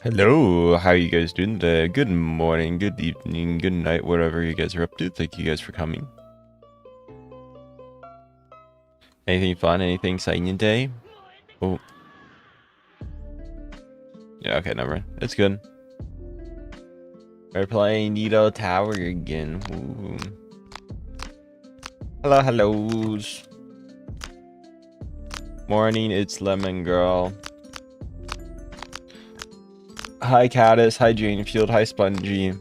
Hello, how you guys doing today? Good morning, good evening, good night, whatever you guys are up to. Thank you guys for coming. Anything fun, anything exciting today? Oh. Yeah, okay, never mind. It's good. We're playing Nido Tower again. Ooh. Hello, hellos. Morning, it's Lemon Girl. Hi, Caddis. Hi, Jane Field. Hi, Spongy.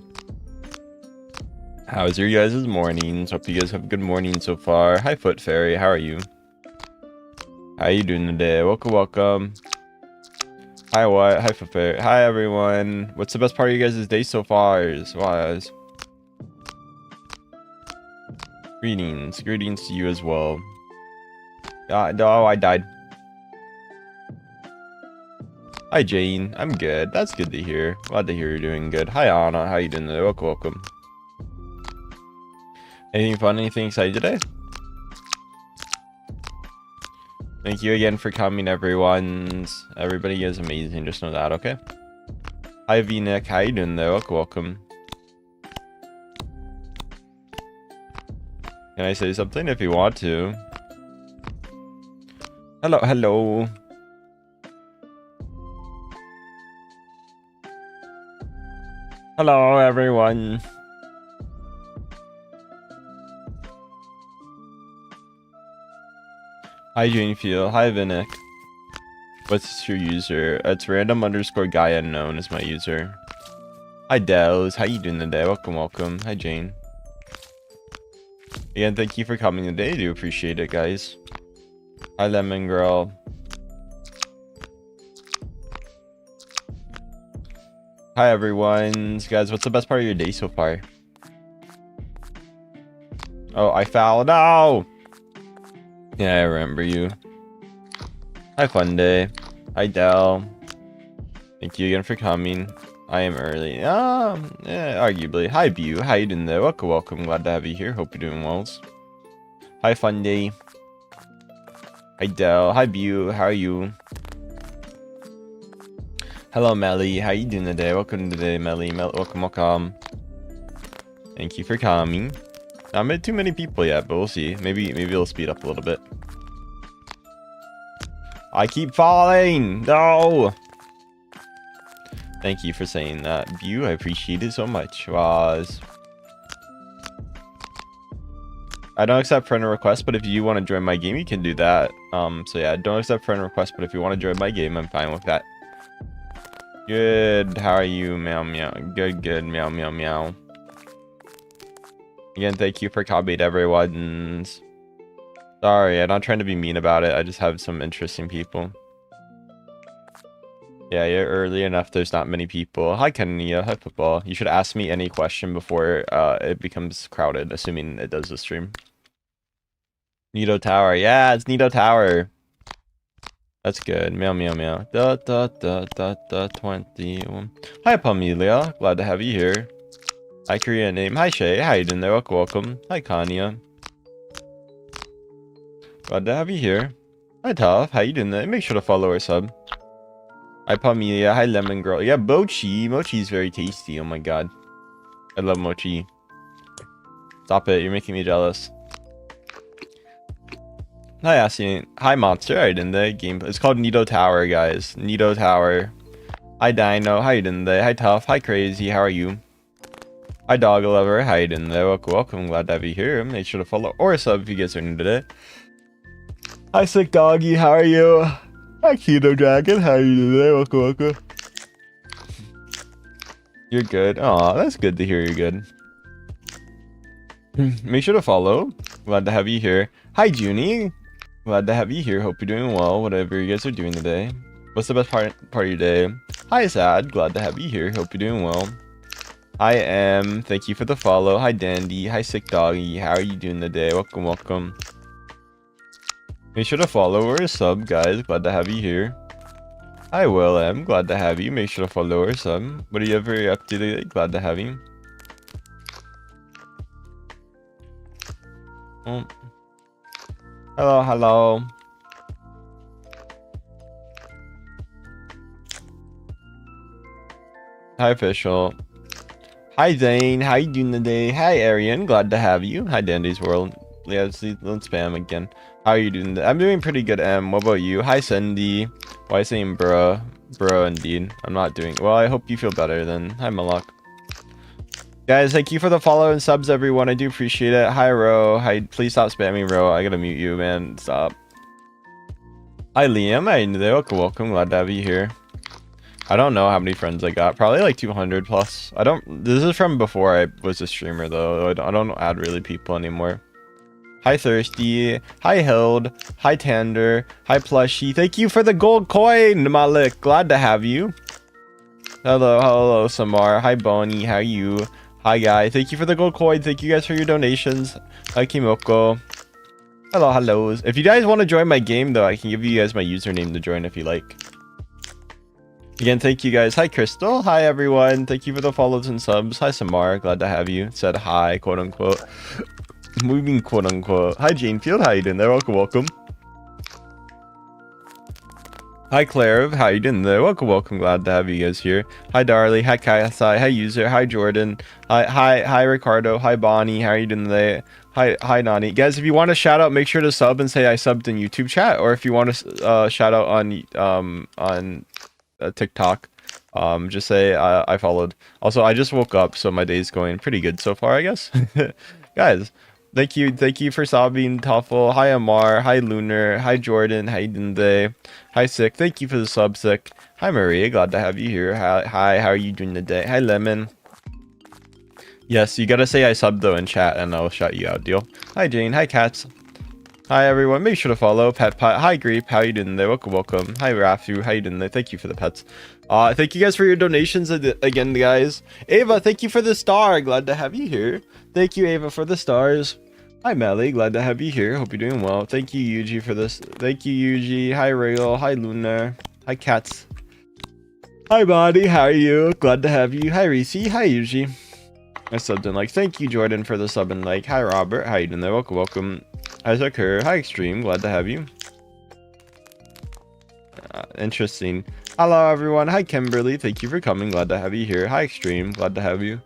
How's your guys' mornings? Hope you guys have a good morning so far. Hi, Foot Fairy. How are you? How you doing today? Welcome, welcome. Hi, what? Hi, Foot Fairy. Hi, everyone. What's the best part of you guys' day so far? Greetings. Greetings to you as well. Oh, I died. Hi, Jane. I'm good. That's good to hear. Glad to hear you're doing good. Hi, Anna. How you doing today? Welcome, welcome. Anything fun? Anything exciting today? Thank you again for coming, everyone. Everybody is amazing. Just know that, okay? Hi, V-Nick. How you doing there? Welcome, welcome. Can I say something if you want to? Hello, hello. Hello, everyone. Hi, Jane Field. Hi, Vinick. What's your user? It's random underscore guy unknown is my user. Hi, Dells. How you doing today? Welcome, welcome. Hi, Jane. Again, thank you for coming today. I do appreciate it, guys. Hi, Lemon Girl. Hi, everyone. Guys, what's the best part of your day so far? Oh, I fouled. No! Yeah, I remember you. Hi, Fun Day. Hi, Dell. Thank you again for coming. I am early. Yeah, arguably. Hi, Bew. How you doing there? Welcome, welcome. Glad to have you here. Hope you're doing well. Hi, Fun Day. Hi, Dell. Hi, Bew. How are you? Hello, Melly. How you doing today? Welcome today, Melly. Welcome, welcome. Thank you for coming. Not met too many people yet, but we'll see. Maybe it'll speed up a little bit. I keep falling. No. Thank you for saying that, Bew. I appreciate it so much. Was. I don't accept friend requests, but if you want to join my game, you can do that. So yeah, don't accept friend requests, but if you want to join my game, I'm fine with that. Good. How are you? Meow meow. Good, good. Meow meow meow. Again, thank you for copying everyone's. Sorry, I'm not trying to be mean about it. I just have some interesting people. Yeah, you're early enough. There's not many people. Hi, Kenya. Hi, football. You should ask me any question before it becomes crowded, assuming it does the stream. Nido Tower. Yeah, it's Nido Tower. That's good. Meow, meow, meow. 21. Hi, Pamelia. Glad to have you here. Hi, Korean name. Hi, Shay. How you doing there? Welcome, welcome. Hi, Kanya. Glad to have you here. Hi, Tough. How you doing there? Make sure to follow or sub. Hi, Pamelia. Hi, Lemon Girl. Yeah, Mochi. Mochi is very tasty. Oh my god. I love Mochi. Stop it. You're making me jealous. Hi, Yasin. Hi, Monster. How you doing there? Game. It's called Nido Tower, guys. Nido Tower. Hi, Dino. How you doing there? Hi, Tough. Hi, Crazy. How are you? Hi, Dog Lover. How you doing there? Welcome, welcome. Glad to have you here. Make sure to follow or sub if you guys are new today. Hi, Sick Doggy. How are you? Hi, Keto Dragon. How are you doing today? Welcome, welcome. You're good. Aw, that's good to hear you're good. Make sure to follow. Glad to have you here. Hi, Junie. Glad to have you here. Hope you're doing well, whatever you guys are doing today. What's the best part of your day? Hi, Sad. Glad to have you here. Hope you're doing well. Hi, M. Thank you for the follow. Hi, Dandy. Hi, Sick Doggy. How are you doing today? Welcome, welcome. Make sure to follow or sub, guys. Glad to have you here. Hi, Will M. Glad to have you. Make sure to follow or sub. What are you ever up to today? Glad to have you. Oh. Hello, hello. Hi, Official. Hi, Zane. How you doing today? Hi, Arian. Glad to have you. Hi, Dandy's World. Yeah, let's spam again. How are you doing? I'm doing pretty good, Em. What about you? Hi, Cindy. Why saying bruh? Bruh, indeed. I'm not doing... Well, I hope you feel better then. Hi, Malak. Guys, thank you for the follow and subs, everyone. I do appreciate it. Hi, Ro. Hi, please stop spamming, Ro. I gotta mute you, man. Stop. Hi, Liam. Hi, welcome. Glad to have you here. I don't know how many friends I got. Probably like 200 plus. I don't... This is from before I was a streamer, though. I don't add really people anymore. Hi, Thirsty. Hi, Hild. Hi, Tander. Hi, Plushy. Thank you for the gold coin, Malik. Glad to have you. Hello, Samar. Hi, Bonnie. How are you? Hi, guys. Thank you for the gold coin. Thank you guys for your donations. Hi, Kimoko. Hello. If you guys want to join my game, though, I can give you guys my username to join if you like. Again, thank you guys. Hi, Crystal. Hi, everyone. Thank you for the follows and subs. Hi, Samar. Glad to have you. Said hi, quote unquote. Moving, quote unquote. Hi, Janefield. How you doing there? Welcome. Hi, Claire. How you doing there? Welcome. Glad to have you guys here. Hi, Darley. Hi, Kasai. Hi, User. Hi, Jordan. Hi, Ricardo. Hi, Bonnie. How are you doing today? Hi, Nani. Guys, if you want to shout out, make sure to sub and say I subbed in YouTube chat, or if you want to shout out on TikTok, just say I followed. Also, I just woke up, so my day's going pretty good so far, I guess. Guys, thank you for sobbing, Toffel. Hi, Amar. Hi, Lunar. Hi, Jordan. How you doing today? Hi, Sick. Thank you for the sub, Sick. Hi, Maria. Glad to have you here. Hi, how are you doing today? Hi, Lemon. Yes, you gotta say I subbed though in chat, and I'll shout you out. Deal. Hi, Jane. Hi, Cats. Hi, everyone. Make sure to follow Pet Pot. Hi, Greep. How you doing there? Welcome. Hi, Rafu. How you doing there? Thank you for the pets. Thank you guys for your donations again, guys. Ava, thank you for the star. Glad to have you here. Thank you, Ava, for the stars. Hi, Melly. Glad to have you here. Hope you're doing well. Thank you, Yuji, for this. Thank you, Yuji. Hi, Rail. Hi, Lunar. Hi, Cats. Hi, Body. How are you? Glad to have you. Hi, Reese. Hi, Yuji. I subbed in like. Thank you, Jordan, for the sub and like. Hi, Robert. How you doing there? Welcome. Hi, Zakur. Hi, Extreme. Glad to have you. Interesting. Hello, everyone. Hi, Kimberly. Thank you for coming. Glad to have you here. Hi, Extreme. Glad to have you.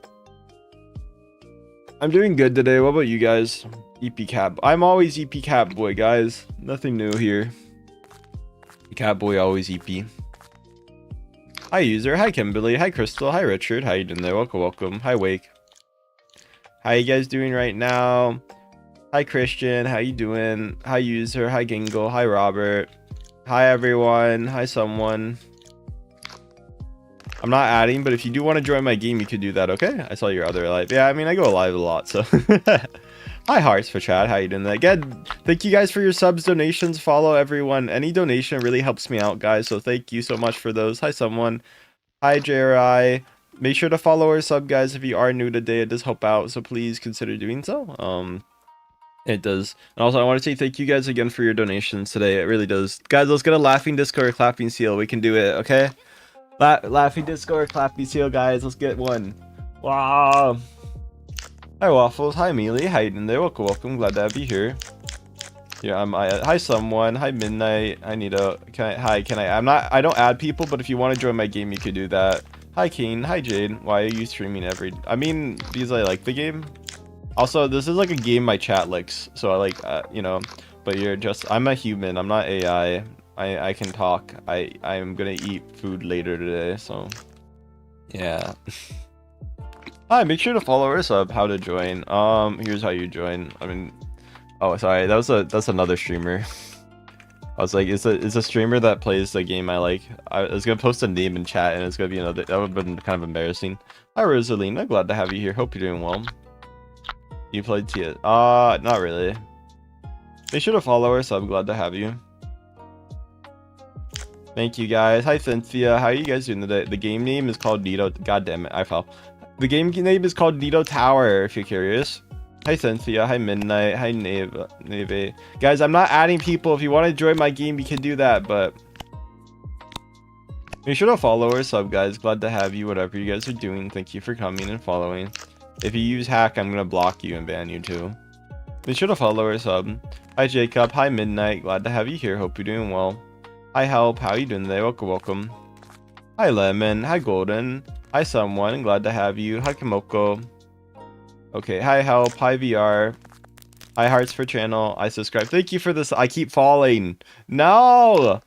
I'm doing good today. What about you guys? EP Cat. I'm always EP Cat Boy, guys. Nothing new here. Cat Boy always EP. Hi, User. Hi, Kimberly. Hi, Crystal. Hi, Richard. How you doing there? Welcome. Hi, Wake. How you guys doing right now? Hi, Christian. How you doing? Hi, User. Hi, Gingle. Hi, Robert. Hi, everyone. Hi, someone. I'm not adding, but if you do want to join my game, you could do that, okay? I saw your other live. Yeah, I mean, I go live a lot, so. Hi, Hearts for chat. How you doing? Again, thank you guys for your subs, donations. Follow everyone. Any donation really helps me out, guys, so thank you so much for those. Hi, someone. Hi, JRI. Make sure to follow or sub, guys, if you are new today. It does help out, so please consider doing so. It does. And also, I want to say thank you guys again for your donations today. It really does. Guys, let's get a laughing disco or clapping seal. We can do it, okay? Laughing disco or clapping seal, guys. Let's get one. Wow. Hi, Waffles. Hi, Mealy. How you doing there? Welcome. Glad to have you here. Yeah, hi, someone. Hi, Midnight. I need a... I don't add people, but if you want to join my game, you could do that. Hi, Keen. Hi, Jade. Why are you streaming I mean, because I like the game. Also, this is like a game my chat likes, so I like, you know, but I'm a human, I'm not AI. I can talk. I'm gonna eat food later today, so yeah. Hi, make sure to follow us up. How to join? Here's how you join. I mean, oh, sorry, that's another streamer. I was like, it's a streamer that plays the game I like. I was gonna post a name in chat, and it's gonna be another. That would have been kind of embarrassing. Hi, Rosalina. Glad to have you here. Hope you're doing well. You played Tia? Not really. Make sure to follow her, so I'm glad to have you. Thank you, guys. Hi, Cynthia. How are you guys doing today? The game name is called Nido. God damn it, I fell. The game name is called Nido Tower, if you're curious. Hi, Cynthia. Hi, Midnight. Hi, Neve. Guys, I'm not adding people. If you want to join my game, you can do that, but... Make sure to follow or sub, guys. Glad to have you, whatever you guys are doing. Thank you for coming and following. If you use hack, I'm gonna block you and ban you too. Make sure to follow or sub. Hi, Jacob. Hi, Midnight. Glad to have you here. Hope you're doing well. Hi, Help. How you doing today? Welcome. Hi, Lemon. Hi, Golden. Hi, someone. Glad to have you. Hi, Kimoko. Okay. Hi, help. Hi, VR. Hi, hearts for channel. I subscribe. Thank you for this. I keep falling. No!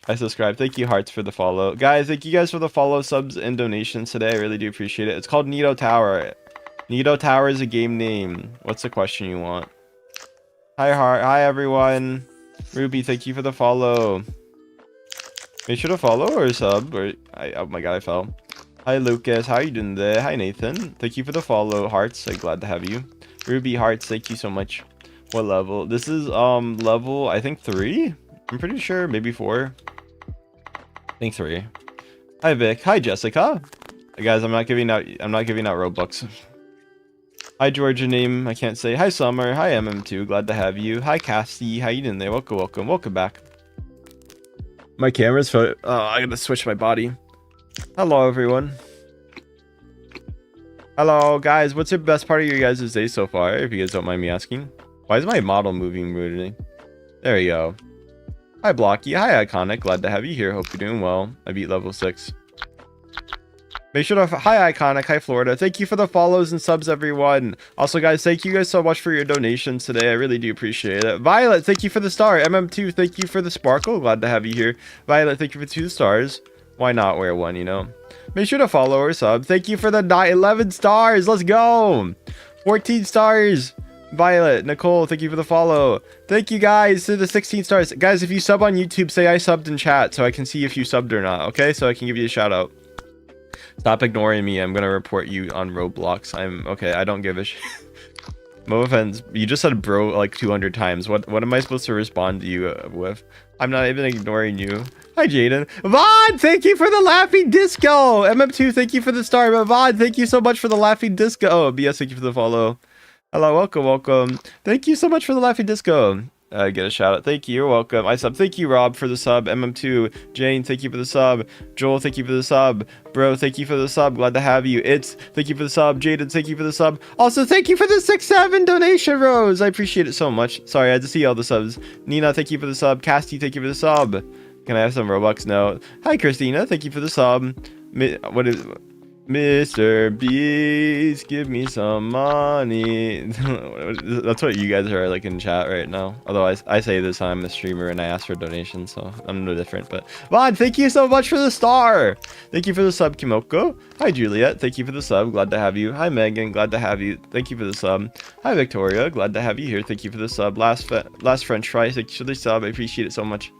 I subscribe. Thank you, hearts, for the follow. Guys, thank you guys for the follow, subs, and donations today. I really do appreciate it. It's called Nito Tower. Nito Tower is a game name. What's the question you want? Hi, heart. Hi, everyone. Ruby, thank you for the follow. Make sure to follow or sub. Oh my god, I fell. Hi, Lucas. How are you doing today? Hi, Nathan. Thank you for the follow, hearts. I'm glad to have you. Ruby, hearts, thank you so much. What level? This is level, I think 3. I'm pretty sure, maybe 4. I think 3. Hi, Vic. Hi, Jessica. Guys, I'm not giving out Robux. Hi, Georgia name. I can't say. Hi, Summer. Hi, MM2. Glad to have you. Hi, Cassie. How you doing there? Welcome back. My camera's I gotta switch my body. Hello, everyone. Hello, guys. What's the best part of your guys' day so far, if you guys don't mind me asking? Why is my model moving weirdly? There we go. Hi, Blocky. Hi, Iconic. Glad to have you here. Hope you're doing well. I beat level 6. Make sure to... Hi, Iconic. Hi, Florida. Thank you for the follows and subs, everyone. Also, guys, thank you guys so much for your donations today. I really do appreciate it. Violet, thank you for the star. MM2, thank you for the sparkle. Glad to have you here. Violet, thank you for 2 stars. Why not wear 1, you know? Make sure to follow or sub. Thank you for the 11 stars. Let's go. 14 stars. Violet, Nicole, thank you for the follow. Thank you guys to the 16 stars. Guys, if you sub on YouTube, say I subbed in chat so I can see if you subbed or not, okay? So I can give you a shout out. Stop ignoring me. I'm gonna report you on Roblox. Okay, I don't give a shit. No offense. You just said bro like 200 times. What am I supposed to respond to you with? I'm not even ignoring you. Hi, Jaden. Vaughn, thank you for the laughing disco. MM2, thank you for the star. But Vaughn, thank you so much for the laughing disco. Oh, BS, thank you for the follow. Hello, welcome. Thank you so much for the laughing disco. Get a shout out. Thank you. You're welcome. I sub. Thank you, Rob, for the sub. MM2. Jane, thank you for the sub. Joel, thank you for the sub. Bro, thank you for the sub. Glad to have you. Thank you for the sub. Jaden, thank you for the sub. Also, thank you for the 6-7 donation, Rose. I appreciate it so much. Sorry, I had to see all the subs. Nina, thank you for the sub. Casty, thank you for the sub. Can I have some Robux? No. Hi, Christina. Thank you for the sub. What is... Mr. Beast, give me some money. That's what you guys are like in chat right now. Although I say this, I'm a streamer and I ask for donations, so I'm no different. But Vaughn, thank you so much for the star. Thank you for the sub, Kimoko. Hi, Juliet. Thank you for the sub. Glad to have you. Hi, Megan. Glad to have you. Thank you for the sub. Hi, Victoria. Glad to have you here. Thank you for the sub. Last French fry. Thank you for the sub. I appreciate it so much.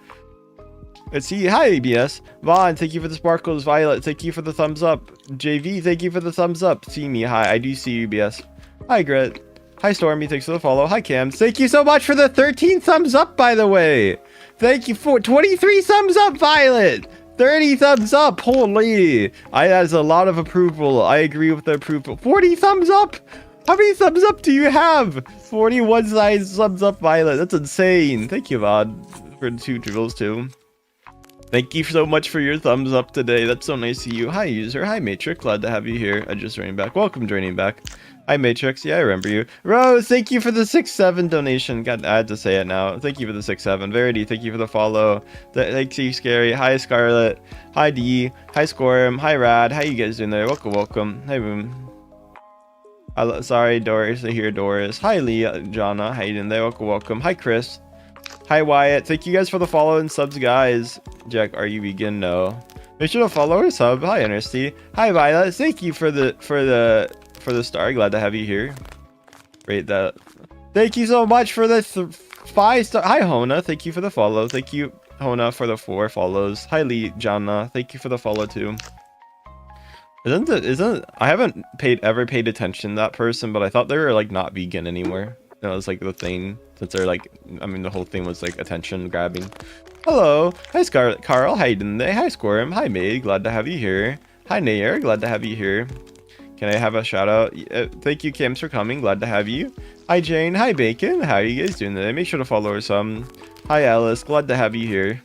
Let's see. Hi, ABS. Vaughn, thank you for the sparkles. Violet, thank you for the thumbs up. JV, thank you for the thumbs up. See me. Hi, I do see you, BS. Hi, Grit. Hi, Stormy. Thanks for the follow. Hi, Cam. Thank you so much for the 13 thumbs up, by the way. Thank you for 23 thumbs up, Violet. 30 thumbs up. Holy. That's a lot of approval. I agree with the approval. 40 thumbs up. How many thumbs up do you have? 41 size thumbs up, Violet. That's insane. Thank you, Vaughn, for the 2 drills, too. Thank you so much for your thumbs up today. That's so nice of you. Hi, user. Hi, Matrix. Glad to have you here. I just joined back. Welcome joining back. Hi, Matrix. Yeah, I remember you. Rose, thank you for the 6-7 donation. God, I had to say it now. Thank you for the 6-7. Verity, thank you for the follow. Thank you, Scary. Hi, Scarlet. Hi, D. Hi, Squirm. Hi, Rad. How you guys doing there? Welcome. Hi, Boom. Sorry, Doris. I hear Doris. Hi, Lee. Jonna. How you doing there? Welcome. Hi, Chris. Hi, Wyatt. Thank you guys for the follow and subs, guys. Jack, are you vegan? No. Make sure to follow or sub. Hi, Enersty. Hi, Violet. Thank you for the star. Glad to have you here. Rate that. Thank you so much for the 5 star. Hi, Hona. Thank you for the follow. Thank you, Hona, for the 4 follows. Hi, Lee, Jana. Thank you for the follow too. I haven't ever paid attention to that person, but I thought they were like not vegan anymore. That was like the thing, since they're like, I mean, the whole thing was like attention grabbing. Hello. Hi, Scarlet. Carl. How you doing today? Hi, Squirm. Hi, Maid. Glad to have you here. Hi, Nair. Glad to have you here. Can I have a shout out? Thank you, Kims, for coming. Glad to have you. Hi, Jane. Hi, Bacon. How are you guys doing today? Make sure to follow her some. Hi, Alice. Glad to have you here.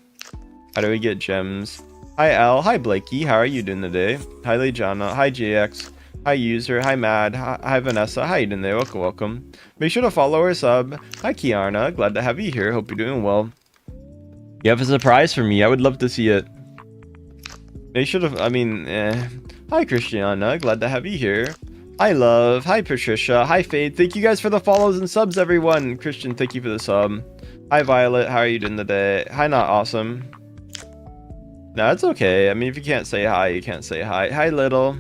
How do we get gems? Hi, Al. Hi, Blakey. How are you doing today? Hi, Lejana. Hi, JX. Hi, user. Hi, Mad. Hi, Vanessa. How you doing there? Welcome. Make sure to follow or sub. Hi, Kiana. Glad to have you here. Hope you're doing well. You have a surprise for me. I would love to see it. Make sure to, Hi, Christiana. Glad to have you here. Hi, Love. Hi, Patricia. Hi, Faith. Thank you guys for the follows and subs, everyone. Christian, thank you for the sub. Hi, Violet. How are you doing today? Hi, Not Awesome. No, it's okay. I mean, if you can't say hi, you can't say hi. Hi, Little.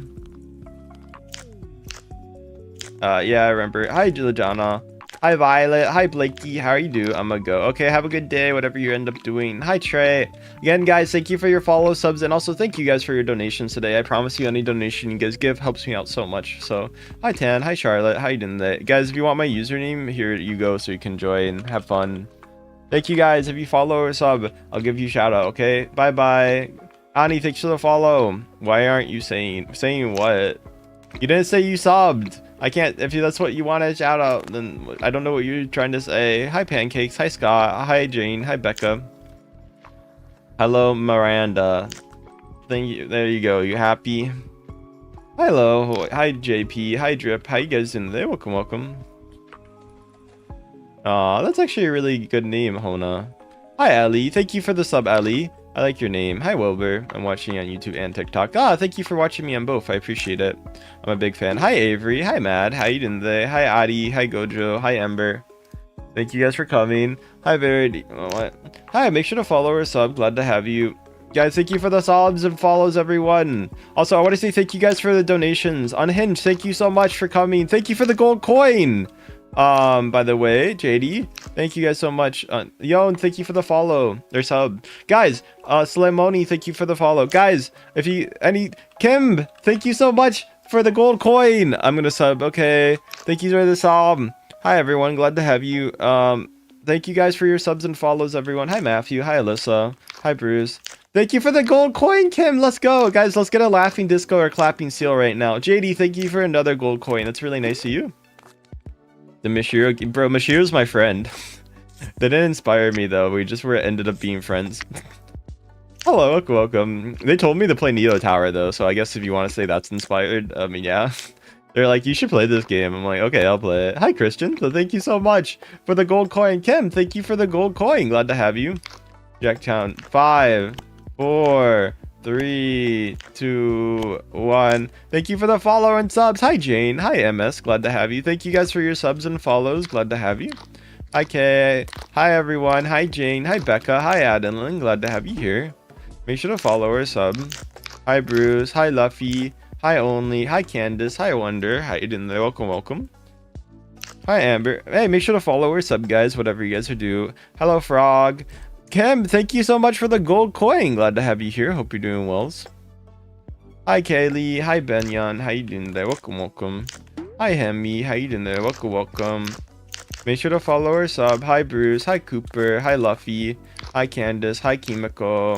Yeah, I remember. Hi, Juliana. Hi, Violet. Hi, Blakey. How are you doing? I'm gonna go. Okay, have a good day, whatever you end up doing. Hi, Trey. Again, guys, thank you for your follow, subs, and also thank you guys for your donations today. I promise you any donation you guys give helps me out so much. So, hi, Tan. Hi, Charlotte. How you doing today? Guys, if you want my username, here you go so you can join. Have fun. Thank you, guys. If you follow or sub, I'll give you a shout out, okay? Bye-bye. Ani, thanks for the follow. Why aren't you saying what? You didn't say you subbed. I can't, if that's what you want to shout out, then I don't know what you're trying to say. Hi, Pancakes. Hi, Scott. Hi, Jane. Hi, Becca. Hello, Miranda. Thank you. There you go. You happy? Hello. Hi, JP. Hi, Drip. How you guys doing today? Welcome, welcome. Aw, that's actually a really good name, Hona. Hi, Ellie. Thank you for the sub, Ellie. I like your name. Hi, Wilbur. I'm watching you on YouTube and TikTok. Thank you for watching me on both. I appreciate it. I'm a big fan. Hi, Avery. Hi, Mad. How you doing today? Hi, Adi. Hi, Gojo. Hi, Ember. Thank you guys for coming. Hi, Verity. What? Hi, make sure to follow or sub. Glad to have you. Guys, thank you for the subs and follows, everyone. Also, I want to say thank you guys for the donations. Unhinged, thank you so much for coming. Thank you for the gold coin. By the way, JD, thank you guys so much. Yo, and thank you for the follow. There's sub. Guys, Slimoni, thank you for the follow. Guys, if you Kim, thank you so much for the gold coin. I'm gonna sub. Okay, thank you for the sub. Hi everyone, glad to have you. Thank you guys for your subs and follows, everyone. Hi Matthew. Hi Alyssa. Hi Bruce. Thank you for the gold coin, Kim. Let's go, guys. Let's get a laughing disco or clapping seal right now. JD, thank you for another gold coin. That's really nice of you. The Mashiro, bro, Mashiro's my friend. They didn't inspire me though. We just ended up being friends. Hello, welcome. They told me to play Neo Tower though, so I guess if you want to say that's inspired, I mean, yeah. They're like, you should play this game. I'm like, okay, I'll play it. Hi, Christian. So thank you so much for the gold coin. Kim, thank you for the gold coin. Glad to have you. Jacktown. 5, 4, 3, 2, 1. Thank you for the follow and subs. Hi, Jane. Hi, MS. Glad to have you. Thank you guys for your subs and follows. Glad to have you. Hi, Kay. Hi, everyone. Hi, Jane. Hi, Becca. Hi, Adeline. Glad to have you here. Make sure to follow or sub. Hi, Bruce. Hi, Luffy. Hi, Only. Hi, Candace. Hi, Wonder. How you doing there? Welcome, welcome. Hi, Amber. Hey, make sure to follow or sub, guys. Whatever you guys are doing. Hello, Frog. Kim, thank you so much for the gold coin. Glad to have you here. Hope you're doing well. Hi, Kaylee. Hi, Benyon. How you doing there? Welcome, welcome. Hi, Hemi. How you doing there? Welcome, welcome. Make sure to follow or sub. Hi, Bruce. Hi, Cooper. Hi, Luffy. Hi, Candace. Hi, Kimiko.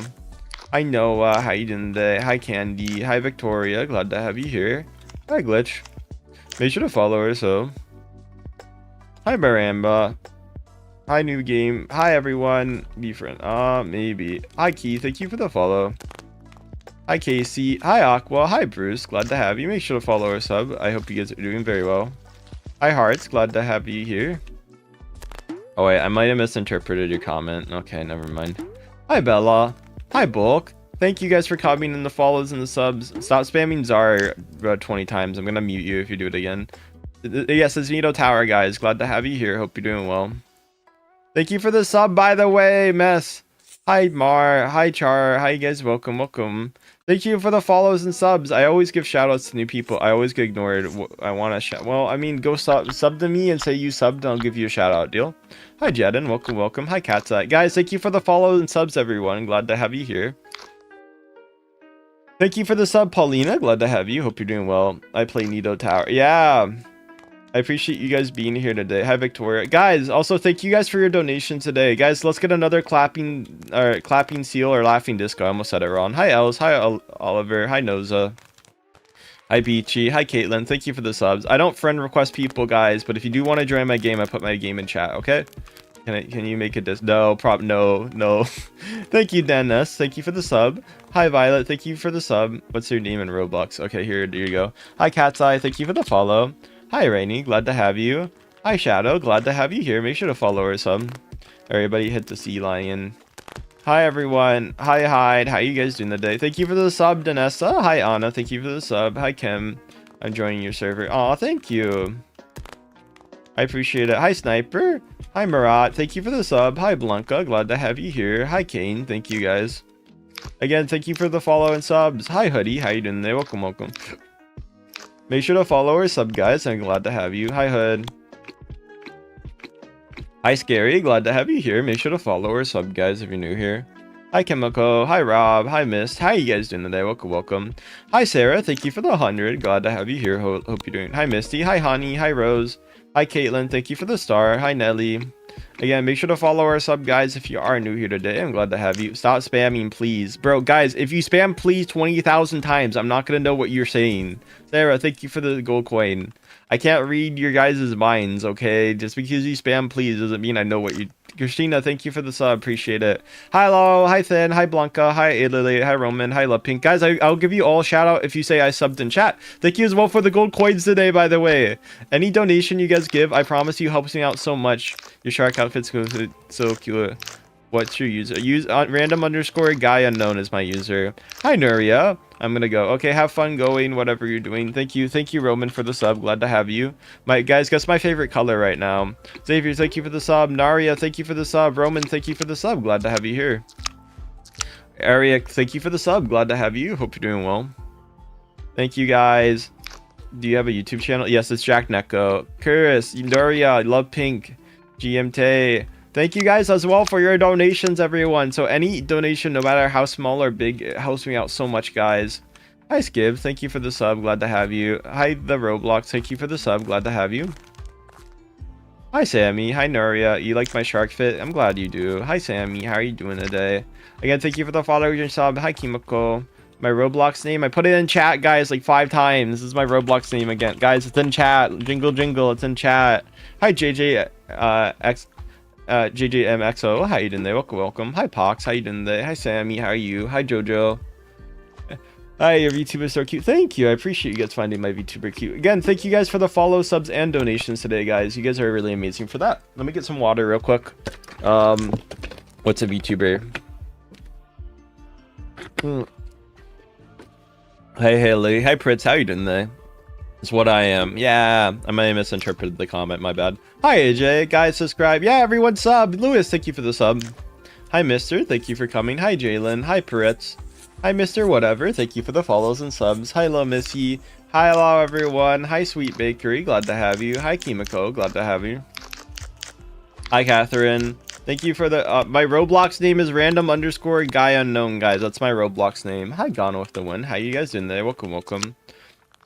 Hi, Noah. How you doing there? Hi, Candy. Hi, Victoria. Glad to have you here. Hi, Glitch. Make sure to follow or sub. Hi, Baramba. Hi, new game. Hi, everyone. Be friend. Maybe. Hi, Keith. Thank you for the follow. Hi, Casey. Hi, Aqua. Hi, Bruce. Glad to have you. Make sure to follow or sub. I hope you guys are doing very well. Hi, Hearts. Glad to have you here. Oh, wait. I might have misinterpreted your comment. Okay, never mind. Hi, Bella. Hi, Bulk. Thank you guys for coming in the follows and the subs. Stop spamming Zar 20 times. I'm going to mute you if you do it again. Yes, it's Nito Tower, guys. Glad to have you here. Hope you're doing well. Thank you for the sub, by the way, Mess. Hi, Mar. Hi, Char. Hi, guys. Welcome, welcome. Thank you for the follows and subs. I always give shoutouts to new people. I always get ignored. I want to shout. Well, I mean, go sub to me and say you subbed, and I'll give you a shout out. Deal? Hi, Jedden. Welcome, welcome. Hi, Cat's Eye. Guys, thank you for the follows and subs, everyone. Glad to have you here. Thank you for the sub, Paulina. Glad to have you. Hope you're doing well. I play Nito Tower. Yeah. I appreciate you guys being here today. Hi, Victoria. Guys, also thank you guys for your donation today. Guys, let's get another clapping seal or laughing disco. I almost said it wrong. Hi, Els. Hi, Oliver. Hi, Noza. Hi, Beachy. Hi, Caitlin. Thank you for the subs. I don't friend request people, guys, but if you do want to join my game, I put my game in chat, okay? Can you make it no. Thank you, Dennis. Thank you for the sub. Hi, Violet. Thank you for the sub. What's your name in Roblox? Okay, here you go. Hi, Cat's Eye. Thank you for the follow. Hi, Rainy. Glad to have you. Hi, Shadow. Glad to have you here. Make sure to follow or sub. Everybody hit the sea lion. Hi everyone. Hi Hyde. How you guys doing today? Thank you for the sub, Danessa. Hi Anna. Thank you for the sub. Hi Kim. I'm joining your server. Oh, thank you. I appreciate it. Hi Sniper. Hi Marat. Thank you for the sub. Hi Blanca. Glad to have you here. Hi Kane. Thank you guys. Again, thank you for the follow and subs. Hi Hoodie. How you doing today? Welcome, welcome. Make sure to follow or sub, guys. I'm glad to have you. Hi Hood. Hi Scary, glad to have you here. Make sure to follow or sub, guys, if you're new here. Hi Chemical, hi Rob, hi Mist. How you guys doing today? Welcome, welcome. Hi Sarah, thank you for the 100. Glad to have you here. Hope you're doing. Hi Misty, hi Honey, hi Rose. Hi Caitlin, thank you for the star. Hi Nelly. Again, make sure to follow or sub, guys, if you are new here today. I'm glad to have you. Stop spamming, please. Bro, guys, if you spam please 20,000 times, I'm not going to know what you're saying. Sarah, thank you for the gold coin. I can't read your guys' minds, okay? Just because you spam please doesn't mean I know what you... Christina, thank you for the sub. Appreciate it. Hi, Lo. Hi, Thin. Hi, Blanca. Hi, Adelaide. Hi, Roman. Hi, Love Pink. Guys, I'll give you all a shout out if you say I subbed in chat. Thank you as well for the gold coins today, by the way. Any donation you guys give, I promise you, helps me out so much. Your shark outfit's so cute. What's your user? Random underscore guy unknown is my user. Hi, Nuria. I'm gonna go. Okay, have fun going, whatever you're doing. Thank you, Roman, for the sub. Glad to have you. Guys, guess my favorite color right now. Xavier, thank you for the sub. Naria, thank you for the sub. Roman, thank you for the sub. Glad to have you here. Aria, thank you for the sub. Glad to have you. Hope you're doing well. Thank you, guys. Do you have a YouTube channel? Yes, it's Jacknyeko. Kuris, Nuria, Love Pink, GMT. Thank you guys as well for your donations, everyone. So any donation, no matter how small or big, it helps me out so much, guys. Hi, Skib. Thank you for the sub. Glad to have you. Hi, the Roblox. Thank you for the sub. Glad to have you. Hi, Sammy. Hi, Nuria. You like my shark fit? I'm glad you do. Hi, Sammy. How are you doing today? Again, thank you for the follow and sub. Hi, Kimiko. My Roblox name. I put it in chat, guys, like 5 times. This is my Roblox name again. Guys, it's in chat. Jingle, jingle. It's in chat. Hi, JJMXO, how you doing there? Welcome, welcome. Hi Pox, how you doing there? Hi Sammy, how are you? Hi Jojo. Hi, your VTuber is so cute. Thank you, I appreciate you guys finding my VTuber cute. Again, thank you guys for the follow, subs, and donations today, guys. You guys are really amazing for that. Let me get some water real quick. What's a VTuber? Hey Haley, hi Pritz, how you doing there? It's what I am. Yeah, I may have misinterpreted the comment, my bad. Hi AJ, guys, subscribe. Yeah, everyone sub. Lewis, thank you for the sub. Hi Mister, thank you for coming. Hi Jalen, hi Peretz. Hi Mr. Whatever, thank you for the follows and subs. Hi Lo Missy. Hi hello everyone. Hi Sweet Bakery, glad to have you. Hi Kimiko, glad to have you. Hi Catherine. Thank you for the my Roblox name is random underscore guy unknown, guys. That's my Roblox name. Hi Gone with the One. How you guys doing there? Welcome, welcome.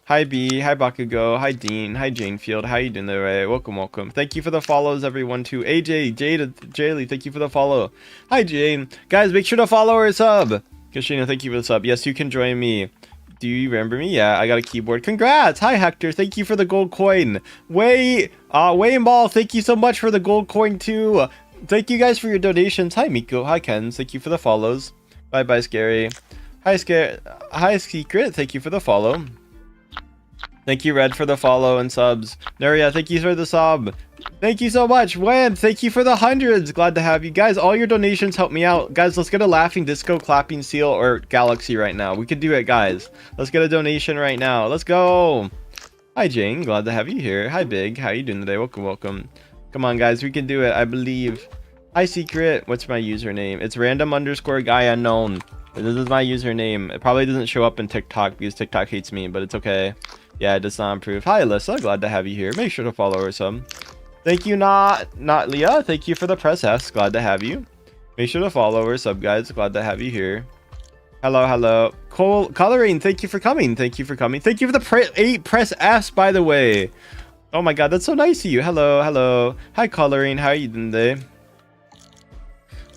Hi B, hi Bakugo, hi Dean, hi Janefield, how you doing there? Welcome, welcome. Thank you for the follows, everyone, too. AJ, Jaylee, thank you for the follow. Hi Jane. Guys, make sure to follow or sub. Christina, thank you for the sub. Yes, you can join me. Do you remember me? Yeah, I got a keyboard. Congrats! Hi Hector, thank you for the gold coin. Wayne Ball, thank you so much for the gold coin, too. Thank you guys for your donations. Hi Miko, hi Ken, thank you for the follows. Bye-bye, Scary. Hi Secret, thank you for the follow. Thank you, Red, for the follow and subs. Nuria, thank you for the sub. Thank you so much. Wen, thank you for the hundreds. Glad to have you. Guys, all your donations help me out. Guys, let's get a laughing disco, clapping seal, or galaxy right now. We could do it, guys. Let's get a donation right now. Let's go. Hi, Jane. Glad to have you here. Hi, Big. How you doing today? Welcome, welcome. Come on, guys. We can do it. I believe. Hi, Secret. What's my username? It's random underscore guy unknown. This is my username. It probably doesn't show up in TikTok because TikTok hates me, but it's okay. Yeah, it does not improve. Hi, Alyssa. Glad to have you here. Make sure to follow her some. Thank you, not Leah. Thank you for the press S. Glad to have you. Make sure to follow her sub, guys. Glad to have you here. Hello, hello. Coloring, thank you for coming. Thank you for coming. Thank you for the press S, by the way. Oh my god, that's so nice of you. Hello, hello. Hi, Coloring. How are you doing today?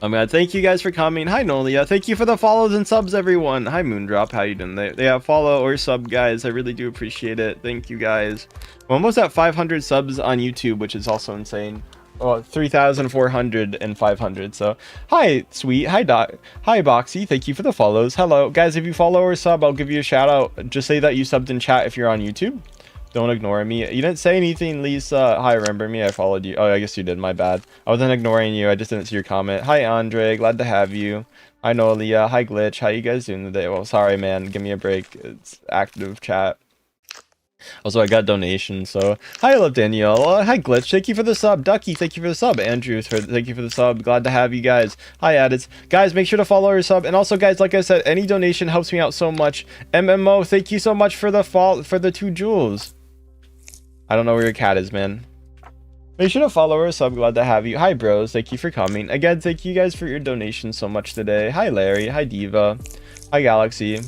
Oh my god, thank you guys for coming. Hi Nolia, thank you for the follows and subs, everyone. Hi Moondrop, how you doing? They have follow or sub, guys. I really do appreciate it. Thank you guys. We're almost at 500 subs on YouTube, which is also insane. Oh, 3,400 and 500. So hi Sweet, hi Doc, hi Boxy, thank you for the follows. Hello guys, if you follow or sub, I'll give you a shout out. Just say that you subbed in chat if you're on YouTube. Don't ignore me. You didn't say anything, Lisa. Hi, remember me? I followed you. Oh, I guess you did. My bad. I wasn't ignoring you. I just didn't see your comment. Hi, Andre. Glad to have you. Hi, Nolia. Hi, Glitch. How you guys doing today? Well, sorry, man. Give me a break. It's active chat. Also, I got donations, so hi, I love Danielle. Hi, Glitch. Thank you for the sub. Ducky, thank you for the sub. Andrew, thank you for the sub. Glad to have you guys. Hi, Addits. Guys, make sure to follow our sub. And also, guys, like I said, any donation helps me out so much. MMO, thank you so much for the 2 jewels. I don't know where your cat is, man. Make sure to follow our sub. Glad to have you. Hi, bros. Thank you for coming. Again, thank you guys for your donations so much today. Hi, Larry. Hi, Diva. Hi, Galaxy.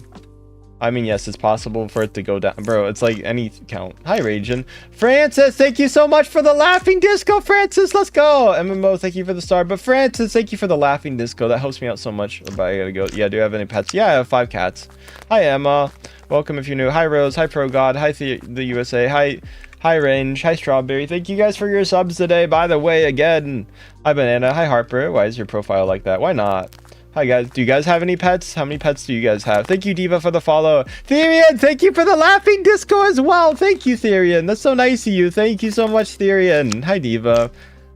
I mean, yes, it's possible for it to go down. Bro, it's like any count. Hi, Ragin. Francis, thank you so much for the laughing disco, Francis. Let's go. MMO, thank you for the star. But Francis, thank you for the laughing disco. That helps me out so much. But I gotta go. Yeah, do you have any pets? Yeah, I have 5 cats. Hi, Emma. Welcome if you're new. Hi, Rose. Hi, Pro God. Hi, the USA. Hi, Range. Hi, Strawberry. Thank you guys for your subs today. By the way, again. Hi, Banana. Hi, Harper. Why is your profile like that? Why not? Hi guys, do you guys have any pets? How many pets do you guys have? Thank you, Diva, for the follow. Therian, thank you for the laughing disco as well. Thank you, Therian. That's so nice of you. Thank you so much, Therian. Hi, Diva.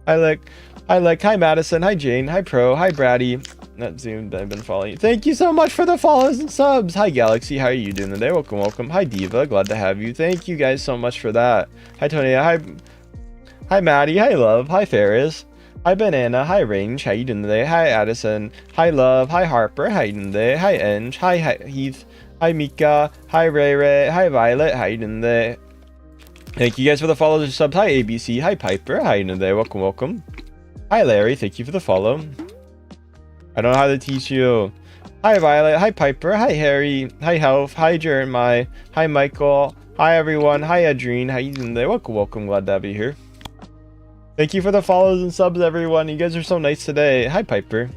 Hi, Lick. Hi, Madison. Hi, Jane. Hi, Pro. Hi, Brady. Not zoomed. I've been following you. Thank you so much for the follows and subs. Hi, Galaxy. How are you doing today? Welcome, welcome. Hi, Diva. Glad to have you. Thank you guys so much for that. Hi, Tony. Hi, Maddie. Hi, Love. Hi, Ferris. Hi, Banana. Hi, Range. How you doing today? Hi, Addison. Hi, Love. Hi, Harper. How you doing today? Hi, Eng. Hi, Heath. Hi, Mika. Hi, Ray Ray. Hi, Violet. How you doing today? Thank you guys for the follows and subs. Hi, ABC. Hi, Piper. How you doing today? Welcome, welcome. Hi, Larry. Thank you for the follow. I don't know how to teach you. Hi, Violet. Hi, Piper. Hi, Harry. Hi, Health. Hi, Jeremiah. Hi, Michael. Hi, everyone. Hi, Adrene. How you doing today? Welcome, welcome. Glad to have you here. Thank you for the follows and subs, everyone. You guys are so nice today. Hi, Piper.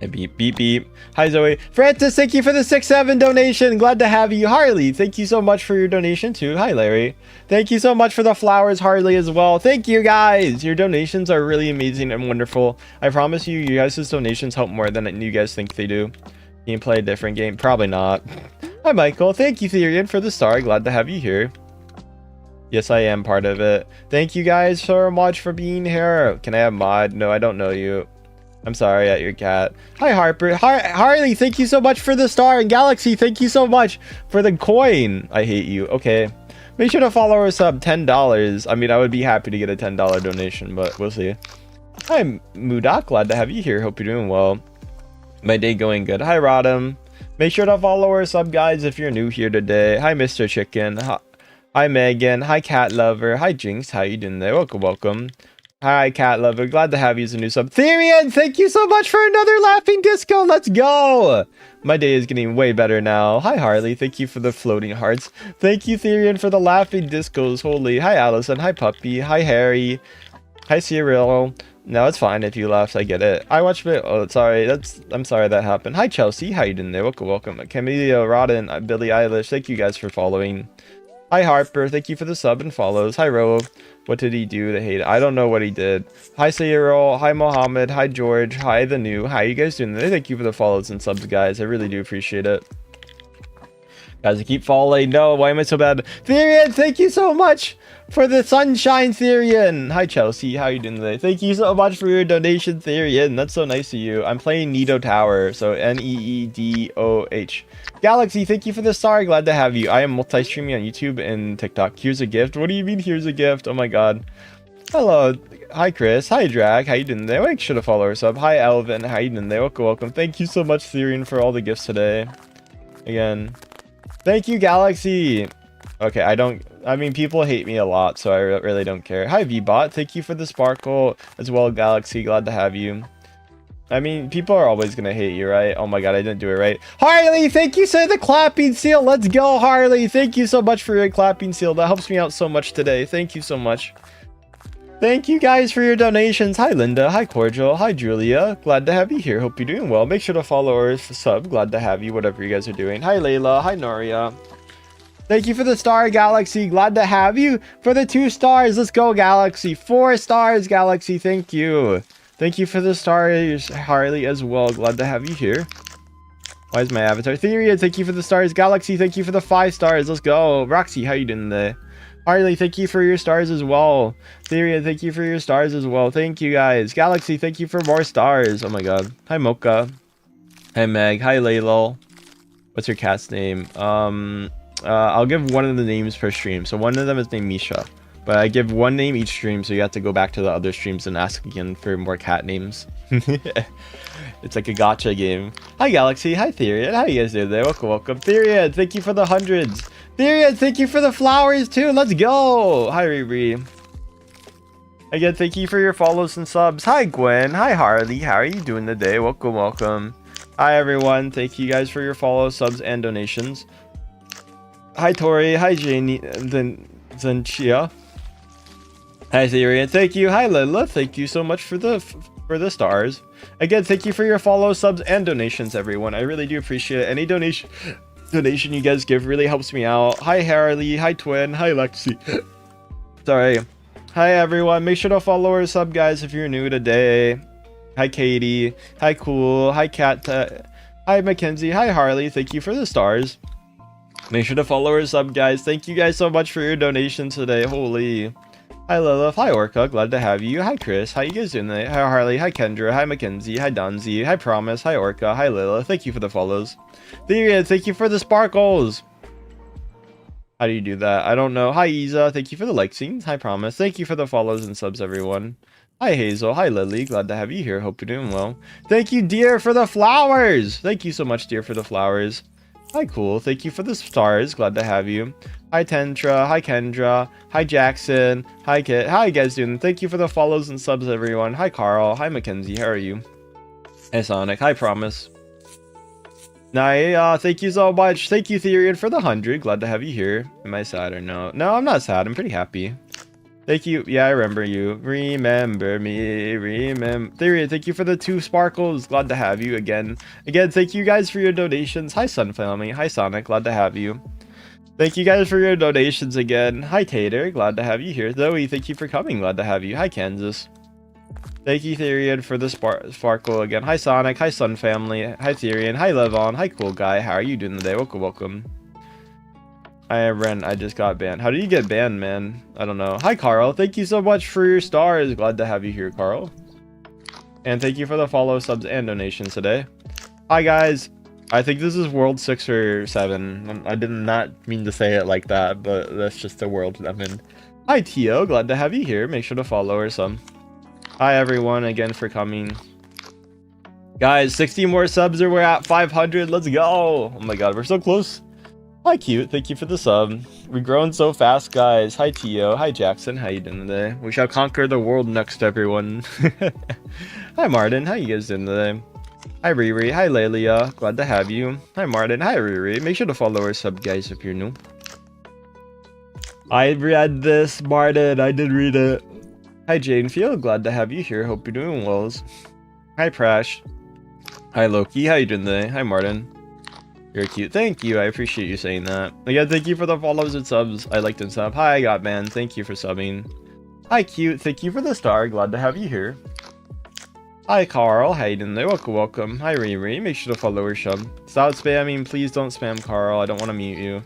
Hi, beep, beep, beep. Hi, Zoe. Francis, thank you for the 6-7 donation. Glad to have you. Harley, thank you so much for your donation, too. Hi, Larry. Thank you so much for the flowers, Harley, as well. Thank you, guys. Your donations are really amazing and wonderful. I promise you, you guys' donations help more than you guys think they do. You can play a different game. Probably not. Hi, Michael. Thank you, Therian, for the star. Glad to have you here. Yes, I am part of it. Thank you guys so much for being here. Can I have mod? No, I don't know you. I'm sorry at your cat. Hi, Harper. Harley, thank you so much for the star. And Galaxy, thank you so much for the coin. I hate you. Okay. Make sure to follow us up. $10. I mean, I would be happy to get a $10 donation, but we'll see. Hi, Mudak. Glad to have you here. Hope you're doing well. My day going good. Hi, Rodham. Make sure to follow our sub, guys, if you're new here today. Hi, Mr. Chicken. Hi, Megan. Hi, Cat Lover. Hi, Jinx. How you doing there? Welcome, welcome. Hi, Cat Lover. Glad to have you as a new sub. Therian, thank you so much for another laughing disco. Let's go. My day is getting way better now. Hi, Harley. Thank you for the floating hearts. Thank you, Therian, for the laughing discos. Holy. Hi, Allison. Hi, Puppy. Hi, Harry. Hi, Cyril. No, it's fine if you laughed. I get it. I watched it. Oh, sorry. I'm sorry that happened. Hi, Chelsea. How you doing there? Welcome, welcome. Camellia, Rodden, Billie Eilish. Thank you guys for following. Hi, Harper. Thank you for the sub and follows. Hi, Ro. What did he do to hate it? I don't know what he did. Hi, Cyril. Hi, Mohammed. Hi, George. Hi, the new. How you guys doing today? Thank you for the follows and subs, guys. I really do appreciate it. Guys, I keep following. No, why am I so bad? Therian, thank you so much for the sunshine, Therian. Hi, Chelsea. How you doing today? Thank you so much for your donation, Therian. That's so nice of you. I'm playing Needo Tower, so Needoh. Galaxy, thank you for the star. Glad to have you. I am multi-streaming on YouTube and TikTok. Here's a gift. What do you mean, here's a gift? Oh my god. Hello. Hi, Chris. Hi, Drag. How you doing today? Make sure to follow us up. Hi, Elvin. How you doing today? Welcome, welcome. Thank you so much, Therian, for all the gifts today. Again. Thank you, Galaxy. Okay, I mean, people hate me a lot, so I really don't care. Hi, VBot. Thank you for the sparkle as well, Galaxy. Glad to have you. I mean, people are always going to hate you, right? Oh my god, I didn't do it right. Harley, thank you for the clapping seal. Let's go, Harley. Thank you so much for your clapping seal. That helps me out so much today. Thank you so much. Thank you guys for your donations. Hi, Linda. Hi, Cordial. Hi, Julia. Glad to have you here. Hope you're doing well. Make sure to follow or sub. Glad to have you, whatever you guys are doing. Hi, Layla. Hi, Noria. Thank you for the star, Galaxy. Glad to have you for the 2 stars. Let's go, Galaxy. 4 stars, Galaxy. Thank you. Thank you for the stars, Harley, as well. Glad to have you here. Why is my avatar? Theria, thank you for the stars. Galaxy, thank you for the 5 stars. Let's go. Roxy, how you doing today? Harley, thank you for your stars as well. Theria, thank you for your stars as well. Thank you guys. Galaxy, thank you for more stars. Oh my god. Hi Mocha. Hi Meg. Hi Laylo. What's your cat's name? I'll give one of the names per stream. So one of them is named Misha. But I give one name each stream, so you have to go back to the other streams and ask again for more cat names. It's like a gotcha game. Hi Galaxy, hi Therian, how you guys doing there? Welcome, welcome. Therian, thank you for the hundreds. Therian, thank you for the flowers too. Let's go. Hi Riri. Again, thank you for your follows and subs. Hi Gwen, hi Harley, how are you doing today? Welcome, welcome. Hi everyone, thank you guys for your follows, subs, and donations. Hi Tori, hi Janie, Zenchia. Hi Therian, thank you. Hi Lila, thank you so much for the stars. Again, thank you for your follows, subs, and donations, everyone. I really do appreciate it. Any donation you guys give really helps me out. Hi Harley, hi Twin, hi Lexi. Sorry. Hi everyone, make sure to follow or sub, guys, if you're new today. Hi Katie, hi Cool, hi Kat, hi Mackenzie, hi Harley, thank you for the stars. Make sure to follow or sub, guys. Thank you guys so much for your donations today. Holy. Hi Lilith, hi Orca, glad to have you. Hi Chris, how you guys doing today? Hi Harley, hi Kendra, hi Mackenzie, hi Donzi, hi Promise, hi Orca, hi Lilith, thank you for the follows. Thank you for the sparkles. How do you do that? I don't know. Hi Isa, thank you for the like scenes. Hi Promise, thank you for the follows and subs, everyone. Hi Hazel, hi Lily, glad to have you here, hope you're doing well. Thank you dear for the flowers. Thank you so much dear for the flowers. Hi Cool, thank you for the stars, glad to have you. Hi Tentra, hi Kendra, hi Jackson, hi Kit, how you guys doing? Thank you for the follows and subs, everyone. Hi Carl, hi Mackenzie, how are you? Hi Sonic, hi Promise. Nah, thank you so much. Thank you Therian for the 100, glad to have you here. Am I sad or no? No, I'm not sad, I'm pretty happy. Thank you, yeah, I remember you. Remember me, remember. Therian, thank you for the 2 sparkles, glad to have you again. Again, thank you guys for your donations. Hi Sun Family, hi Sonic, glad to have you. Thank you guys for your donations again. Hi Tater, glad to have you here. Zoe, thank you for coming, glad to have you. Hi Kansas. Thank you Therian for the sparkle again. Hi Sonic, hi Sun Family, hi Therian, hi Levon, hi Cool Guy, how are you doing today? Welcome, welcome. Hi Ren, I just got banned. How did you get banned, man? I don't know. Hi Carl, thank you so much for your stars. Glad to have you here, Carl. And thank you for the follow, subs, and donations today. Hi guys. I think this is world 6 or 7. I did not mean to say it like that, but that's just the world I'm in. Hi Tio, glad to have you here. Make sure to follow or some. Hi everyone again for coming. Guys, 60 more subs or we're at 500. Let's go. Oh my god, we're so close. Hi Cute, thank you for the sub. We're growing so fast, guys. Hi Tio, hi Jackson, how you doing today? We shall conquer the world next, everyone. Hi Martin, how you guys doing today? Hi Riri, hi Lelia, glad to have you. Hi Martin, hi Riri. Make sure to follow or sub, guys, if you're new. I read this, Martin, I did read it. Hi Jane Field, glad to have you here, hope you're doing well. Hi Prash. Hi Loki, how you doing today? Hi Martin. You're cute. Thank you. I appreciate you saying that. Again, thank you for the follows and subs. I liked and sub. Hi, I got man. Thank you for subbing. Hi, cute. Thank you for the star. Glad to have you here. Hi, Carl. How you doing there? Welcome, welcome. Hi, Riri. Make sure to follow or sub. Stop spamming. Please don't spam, Carl. I don't want to mute you.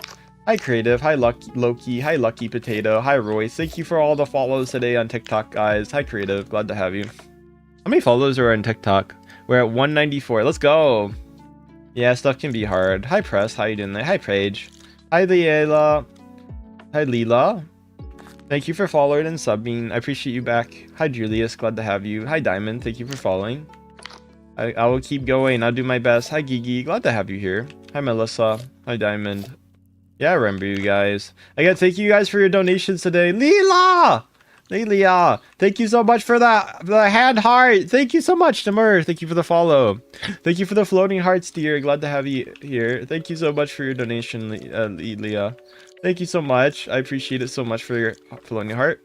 Hi, Creative. Hi, Loki. Hi, Lucky Potato. Hi, Royce. Thank you for all the follows today on TikTok, guys. Hi, Creative. Glad to have you. How many followers are on TikTok? We're at 194. Let's go. Yeah, stuff can be hard. Hi Press, how you doing there? Hi Paige. Hi Leela. Hi Leela. Thank you for following and subbing. I appreciate you back. Hi Julius, glad to have you. Hi Diamond, thank you for following. I will keep going. I'll do my best. Hi Gigi, glad to have you here. Hi Melissa. Hi Diamond. Yeah, I remember you guys. I gotta thank you guys for your donations today. Leela! Lelia, thank you so much for that, the hand heart. Thank you so much, Tamur. Thank you for the follow. Thank you for the floating hearts, dear. Glad to have you here. Thank you so much for your donation, Leah. Thank you so much. I appreciate it so much for your floating heart.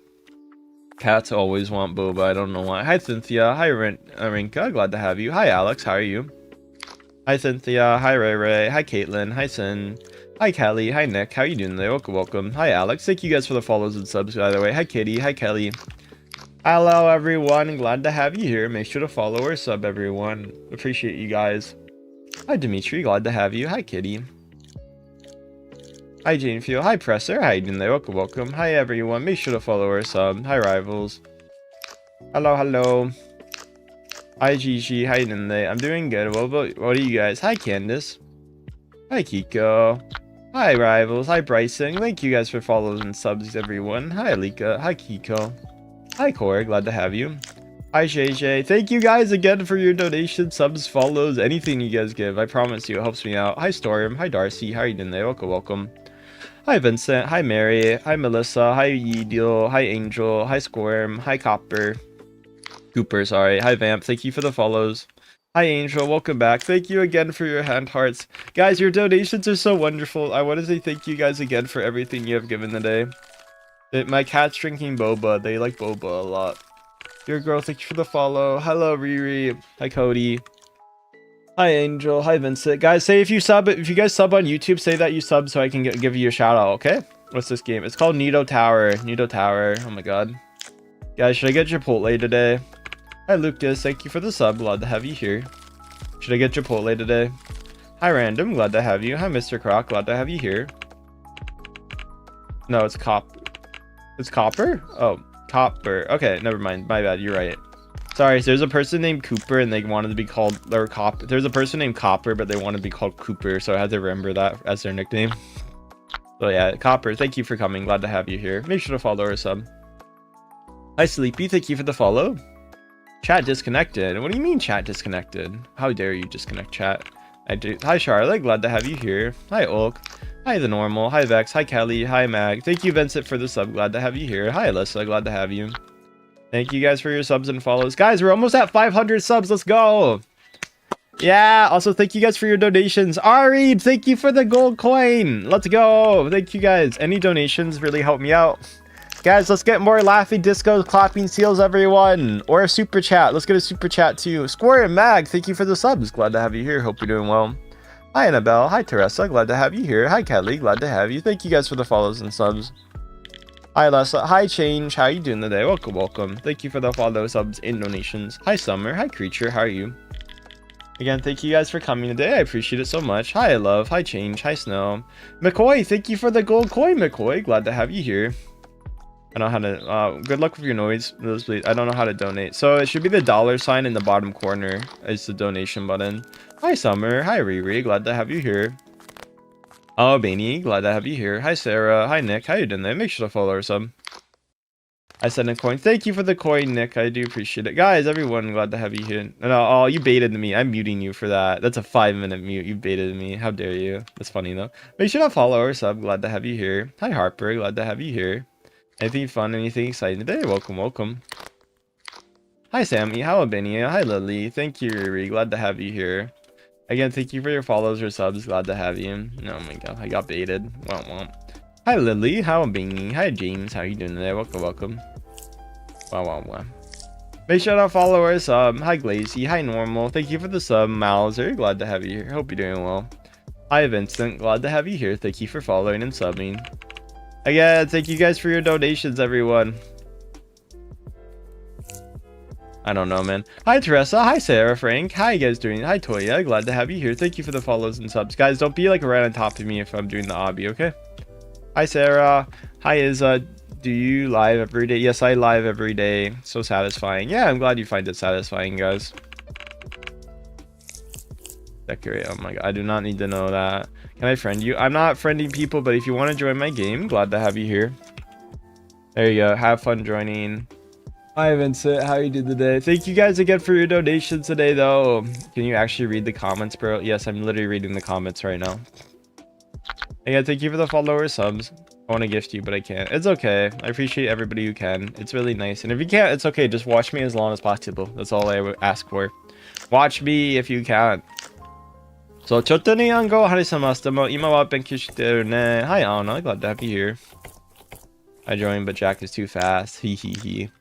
Cats always want boba. I don't know why. Hi, Cynthia. Hi, Rinka. Glad to have you. Hi, Alex. How are you? Hi, Cynthia. Hi, Ray Ray. Hi, Caitlin. Hi, Sin. Hi Kelly, hi Nick, how you doing there? Welcome, welcome. Hi Alex, thank you guys for the follows and subs, by the way. Hi Kitty, hi Kelly. Hello everyone, glad to have you here. Make sure to follow or sub, everyone. Appreciate you guys. Hi Dimitri, glad to have you. Hi Kitty. Hi, Jane Field. Hi, Presser. How you doing there? Welcome, welcome. Hi, everyone. Make sure to follow our sub. Hi, Rivals. Hello, hello. Hi, Gigi. How you doing there? I'm doing good. What are you guys? Hi, Candace. Hi, Kiko. Hi, Rivals. Hi, Bryson. Thank you guys for following and subs, everyone. Hi, Alika. Hi, Kiko. Hi, Corey. Glad to have you. Hi, JJ. Thank you guys again for your donations, subs, follows, anything you guys give. I promise you, it helps me out. Hi, Storm. Hi, Darcy. How are you doing there? Welcome, welcome. Hi, Vincent. Hi, Mary. Hi, Melissa. Hi, Yeedil. Hi, Angel. Hi, Squirm. Hi, Cooper, sorry. Hi, Vamp. Thank you for the follows. Hi, Angel. Welcome back. Thank you again for your hand hearts. Guys, your donations are so wonderful. I want to say thank you guys again for everything you have given today. My cat's drinking boba. They like boba a lot. Dear girl, thank you for the follow. Hello, Riri. Hi, Cody. Hi, Angel. Hi, Vincent. Guys, say if you guys sub on YouTube, say that you sub so I can give you a shout out, okay? What's this game? It's called Nido Tower. Nido Tower. Oh my god. Guys, should I get Chipotle today? Hi, Lucas. Thank you for the sub. Glad to have you here. Should I get Chipotle today? Hi, Random. Glad to have you. Hi, Mr. Croc. Glad to have you here. No, it's It's Copper? Oh. Copper. Okay, never mind. My bad. You're right. Sorry. So there's a person named Cooper, and they wanted to be called or Copper. There's a person named Copper, but they wanted to be called Cooper, so I had to remember that as their nickname. So yeah, Copper. Thank you for coming. Glad to have you here. Make sure to follow our sub. Hi, Sleepy. Thank you for the follow. Chat disconnected. What do you mean, chat disconnected? How dare you disconnect chat? I do. Hi, Charlotte. Glad to have you here. Hi, Ulk. Hi, The Normal. Hi, Vex. Hi, Kelly. Hi, Mag. Thank you, Vincent, for the sub. Glad to have you here. Hi, Alyssa. Glad to have you. Thank you guys for your subs and follows. Guys, we're almost at 500 subs. Let's go. Yeah. Also, thank you guys for your donations. Ari, thank you for the gold coin. Let's go. Thank you guys. Any donations really help me out. Guys, let's get more laughing discos, clapping seals, everyone. Or a super chat. Let's get a super chat too. Square and Mag, thank you for the subs. Glad to have you here. Hope you're doing well. Hi, Annabelle. Hi, Teresa. Glad to have you here. Hi, Kelly. Glad to have you. Thank you guys for the follows and subs. Hi, Lessa. Hi, Change. How you doing today? Welcome, welcome. Thank you for the follow, subs, and donations. Hi, Summer. Hi, Creature. How are you? Again, thank you guys for coming today. I appreciate it so much. Hi, Love. Hi, Change. Hi, Snow. McCoy, thank you for the gold coin, McCoy. Glad to have you here. I don't know how to, good luck with your noise. I don't know how to donate. So it should be the $ in the bottom corner is the donation button. Hi, Summer. Hi, Riri. Glad to have you here. Oh, Bainey. Glad to have you here. Hi, Sarah. Hi, Nick. How you doing there? Make sure to follow our sub. I sent a coin. Thank you for the coin, Nick. I do appreciate it. Guys, everyone, glad to have you here. No, oh, you baited me. I'm muting you for that. That's a 5-minute mute. You baited me. How dare you? That's funny, though. Make sure to follow our sub. Glad to have you here. Hi, Harper. Glad to have you here. Anything fun? Anything exciting today? Welcome, welcome. Hi, Sammy. How Benny? Hi, Lily. Thank you, Riri. Glad to have you here. Again, thank you for your follows or subs. Glad to have you. Oh my god, I got baited. Womp womp. Hi, Lily. How Benny? Hi, James. How you doing today? Welcome, welcome. Wow, wow, wow. Make sure to follow our sub. Hi, Glazy. Hi, Normal. Thank you for the sub, Mauser. Glad to have you here. Hope you're doing well. Hi, Vincent. Glad to have you here. Thank you for following and subbing. Again, thank you guys for your donations, everyone. I don't know, man. Hi, Teresa. Hi, Sarah, Frank. How you guys doing? Hi, Toya. Glad to have you here. Thank you for the follows and subs. Guys, don't be like right on top of me if I'm doing the obby, okay? Hi, Sarah. Hi, Izza. Do you live every day? Yes, I live every day. So satisfying. Yeah, I'm glad you find it satisfying, guys. Decorate. Oh my god, I do not need to know that. Can I friend you? I'm not friending people, but if you want to join my game, glad to have you here. There you go. Have fun joining. Hi, Vincent. How you doing today? Thank you guys again for your donations today, though. Can you actually read the comments, bro? Yes, I'm literally reading the comments right now. Again, thank you for the followers, subs. I want to gift you, but I can't. It's okay. I appreciate everybody who can. It's really nice. And if you can't, it's okay. Just watch me as long as possible. That's all I would ask for. Watch me if you can. So, ちょっと日本語を話しましたも今は勉強してるね. Hi, Anna. Glad to have you here. I joined, but Jack is too fast. Hee hee hee.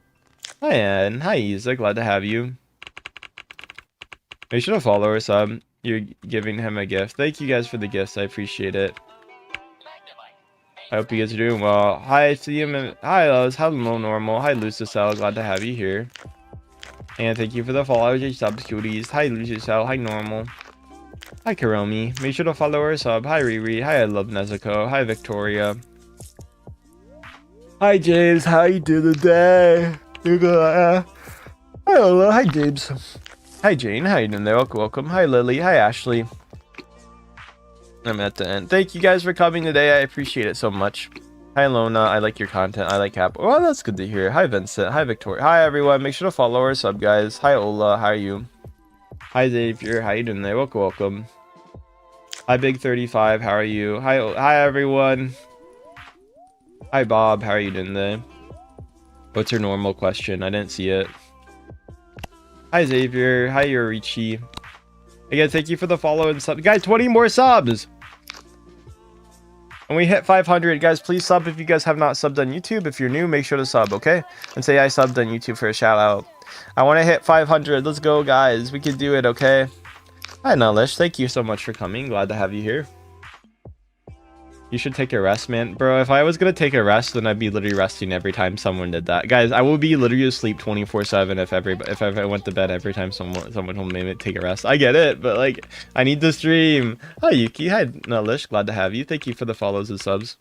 Hi, Ann. Hi, Isa. Glad to have you. Make sure to follow or sub. You're giving him a gift. Thank you guys for the gifts. I appreciate it. I hope you guys are doing well. Hi, CM. Hi, Lowe's. Hello, Normal. Hi, Lucicel. Glad to have you here. And thank you for the follow. Subs, cuties. Hi, Lucicel. Hi, Normal. Hi Karomi. Make sure to follow or sub. Hi Riri. Hi I love Nezuko. Hi Victoria. Hi James. How you doing today? Hi Ola. Hi James. Hi Jane. How you doing there? Welcome. Hi Lily. Hi Ashley. I'm at the end. Thank you guys for coming today. I appreciate it so much. Hi Lona. I like your content. I like Cap. Oh, that's good to hear. Hi Vincent. Hi Victoria. Hi everyone. Make sure to follow or sub, guys. Hi Ola. How are you? Hi Xavier. How you doing there? Welcome. Hi Big 35. How are you? Hi everyone. Hi Bob. How are you doing there? What's your normal question? I didn't see it. Hi Xavier. Hi Yorichi. Again, thank you for the follow and sub. Guys, 20 more subs. When we hit 500, guys, please sub if you guys have not subbed on YouTube. If you're new, make sure to sub, okay? And say I subbed on YouTube for a shout out. I want to hit 500. Let's go, guys. We can do it, okay? Hi, Nalish. Thank you so much for coming. Glad to have you here. You should take a rest, man. Bro, if I was going to take a rest, then I'd be literally resting every time someone did that. Guys, I will be literally asleep 24/7 if I went to bed every time someone told me to take a rest. I get it, but like, I need to stream. Hi, Yuki. Hi, Nalish. Glad to have you. Thank you for the follows and subs.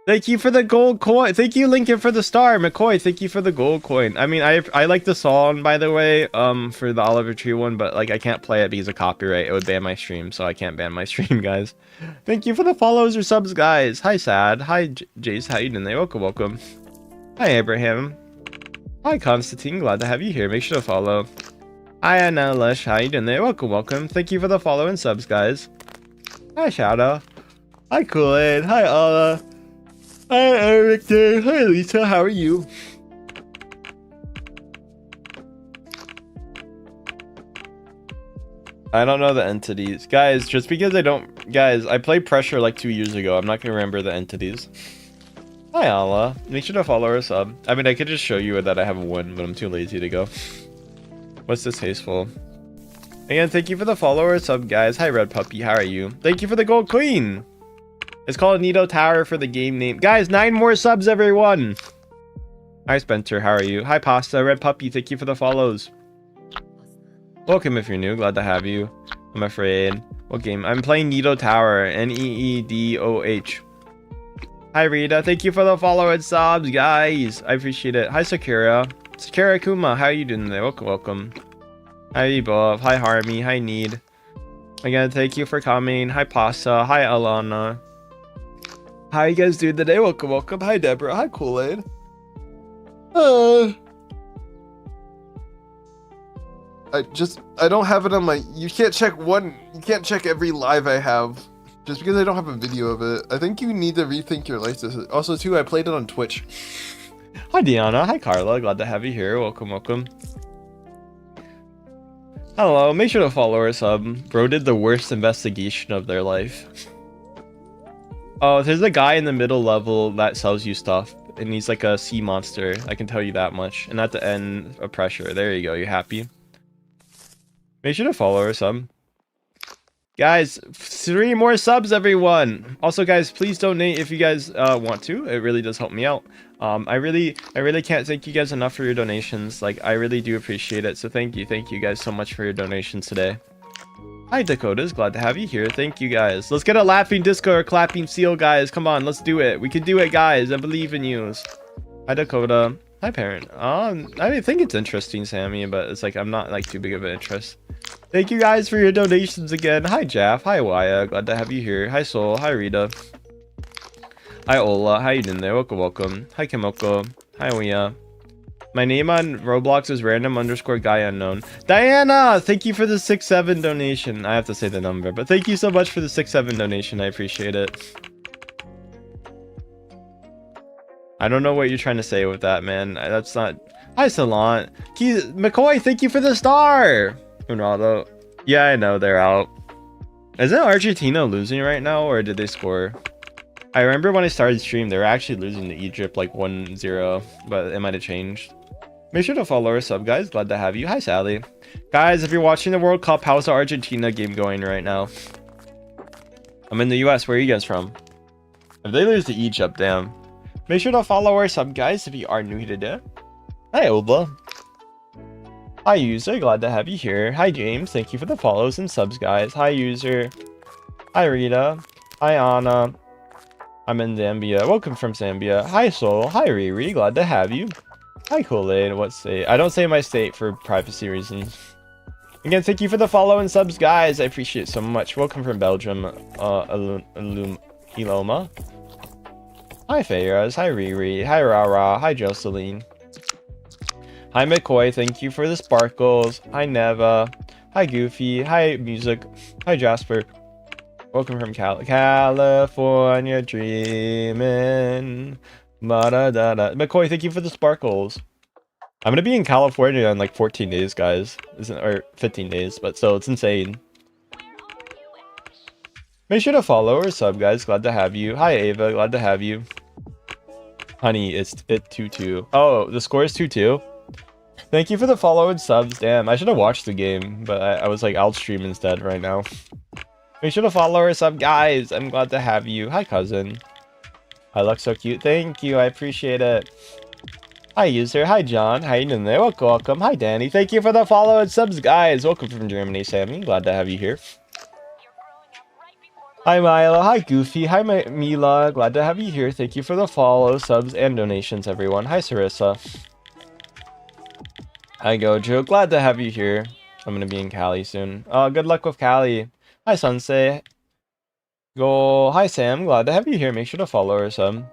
Thank you for the gold coin. Thank you, Lincoln, for the star. McCoy, thank you for the gold coin. I mean, I like the song, by the way, for the Oliver Tree one, but like I can't play it because of copyright. It would ban my stream, so I can't ban my stream, guys. Thank you for the follows or subs, guys. Hi, Sad. Hi, Jace. How you doing there? Welcome. Hi, Abraham. Hi, Constantine. Glad to have you here. Make sure to follow. Hi, Anna Lesh. How you doing there? Welcome. Thank you for the follow and subs, guys. Hi, Shadow. Hi, Kool-Aid. Hi, Alla. Hi, Eric. Hi, Lisa. How are you? I don't know the entities. Guys, just because I don't... Guys, I played Pressure like 2 years ago. I'm not going to remember the entities. Hi, Allah. Make sure to follow or sub. I mean, I could just show you that I have a win, but I'm too lazy to go. What's distasteful? Again, thank you for the follow or sub, guys. Hi, Red Puppy. How are you? Thank you for the gold queen. It's called Nido Tower for the game name. Guys, 9 more subs, everyone. Hi, Spencer. How are you? Hi, Pasta. Red Puppy. Thank you for the follows. Welcome if you're new. Glad to have you. I'm afraid. What game? I'm playing Nido Tower. Needoh. Hi, Rita. Thank you for the follow and subs, guys. I appreciate it. Hi, Sakura. Sakura Kuma. How are you doing there? Welcome. Hi, Bob. Hi, Harmy. Hi, Need. Again, thank you for coming. Hi, Pasta. Hi, Alana. How you guys doing today? Welcome. Hi, Deborah. Hi, Kool-Aid. I don't have it on my... You can't check every live I have. Just because I don't have a video of it. I think you need to rethink your life. Also, too, I played it on Twitch. Hi, Deanna. Hi, Carla. Glad to have you here. Welcome. Hello. Make sure to follow or sub. Bro did the worst investigation of their life. Oh, there's a guy in the middle level that sells you stuff. And he's like a sea monster. I can tell you that much. And at the end, a pressure. There you go. You happy? Make sure to follow or sub. Guys, 3 more subs, everyone. Also, guys, please donate if you guys want to. It really does help me out. I really can't thank you guys enough for your donations. Like, I really do appreciate it. So thank you guys so much for your donations today. Hi, Dakotas. Glad to have you here. Thank you, guys. Let's get a laughing disco or clapping seal, guys. Come on, let's do it. We can do it, guys. I believe in you. Hi, Dakota. Hi, Parent. I think it's interesting, Sammy, but it's like I'm not like too big of an interest. Thank you guys for your donations again. Hi, Jaff. Hi, Waya. Glad to have you here. Hi, Soul. Hi, Rita. Hi, Ola. How you doing there? Welcome. Hi, Kimoko. Hi, Wia. My name on Roblox is random_guy_unknown. Diana, thank you for the 6-7 donation. I have to say the number, but thank you so much for the 6-7 donation. I appreciate it. I don't know what you're trying to say with that, man. That's not... Hi, Salant. McCoy, thank you for the star. Ronaldo. Yeah, I know they're out. Isn't Argentina losing right now, or did they score? I remember when I started stream, they were actually losing to Egypt like 1-0, but it might have changed. Make sure to follow or sub, guys. Glad to have you. Hi, Sally. Guys, if you're watching the World Cup, how's the Argentina game going right now? I'm in the US. Where are you guys from? If they lose to Egypt, damn. Make sure to follow or sub, guys, if you are new here today. Hi, Oba. Hi, user. Glad to have you here. Hi, James. Thank you for the follows and subs, guys. Hi, user. Hi, Rita. Hi, Anna. I'm in Zambia. Welcome from Zambia. Hi, Soul. Hi, Riri. Glad to have you. Hi, Kool-Aid. What state? I don't say my state for privacy reasons. Again, thank you for the follow and subs, guys. I appreciate it so much. Welcome from Belgium, Iloma. Hi, Fayraz. Hi, Riri. Hi, Rara. Hi, Jocelyn. Hi, McCoy. Thank you for the sparkles. Hi, Neva. Hi, Goofy. Hi, Music. Hi, Jasper. Welcome from California dreaming. Da-da-da-da. McCoy, thank you for the sparkles. I'm gonna be in California in like 14 days, guys. Or 15 days, but still, it's insane. Make sure to follow or sub, guys. Glad to have you. Hi, Ava. Glad to have you. Honey, it's 2-2. Oh, the score is 2-2. Thank you for the follow and subs. Damn, I should have watched the game, but I was like, I'll stream instead right now. Make sure to follow or sub, guys. I'm glad to have you. Hi, cousin. I look so cute. Thank you. I appreciate it. Hi, user. Hi, John. How you doing there? Welcome. Hi, Danny. Thank you for the follow and subs, guys. Welcome from Germany, Sammy. Glad to have you here. Hi, Milo. Hi, Goofy. Hi, Mila. Glad to have you here. Thank you for the follow, subs, and donations, everyone. Hi, Sarissa. Hi, Gojo. Glad to have you here. I'm going to be in Cali soon. Good luck with Cali. Hi, Sunsei. Go. Hi, Sam. Glad to have you here. Make sure to follow or sub.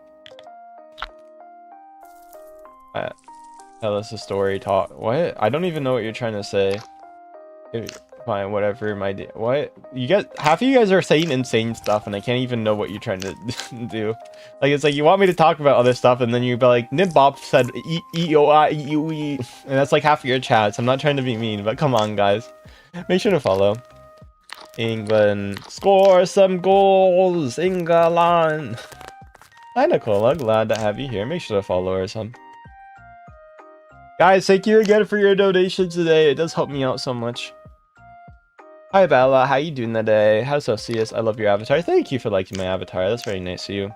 Tell us a story. Talk. What? I don't even know what you're trying to say. Fine, whatever. What? You guys? Half of you guys are saying insane stuff, and I can't even know what you're trying to do. Like, it's like you want me to talk about other stuff, and then you'd be like, Nimbop said E-O-I-E-U-E, and that's like half of your chats. I'm not trying to be mean, but come on, guys. Make sure to follow. England, score some goals, England. Hi, Nicola. Glad to have you here. Make sure to follow or something. Guys, thank you again for your donation today. It does help me out so much. Hi, Bella. How you doing today? How's Socius? I love your avatar. Thank you for liking my avatar. That's very nice of you.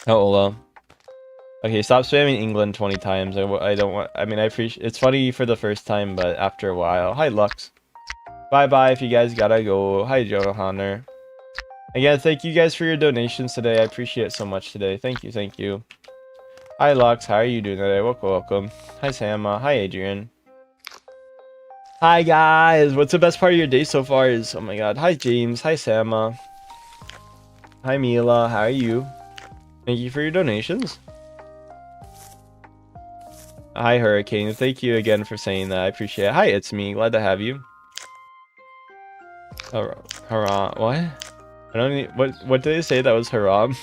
Oh, Ola. Okay, stop spamming England 20 times. I don't want... I mean, I appreciate... It's funny for the first time, but after a while. Hi, Lux. Bye-bye if you guys gotta go. Hi, Johanner. Again, thank you guys for your donations today. I appreciate it so much today. Thank you, thank you. Hi, Lux. How are you doing today? Welcome. Hi, Sama. Hi, Adrian. Hi, guys. What's the best part of your day so far? Oh my god. Hi, James. Hi, Sama. Hi, Mila. How are you? Thank you for your donations. Hi, Hurricane. Thank you again for saying that. I appreciate it. Hi, it's me. Glad to have you. Hurrah. What? I don't even... What did they say that was hurrah?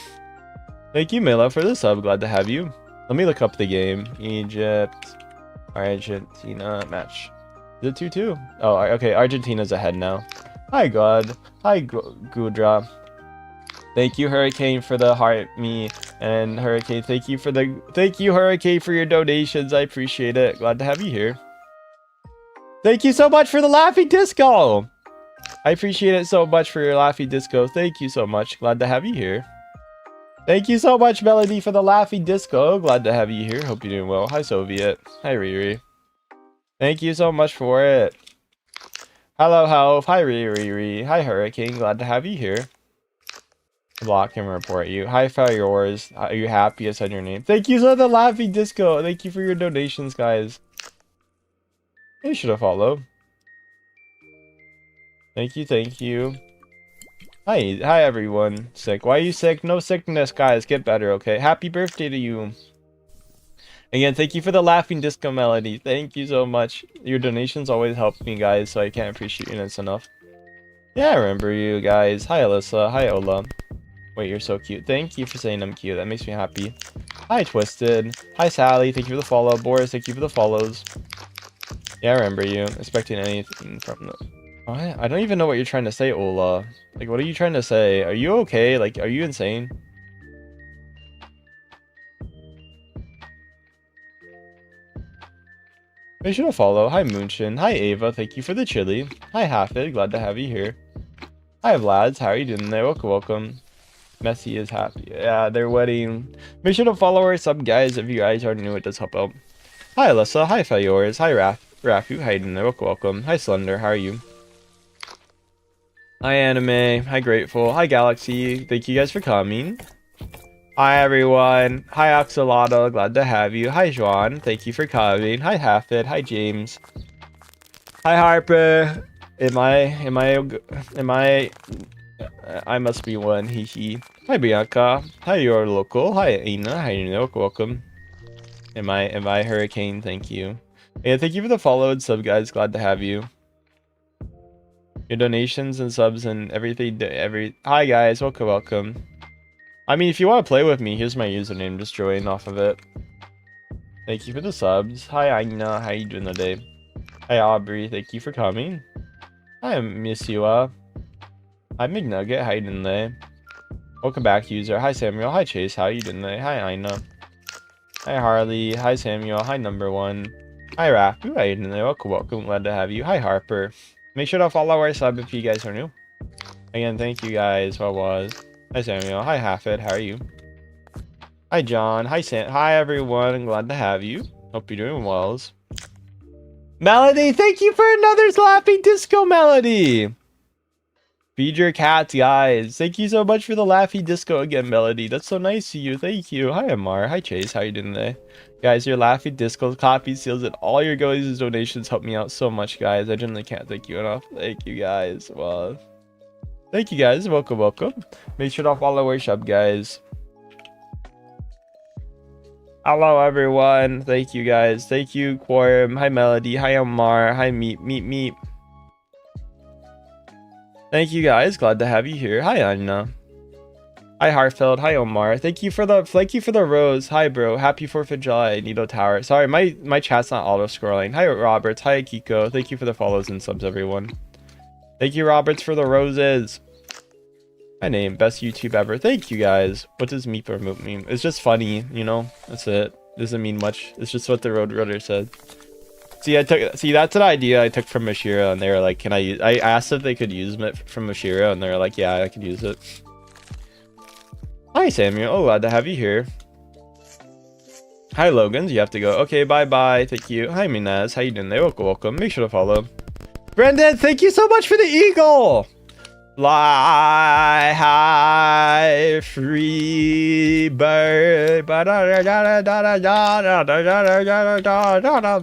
Thank you, Mila, for the sub. Glad to have you. Let me look up the game. Egypt, Argentina match. Is it 2-2? Oh, okay. Argentina's ahead now. Hi, God. Hi, Gudra. Thank you, Hurricane, for the heart me. And Hurricane, thank you, Hurricane, for your donations. I appreciate it. Glad to have you here. Thank you so much for the Laughing Disco. I appreciate it so much for your Laughing Disco. Thank you so much. Glad to have you here. Thank you so much, Melody, for the Laughing Disco. Glad to have you here. Hope you're doing well. Hi, Soviet. Hi, Riri. Thank you so much for it. Hello, Health. Hi, Riri. Hi, Hurricane. Glad to have you here. Block and report you. Hi, Yours. Are you happy I said your name? Thank you for the Laughing Disco. Thank you for your donations, guys. You should have followed. Thank you. Hi everyone. Sick. Why are you sick? No sickness, guys. Get better, okay? Happy birthday to you. Again, thank you for the Laughing Disco Melody. Thank you so much. Your donations always help me, guys, so I can't appreciate you enough. Yeah, I remember you guys. Hi, Alyssa. Hi, Ola. Wait, you're so cute. Thank you for saying I'm cute. That makes me happy. Hi, Twisted. Hi, Sally. Thank you for the follow. Boris, thank you for the follows. Yeah, I remember you. Expecting anything from the... What? I don't even know what you're trying to say, Ola. Like, what are you trying to say? Are you okay? Like, are you insane? Make sure to follow. Hi, Moonshin. Hi, Ava. Thank you for the chili. Hi, Hafid. Glad to have you here. Hi, Vlads. How are you doing there? Welcome. Messi is happy. Yeah, their wedding. Make sure to follow or sub, guys. If you guys already knew, it does help out. Hi, Alyssa. Hi, Fayors. Hi, Raph. Rafu, how you doing there? Welcome. Hi, Slender. How are you? Hi, Anime. Hi, Grateful. Hi, Galaxy. Thank you guys for coming. Hi, everyone. Hi, Axolotl. Glad to have you. Hi, Juan. Thank you for coming. Hi, Hafid. Hi, James. Hi, Harper. I must be one. Hee hee. Hi, Bianca. Hi, you're local. Hi, Ina. Hi, you know. Welcome. Am I Hurricane? Thank you. Yeah, thank you for the follow and sub, guys. Glad to have you. Your donations and subs and everything. Hi, guys. Welcome. I mean, if you want to play with me, here's my username. Just join off of it. Thank you for the subs. Hi, Aina. How you doing today? Hi, Aubrey. Thank you for coming. Hi, Miss Yua. Hi, McNugget. How you doing today? Welcome back, user. Hi, Samuel. Hi, Chase. How you doing today? Hi, Aina. Hi, Harley. Hi, Samuel. Hi, number one. Hi, Rafu. How you doing today? Welcome. Glad to have you. Hi, Harper. Make sure to follow our sub if you guys are new. Again, thank you guys. What was? Hi, Samuel. Hi, Hafid. How are you? Hi, John. Hi, Sam. Hi, everyone. I'm glad to have you. Hope you're doing well. Melody, thank you for another laughing disco melody. Feed your cats, guys. Thank you so much for the laughy disco again, Melody. That's so nice of you. Thank you. Hi, Amar. Hi, Chase. How you doing today? Guys, your laughy disco, coffee seals, and all your guys' donations help me out so much, guys. I genuinely can't thank you enough. Thank you, guys. Well, thank you, guys. Welcome. Make sure to follow our shop, guys. Hello, everyone. Thank you, guys. Thank you, Quorum. Hi, Melody. Hi, Amar. Hi, Meep. Thank you, guys. Glad to have you here. Hi, Anna. Hi, Harfeld. Hi, Omar. Thank you for the rose. Hi, bro. Happy 4th of July, Nido Tower. Sorry, my chat's not auto-scrolling. Hi, Roberts. Hi, Kiko. Thank you for the follows and subs, everyone. Thank you, Roberts, for the roses. My name, best YouTube ever. Thank you, guys. What does Meep or Moop mean? It's just funny, you know? That's it. Doesn't mean much. It's just what the Roadrunner said. See, that's an idea I took from Mashiro, and they were like, can I use... I asked if they could use it from Mashiro, and they were like, yeah, I could use it. Hi, Samuel. Oh, glad to have you here. Hi, Logans. You have to go. Okay, bye-bye. Thank you. Hi, Minaz. How you doing there? Welcome. Make sure to follow. Brendan, thank you so much for the eagle! Fly high, free bird.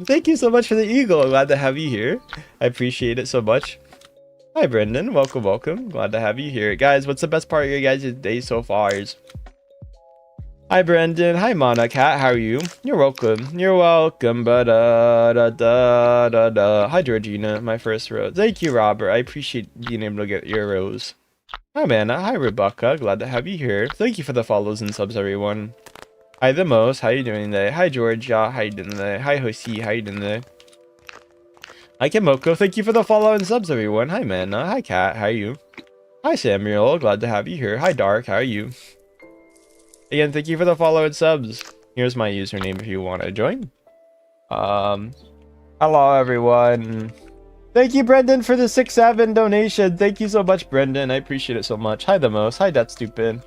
Thank you so much for the eagle. Glad to have you here. I appreciate it so much. Hi, Brendan. Welcome. Glad to have you here. Guys, what's the best part of your guys' day so far? Hi, Brendan. Hi, Mana Cat. How are you? You're welcome. Hi, Georgina. My first rose. Thank you, Robert. I appreciate being able to get your rose. Hi, Mana. Hi, Rebecca. Glad to have you here. Thank you for the follows and subs, everyone. Hi, The Most. How you doing today? Hi, Georgia. How you doing today? Hi, Hosi. How you doing today? Hi, Kimoko. Thank you for the follow and subs, everyone. Hi, Mana. Hi, Cat. How are you? Hi, Samuel. Glad to have you here. Hi, Dark. How are you? Again, thank you for the follow and subs. Here's my username if you want to join. Hello, everyone. Thank you, Brendan, for the 6-7 donation. Thank you so much, Brendan. I appreciate it so much. Hi, The Most. Hi, That's Stupid.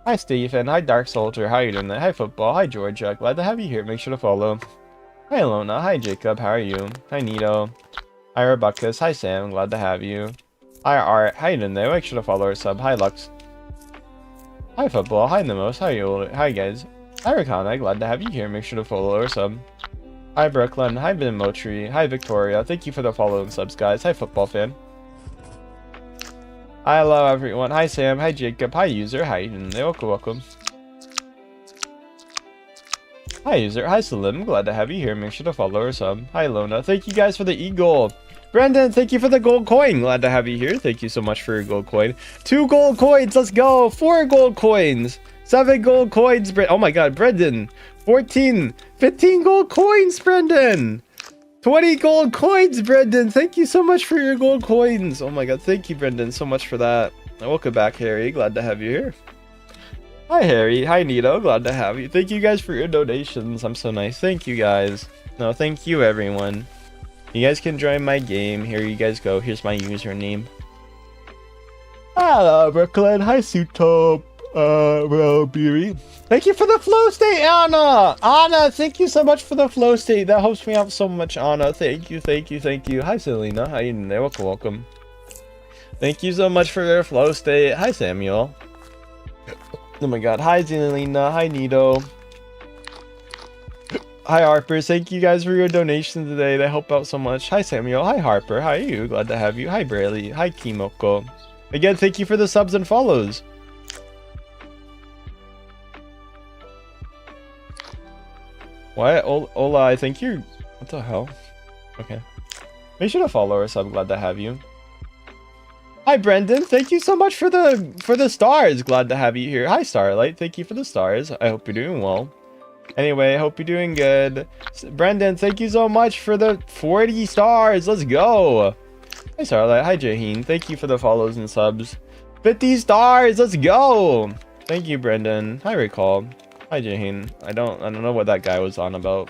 Hi, Stephen. Hi, Dark Soldier. How are you doing? Hi, Football. Hi, Georgia. Glad to have you here. Make sure to follow. Hi, Alona. Hi, Jacob. How are you? Hi, Nito. Hi, Rebecca. Hi, Sam. Glad to have you. Hi, Art. How you doing there? Make sure to follow our sub. Hi, Lux. Hi, Football. Hi, Nemos. How you? Hi, guys. Hi, Rakana. Glad to have you here. Make sure to follow our sub. Hi, Brooklyn. Hi, Ben Motri. Hi, Victoria. Thank you for the follow and subs, guys. Hi, Football Fan. Hi, hello, everyone. Hi, Sam. Hi, Jacob. Hi, User. Hi, Eden. Welcome. Hi, User. Hi, Salim. Glad to have you here. Make sure to follow our sub. Hi, Lona. Thank you guys for the eagle. Brendan, thank you for the gold coin. Glad to have you here. Thank you so much for your gold coin. 2 gold coins. Let's go. 4 gold coins. 7 gold coins. Oh my god, Brendan. 14. 15 gold coins, Brendan. 20 gold coins, Brendan. Thank you so much for your gold coins. Oh my god, thank you, Brendan, so much for that. Welcome back, Harry. Glad to have you here. Hi, Harry. Hi, Nito. Glad to have you. Thank you guys for your donations. I'm so nice. Thank you, guys. No, thank you, everyone. You guys can join my game. Here you guys go. Here's my username. Hello, Brooklyn. Hi, Sutop. Well, Beauty. Thank you for the flow state, Anna! Anna, thank you so much for the flow state. That helps me out so much, Anna. Thank you, thank you, thank you. Hi, Selena. How you doing there? Welcome, welcome. Thank you so much for your flow state. Hi, Samuel. Oh my god. Hi, Zelina. Hi, Nito. Hi, Harper. Thank you guys for your donation today. They help out so much. Hi, Samuel. Hi, Harper. How are you? Glad to have you. Hi, Braley. Hi, Kimoko. Again, thank you for the subs and follows. What? Ola, I think you're... What the hell? Okay. Make sure to follow us. I'm glad to have you. Hi, Brendan. Thank you so much for the stars. Glad to have you here. Hi, Starlight. Thank you for the stars. I hope you're doing well. Anyway, I hope you're doing good. Brendan, thank you so much for the 40 stars. Let's go. Hi, Starlight. Hi, Jaheen. Thank you for the follows and subs. 50 stars. Let's go. Thank you, Brendan. Hi, Recall. Hi, Jaheen. I don't know what that guy was on about.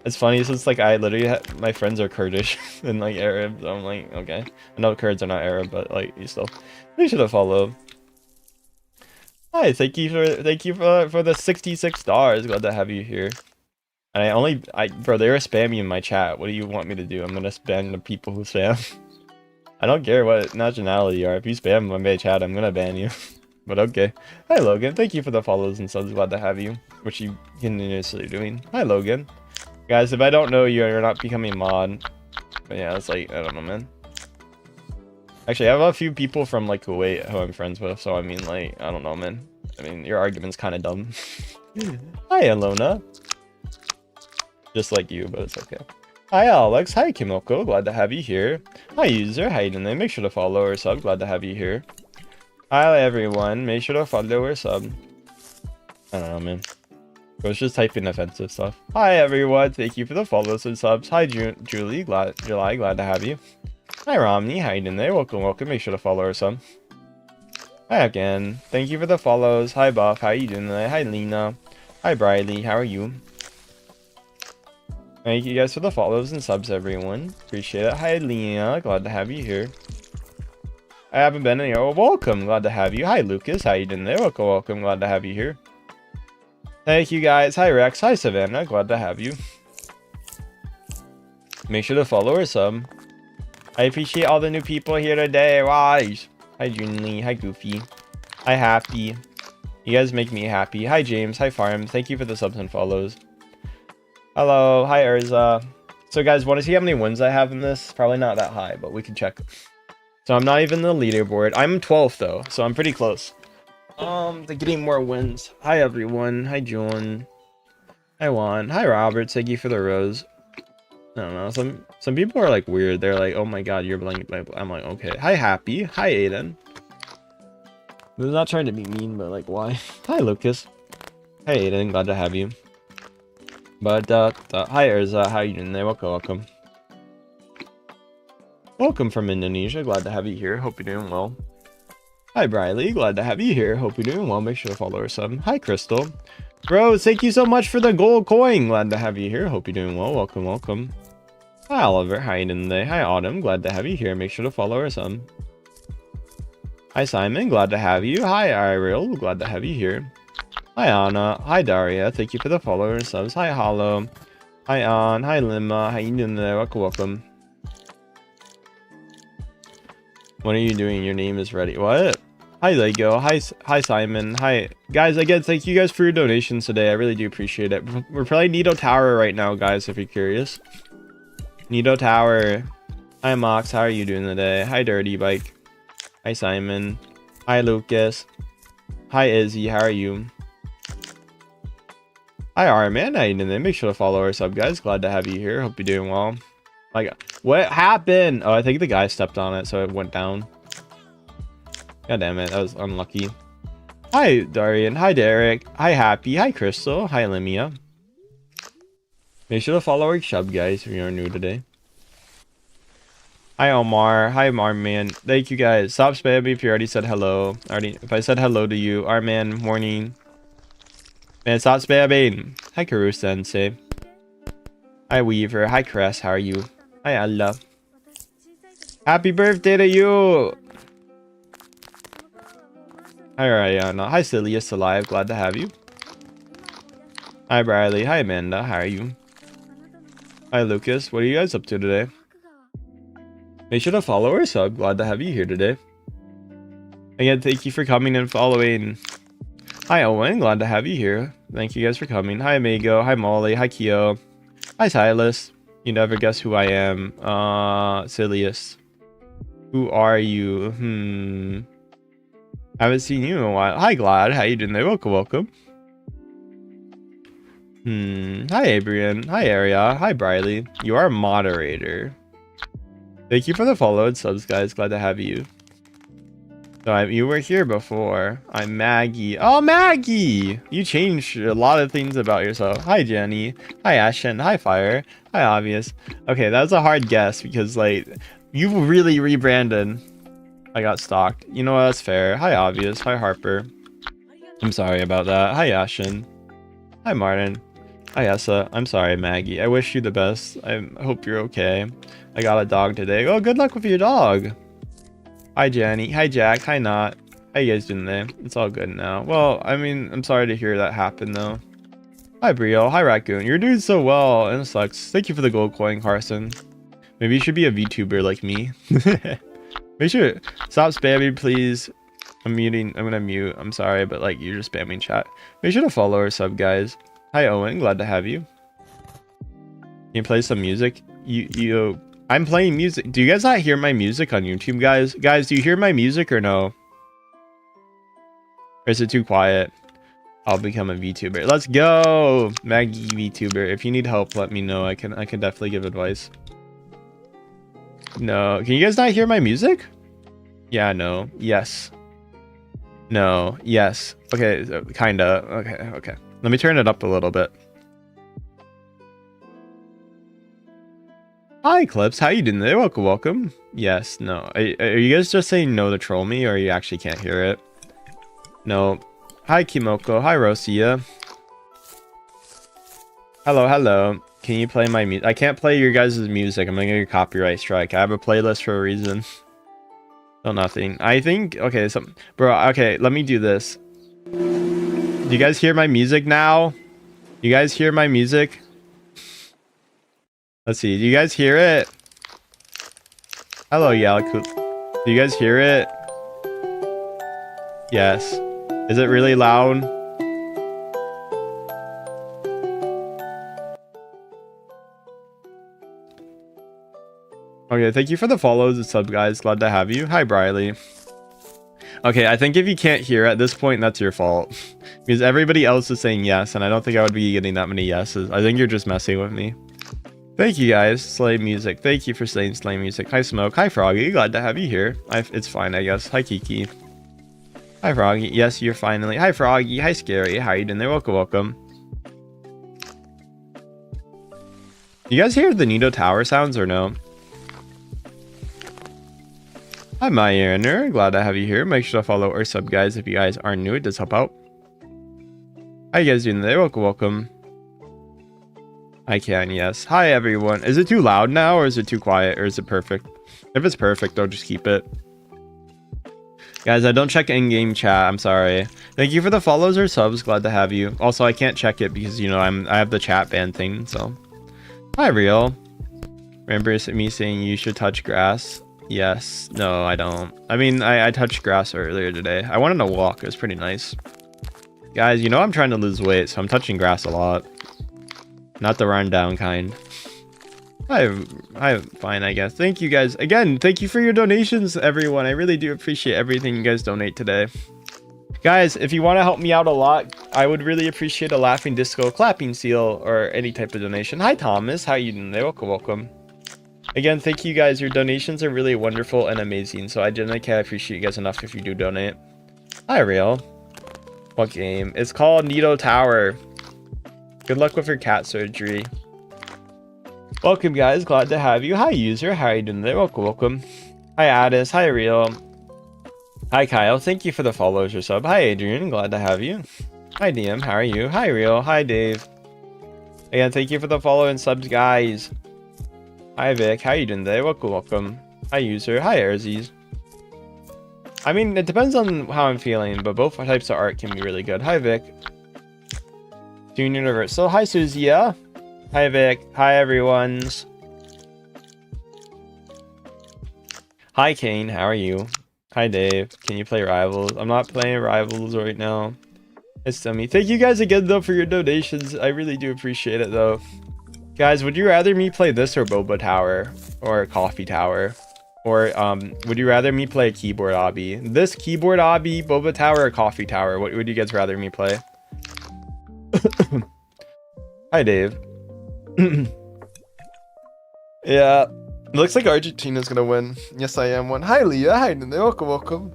It's funny since like I literally my friends are Kurdish and like Arab, so I'm like, okay. I know Kurds are not Arab, but like you still we should have followed. Hi, thank you for the 66 stars. Glad to have you here. And bro, they were spamming in my chat. What do you want me to do? I'm gonna spam the people who spam. I don't care what nationality you are. If you spam my chat, I'm gonna ban you. But okay. Hi, Logan. Thank you for the follows and subs. Glad to have you, which you continuously doing. Hi, Logan. Guys, if I don't know you, you're not becoming a mod. But yeah, it's like, I don't know, man. Actually, I have a few people from like Kuwait who I'm friends with, so I mean, like, I don't know, man. I mean, your argument's kind of dumb. Hi, Alona. Just like you, but it's okay. Hi, Alex. Hi, Kimoko. Glad to have you here. Hi, user. How you doing? Make sure to follow or sub. Glad to have you here. Hi, everyone. Make sure to follow or sub. I don't know, man. I was just typing offensive stuff. Hi, everyone. Thank you for the follows and subs. Hi, Julie. Glad to have you. Hi, Romney. How you doing there? Welcome, welcome. Make sure to follow or sub. Hi, again. Thank you for the follows. Hi, Buff. How you doing there? Hi, Lena. Hi, Briley. How are you? Thank you guys for the follows and subs, everyone. Appreciate it. Hi, Lena. Glad to have you here. I haven't been in here. Oh, welcome. Glad to have you. Hi, Lucas. How you doing there? Welcome, welcome. Glad to have you here. Thank you, guys. Hi, Rex. Hi, Savannah. Glad to have you. Make sure to follow or sub. I appreciate all the new people here today. Wise. Hi, Junlee. Hi, Goofy. Hi, Happy. You guys make me happy. Hi, James. Hi, Farm. Thank you for the subs and follows. Hello. Hi, Urza. So, guys, want to see how many wins I have in this? Probably not that high, but we can check. So I'm not even the leaderboard. I'm 12th though, so I'm pretty close. To getting more wins. Hi everyone. Hi John. Hi Juan. Hi Robert. Thank you for the rose. I don't know. Some people are like weird. They're like, oh my god, you're blank. I'm like, okay. Hi Happy. Hi Aiden. I'm not trying to be mean, but like, why? Hi Lucas. Hi Aiden. Glad to have you. But hi Urza. How you doing there? Welcome, welcome. Welcome from Indonesia. Glad to have you here. Hope you're doing well. Hi, Briley. Glad to have you here. Hope you're doing well. Make sure to follow or sub. Hi, Crystal. Bro, thank you so much for the gold coin. Glad to have you here. Hope you're doing well. Welcome, welcome. Hi, Oliver. How you doing today? Hi, Autumn. Glad to have you here. Make sure to follow or sub. Hi, Simon. Glad to have you. Hi, Ariel. Glad to have you here. Hi, Anna. Hi, Daria. Thank you for the follow or subs. Hi, Hollow. Hi, An. Hi, Lima. How you doing today? Welcome, welcome. What are you doing? Your name is ready. What? Hi, Lego. Hi, Simon. Hi, guys. Again, thank you guys for your donations today. I really do appreciate it. We're playing Nido Tower right now, guys, if you're curious. Nido Tower. Hi, Mox. How are you doing today? Hi, Dirty Bike. Hi, Simon. Hi, Lucas. Hi, Izzy. How are you? Hi, Arman. How you doing? Make sure to follow or sub, guys. Glad to have you here. Hope you're doing well. Like, what happened? Oh, I think the guy stepped on it, so it went down. God damn it, that was unlucky. Hi, Darian. Hi, Derek. Hi, Happy. Hi, Crystal. Hi, Limia. Make sure to follow our sub, guys, if you're new today. Hi, Omar. Hi, Marman. Thank you, guys. Stop spamming if you already said hello. If I said hello to you. Arman, morning. Man, stop spamming. Hi, Karu Sensei. Hi, Weaver. Hi, Cress. How are you? Hi, Allah. Happy birthday to you! Hi, Ariana. Hi, Silius Alive. Glad to have you. Hi, Briley. Hi, Amanda. How are you? Hi, Lucas. What are you guys up to today? Make sure to follow or sub. Glad to have you here today. Again, thank you for coming and following. Hi, Owen. Glad to have you here. Thank you guys for coming. Hi, Amigo. Hi, Molly. Hi, Keo. Hi, Silas. You never guess who I am. Silius. Who are you? Haven't seen you in a while. Hi, Glad. How you doing there? Welcome. Hi, Abrian. Hi, Aria. Hi, Briley. You are a moderator. Thank you for the follow and subs, guys. Glad to have you. So you were here before. I'm Maggie. Oh, Maggie! You changed a lot of things about yourself. Hi, Jenny. Hi, Ashen. Hi, Fire. Hi, Obvious. Okay, that was a hard guess because, like, you really rebranded. I got stalked. You know what? That's fair. Hi, Obvious. Hi, Harper. I'm sorry about that. Hi, Ashen. Hi, Martin. Hi, Essa. I'm sorry, Maggie. I wish you the best. I hope you're okay. I got a dog today. Oh, good luck with your dog. Hi, Jenny. Hi, Jack. Hi, Not. How you guys doing there? It's all good now. Well, I mean, I'm sorry to hear that happen, though. Hi, Brio. Hi, Raccoon. You're doing so well, and it sucks. Thank you for the gold coin, Carson. Maybe you should be a VTuber like me. Make sure stop spamming, please. I'm muting. I'm gonna mute. I'm sorry, but like you're just spamming chat. Make sure to follow or sub, guys. Hi, Owen. Glad to have you. Can you play some music? I'm playing music. Do you guys not hear my music on YouTube, guys? Guys, do you hear my music or no? Or is it too quiet? I'll become a VTuber. Let's go, Maggie VTuber. If you need help, let me know. I can definitely give advice. No, can you guys not hear my music? Yeah, no, yes, no, yes. Okay, kinda. Okay. Let me turn it up a little bit. Hi, Clips. How you doing there? Welcome. Yes, no. Are you guys just saying no to troll me, or you actually can't hear it? No. Hi, Kimoko. Hi, Rosia. Hello. Can you play my music? I can't play your guys' music. I'm gonna get a copyright strike. I have a playlist for a reason. No, nothing. I think, okay, bro, okay, let me do this. Do you guys hear my music now? You guys hear my music? Let's see. Do you guys hear it? Hello, Yalaku. Do you guys hear it? Yes. Is it really loud? Okay, thank you for the follows and sub, guys. Glad to have you. Hi, Briley. Okay, I think if you can't hear at this point, that's your fault. Because everybody else is saying yes, and I don't think I would be getting that many yeses. I think you're just messing with me. Thank you, guys. Slay Music. Thank you for saying Slay Music. Hi, Smoke. Hi, Froggy. Glad to have you here. It's fine, I guess. Hi, Kiki. Hi, Froggy. Yes, you're finally. Hi, Froggy. Hi, Scary. How you doing there? Welcome. You guys hear the Nido Tower sounds or no? Hi, my Aaroner. Glad to have you here. Make sure to follow or sub, guys. If you guys are new, it does help out. How you guys doing there? Welcome. I can, yes. Hi, everyone. Is it too loud now, or is it too quiet, or is it perfect? If it's perfect, I'll just keep it. Guys, I don't check in-game chat. I'm sorry. Thank you for the follows or subs. Glad to have you. Also, I can't check it because, you know, I have the chat ban thing, so. Hi, Real. Remember me saying you should touch grass? Yes. No, I don't. I mean, I touched grass earlier today. I went on a walk. It was pretty nice. Guys, you know I'm trying to lose weight, so I'm touching grass a lot. Not the rundown kind. I'm fine, I guess. Thank you, guys. Again, thank you for your donations, everyone. I really do appreciate everything you guys donate today. Guys, if you want to help me out a lot, I would really appreciate a laughing disco, clapping seal, or any type of donation. Hi, Thomas. How you doing there? Welcome. Again, thank you, guys. Your donations are really wonderful and amazing, so I genuinely can't appreciate you guys enough if you do donate. Hi, Real. What game? It's called Nido Tower. Good luck with your cat surgery. Welcome, guys. Glad to have you. Hi, user. How are you doing there? Welcome. Hi, Addis. Hi, Real. Hi, Kyle. Thank you for the follows or sub. Hi, Adrian. Glad to have you. Hi, DM. How are you? Hi, Real. Hi, Dave. Again, thank you for the follow and subs, guys. Hi, Vic. How you doing there? Welcome. Hi, user. Hi, Airzies. I mean, it depends on how I'm feeling, but both types of art can be really good. Hi, Vic. Toon Universal. Hi, Susie. Yeah. Hi, Vic. Hi, everyone's. Hi, Kane. How are you? Hi, Dave. Can you play Rivals? I'm not playing Rivals right now. It's dummy. Thank you guys again, though, for your donations. I really do appreciate it, though. Guys, would you rather me play this or Boba Tower? Or Coffee Tower? Or, would you rather me play Keyboard Obby? This Keyboard Obby, Boba Tower, or Coffee Tower? What would you guys rather me play? Hi, Dave. Yeah. It looks like Argentina's gonna win. Yes, I am one. Hi, Leah. Hi, welcome, welcome.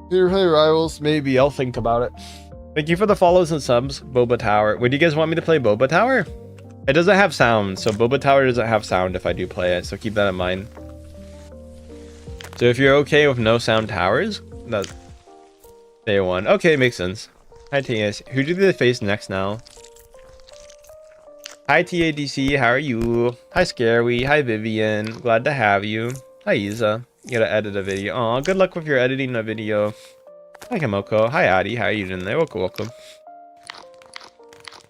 Here, hey, Rivals. Maybe I'll think about it. Thank you for the follows and subs, Boba Tower. Would you guys want me to play Boba Tower? It doesn't have sound, so Boba Tower doesn't have sound if I do play it, so keep that in mind. So if you're okay with no sound towers, that's day one. Okay, makes sense. Hi, TS. Who do they face next now? Hi, TADC. How are you? Hi, Scary. Hi, Vivian. Glad to have you. Hi, Isa. You gotta edit a video. Aw, good luck with your editing a video. Hi, Kamoko. Hi, Adi. How are you doing there? Welcome, welcome.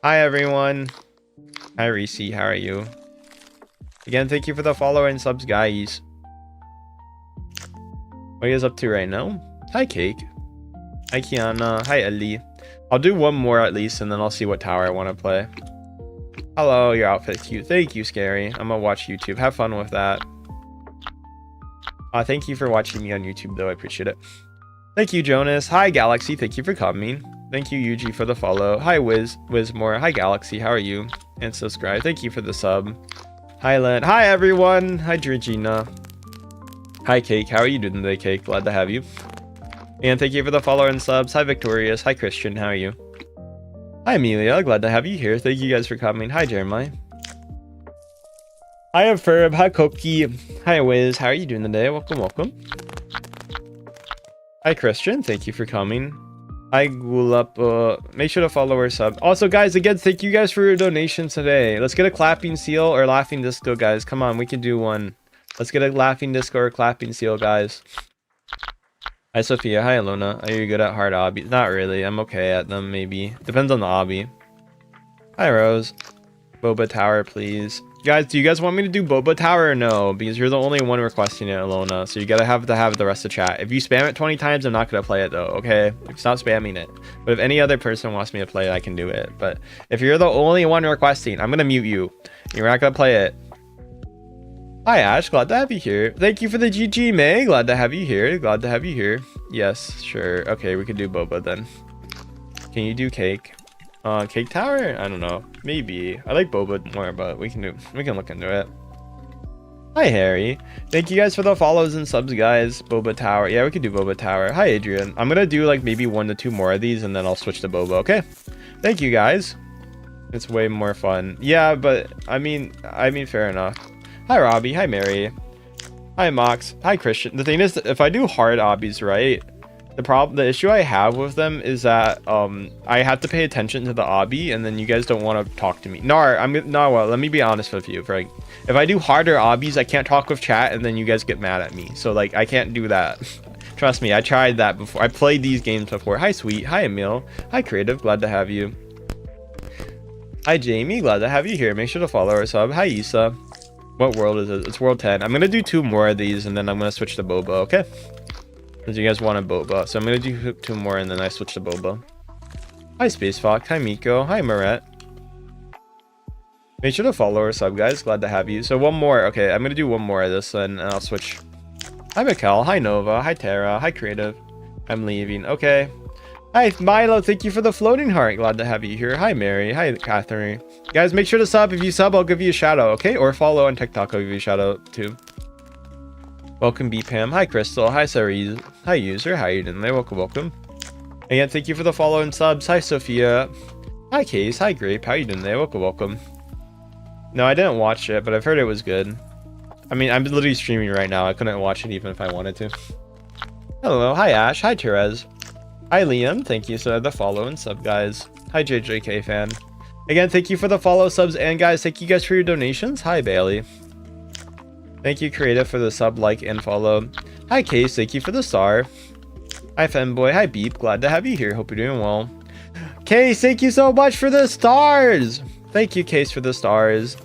Hi, everyone. Hi, Reese. How are you? Again, thank you for the follow and subs, guys. What are you guys up to right now? Hi, Cake. Hi, Kiana. Hi, Ellie. I'll do one more at least, and then I'll see what tower I want to play. Hello, your outfit's cute. Thank you, Scary. I'm gonna watch YouTube. Have fun with that. Thank you for watching me on YouTube, though. I appreciate it. Thank you, Jonas. Hi, Galaxy. Thank you for coming. Thank you, Yuji, for the follow. Hi, Wizmore. Hi, Galaxy. How are you? And subscribe. Thank you for the sub. Hi, Len. Hi, everyone. Hi, Georgina. Hi, Cake. How are you doing today, Cake? Glad to have you. And thank you for the follow and subs. Hi, Victorious. Hi, Christian. How are you? Hi, Amelia. Glad to have you here. Thank you guys for coming. Hi, Jeremiah. Hi, Ferb. Hi, Koki. Hi, Wiz. How are you doing today? Welcome, welcome. Hi, Christian. Thank you for coming. Hi, Gulup. Make sure to follow or sub. Also, guys, again, thank you guys for your donations today. Let's get a clapping seal or laughing disco, guys. Come on, we can do one. Let's get a laughing disco or clapping seal, guys. Hi, Sophia. Hi, Alona. Are you good at hard obbies? Not really. I'm okay at them, maybe. Depends on the obby. Hi, Rose. Boba Tower, please. Guys, do you guys want me to do Boba Tower or no? Because you're the only one requesting it, Alona. So you gotta have the rest of chat. If you spam it 20 times, I'm not gonna play it though, okay? Stop spamming it. But if any other person wants me to play it, I can do it. But if you're the only one requesting, I'm gonna mute you. You're not gonna play it. Hi, Ash. Glad to have you here. Thank you for the GG, May. Glad to have you here. Glad to have you here. Yes, sure. Okay, we could do Boba then. Can you do Cake? Cake Tower? I don't know. Maybe. I like Boba more, but we can look into it. Hi, Harry. Thank you guys for the follows and subs, guys. Boba Tower. Yeah, we could do Boba Tower. Hi, Adrian. I'm gonna do like maybe 1 to 2 more of these, and then I'll switch to Boba. Okay. Thank you, guys. It's way more fun. Yeah, but I mean, fair enough. Hi, Robbie. Hi, Mary. Hi, Mox. Hi, Christian. The thing is, if I do hard obbies, right? The issue I have with them is that I have to pay attention to the obby, and then you guys don't want to talk to me. Well, let me be honest with you, Frank. If I do harder obbies, I can't talk with chat, and then you guys get mad at me. So like, I can't do that. Trust me, I tried that before. I played these games before. Hi, Sweet. Hi, Emil. Hi, Creative. Glad to have you. Hi, Jamie. Glad to have you here. Make sure to follow or sub. Hi, Issa. What world is it? It's world 10. I'm gonna do 2 more of these, and then I'm gonna switch to Boba. Okay. Because you guys want a Boba. So I'm going to do 2 more and then I switch to Boba. Hi, Space Fox. Hi, Miko. Hi, Maret. Make sure to follow or sub, guys. Glad to have you. So 1 more. Okay, I'm going to do 1 more of this and I'll switch. Hi, Mikkel. Hi, Nova. Hi, Tara. Hi, Creative. I'm leaving. Okay. Hi, Milo. Thank you for the floating heart. Glad to have you here. Hi, Mary. Hi, Catherine. Guys, make sure to sub. If you sub, I'll give you a shout out, okay? Or follow on TikTok. I'll give you a shout out too. Welcome, BPAM. Hi, Crystal. Hi, Cerise. Hi, user. How you doing there? Welcome, welcome. Again, thank you for the follow and subs. Hi, Sophia. Hi, Case. Hi, Grape. How you doing there? Welcome, welcome. No, I didn't watch it, but I've heard it was good. I mean, I'm literally streaming right now. I couldn't watch it even if I wanted to. Hello. Hi, Ash. Hi, Therese. Hi, Liam. Thank you for the follow and sub, guys. Hi, JJK fan. Again, thank you for the follow, subs, and guys, thank you guys for your donations. Hi, Bailey. Thank you, Creative, for the sub, like, and follow. Hi, Case. Thank you for the star. Hi, Femboy. Hi, Beep. Glad to have you here. Hope you're doing well. Case, thank you so much for the stars. Thank you, Case, for the stars.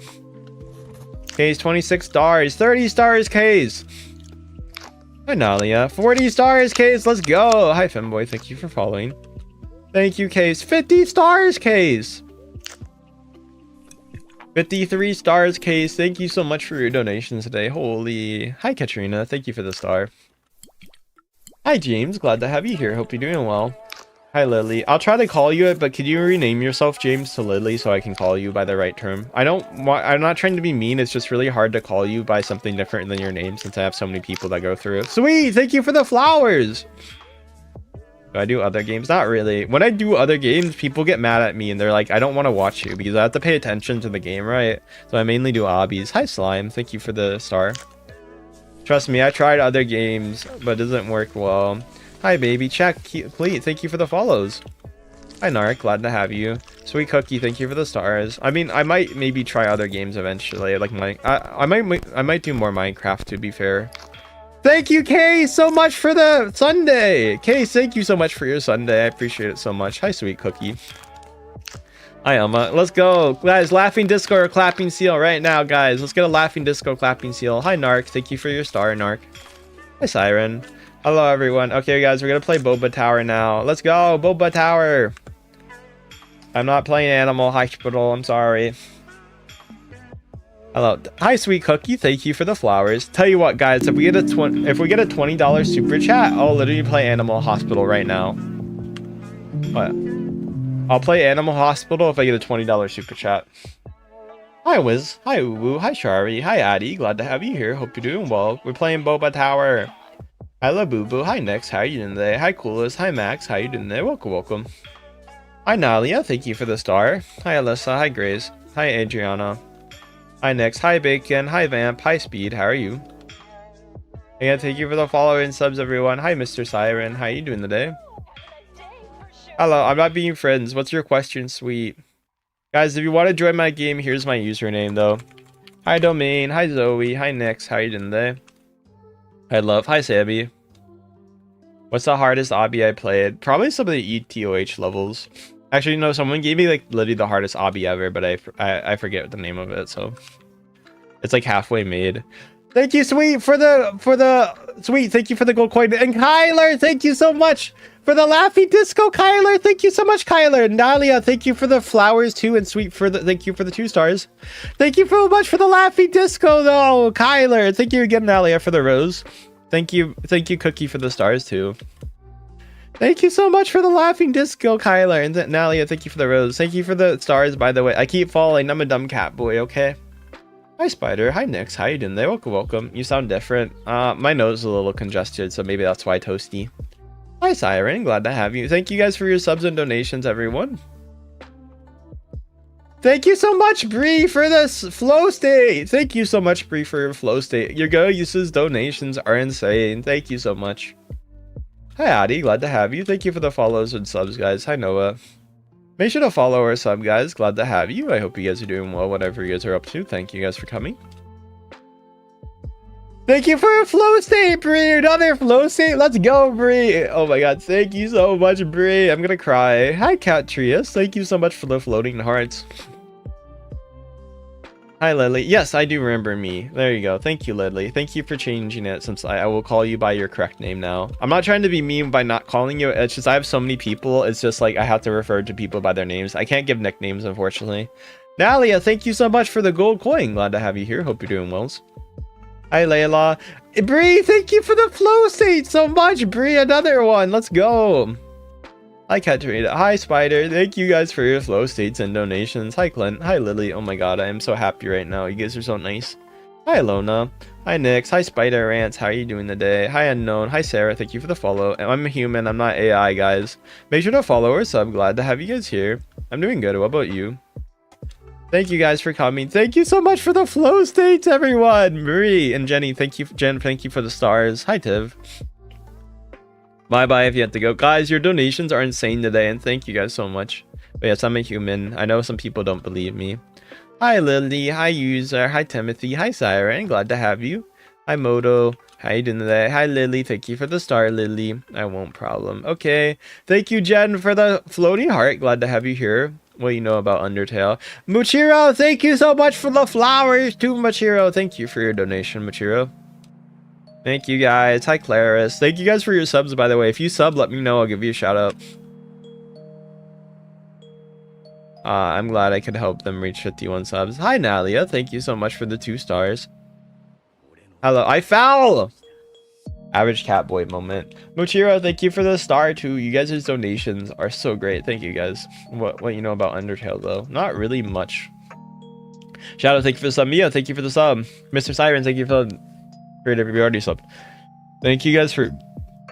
Case, 26 stars. 30 stars, Case. Hi, Nalia. 40 stars, Case. Let's go. Hi, Femboy. Thank you for following. Thank you, Case. 50 stars, Case. 53 stars, Case. Thank you so much for your donations today. Holy. Hi, Katrina. Thank you for the star. Hi, James. Glad to have you here. Hope you're doing well. Hi, Lily. I'll try to call you it, but could you rename yourself James to Lily so I can call you by the right term? I'm not trying to be mean. It's just really hard to call you by something different than your name since I have so many people that go through it. Sweet. Thank you for the flowers. Do I do other games? Not really. When I do other games, people get mad at me and they're like, I don't want to watch you because I have to pay attention to the game, right? So I mainly do obbies. Hi, Slime. Thank you for the star. Trust me, I tried other games, but it doesn't work well. Hi, baby. Check. Please. Thank you for the follows. Hi, Narc. Glad to have you. Sweet Cookie. Thank you for the stars. I mean, I might maybe try other games eventually. Like I might do more Minecraft, to be fair. Thank you, Kay, so much for the Sunday. Kay, thank you so much for your Sunday. I appreciate it so much. Hi, Sweet Cookie. Hi, Elma. Let's go. Guys, laughing disco or clapping seal right now, guys. Let's get a laughing disco clapping seal. Hi, Narc. Thank you for your star, Narc. Hi, Siren. Hello, everyone. Okay, guys, we're going to play Boba Tower now. Let's go, Boba Tower. I'm not playing Animal Hospital. I'm sorry. Hello. Hi, Sweet Cookie. Thank you for the flowers. Tell you what, guys, if we get a $20 super chat, I'll literally play Animal Hospital right now. What? I'll play Animal Hospital if I get a $20 super chat. Hi, Wiz. Hi, Uwu. Hi, Shari. Hi, Addy. Glad to have you here. Hope you're doing well. We're playing Boba Tower. Hi, Labubu. Hi, Nex. How you doing today? Hi, Coolest. Hi, Max. How you doing today? Welcome, welcome. Hi, Nalia. Thank you for the star. Hi, Alyssa. Hi, Grace. Hi, Adriana. Hi, Nex. Hi, Bacon. Hi, Vamp. Hi, Speed. How are you? Again, thank you for the follow and subs, everyone. Hi, Mr. Siren. How you doing today? Hello, I'm not being friends. What's your question, sweet? Guys, if you want to join my game, here's my username, though. Hi, Domain. Hi, Zoe. Hi, Nix. How you doing today? Hi, Love. Hi, Sammy. What's the hardest obby I played? Probably some of the ETOH levels. Actually, no, someone gave me, like, literally the hardest obby ever, but I forget the name of it, so... It's, like, halfway made. Thank you, Sweet, for the... Sweet, thank you for the gold coin. And Kyler, thank you so much for the Laffy Disco, Kyler. Thank you so much, Kyler. Nalia, thank you for the flowers, too. And Sweet, thank you for the 2 stars. Thank you so much for the Laffy Disco, though, Kyler. Thank you again, Nalia, for the rose. Thank you, Cookie, for the stars, too. Thank you so much for the laughing disco, Kyler. And Nalia, thank you for the rose. Thank you for the stars, by the way. I keep falling. I'm a dumb cat boy, okay? Hi, Spider. Hi, Nix. How you doing there? Welcome, welcome. You sound different. My nose is a little congested, so maybe that's why toasty. Hi, Siren. Glad to have you. Thank you guys for your subs and donations, everyone. Thank you so much, Bree, for this flow state. Thank you so much, Bree, for your flow state. Your go uses donations are insane. Thank you so much. Hi, Addy. Glad to have you. Thank you for the follows and subs, guys. Hi, Noah. Make sure to follow or sub, guys. Glad to have you. I hope you guys are doing well, whatever you guys are up to. Thank you guys for coming. Thank you for a flow state, Bree. Another flow state. Let's go, Bree. Oh my god. Thank you so much, Bree. I'm gonna cry. Hi, Cat Trius. Thank you so much for the floating hearts. Hi, Lily. Yes, I do remember me. There you go. Thank you, Lily. Thank you for changing it, since I will call you by your correct name now. I'm not trying to be mean by not calling you. It's just I have so many people. It's just like I have to refer to people by their names. I can't give nicknames, unfortunately. Nalia, thank you so much for the gold coin. Glad to have you here. Hope you're doing well. Hi, Layla. Bree, thank you for the flow state so much, Bree. Another one. Let's go. Hi, Katrina. Hi, Spider. Thank you guys for your flow states and donations. Hi, Clint. Hi, Lily. Oh my god, I am so happy right now. You guys are so nice. Hi, Lona. Hi, Nix. Hi, Spider Rants. How are you doing today? Hi, Unknown. Hi, Sarah. Thank you for the follow. I'm a human. I'm not AI, guys. Make sure to follow or sub. Glad to have you guys here. I'm doing good. What about you? Thank you guys for coming. Thank you so much for the flow states, everyone. Marie and Jenny, thank you. Jen, thank you for the stars. Hi, Tiv. Bye-bye if you have to go. Guys, your donations are insane today, and thank you guys so much. But yes, I'm a human. I know some people don't believe me. Hi, Lily. Hi, User. Hi, Timothy. Hi, Siren. Glad to have you. Hi, Moto. How you doing today? Hi, Lily. Thank you for the star, Lily. I won't problem. Okay. Thank you, Jen, for the floating heart. Glad to have you here. What you know about Undertale. Muchiro, thank you so much for the flowers too, Muchiro. Thank you for your donation, Muchiro. Thank you, guys. Hi, Claris. Thank you guys for your subs, by the way. If you sub, let me know. I'll give you a shout out. I'm glad I could help them reach 51 subs. Hi, Nalia. Thank you so much for the 2 stars. Hello. I fell! Average Catboy moment. Mochiro, thank you for the star too. You guys' donations are so great. Thank you guys. What you know about Undertale though? Not really much. Shadow, thank you for the sub. Mia, thank you for the sub. Mr. Siren, thank you for the creative. You already subbed. Thank you guys for.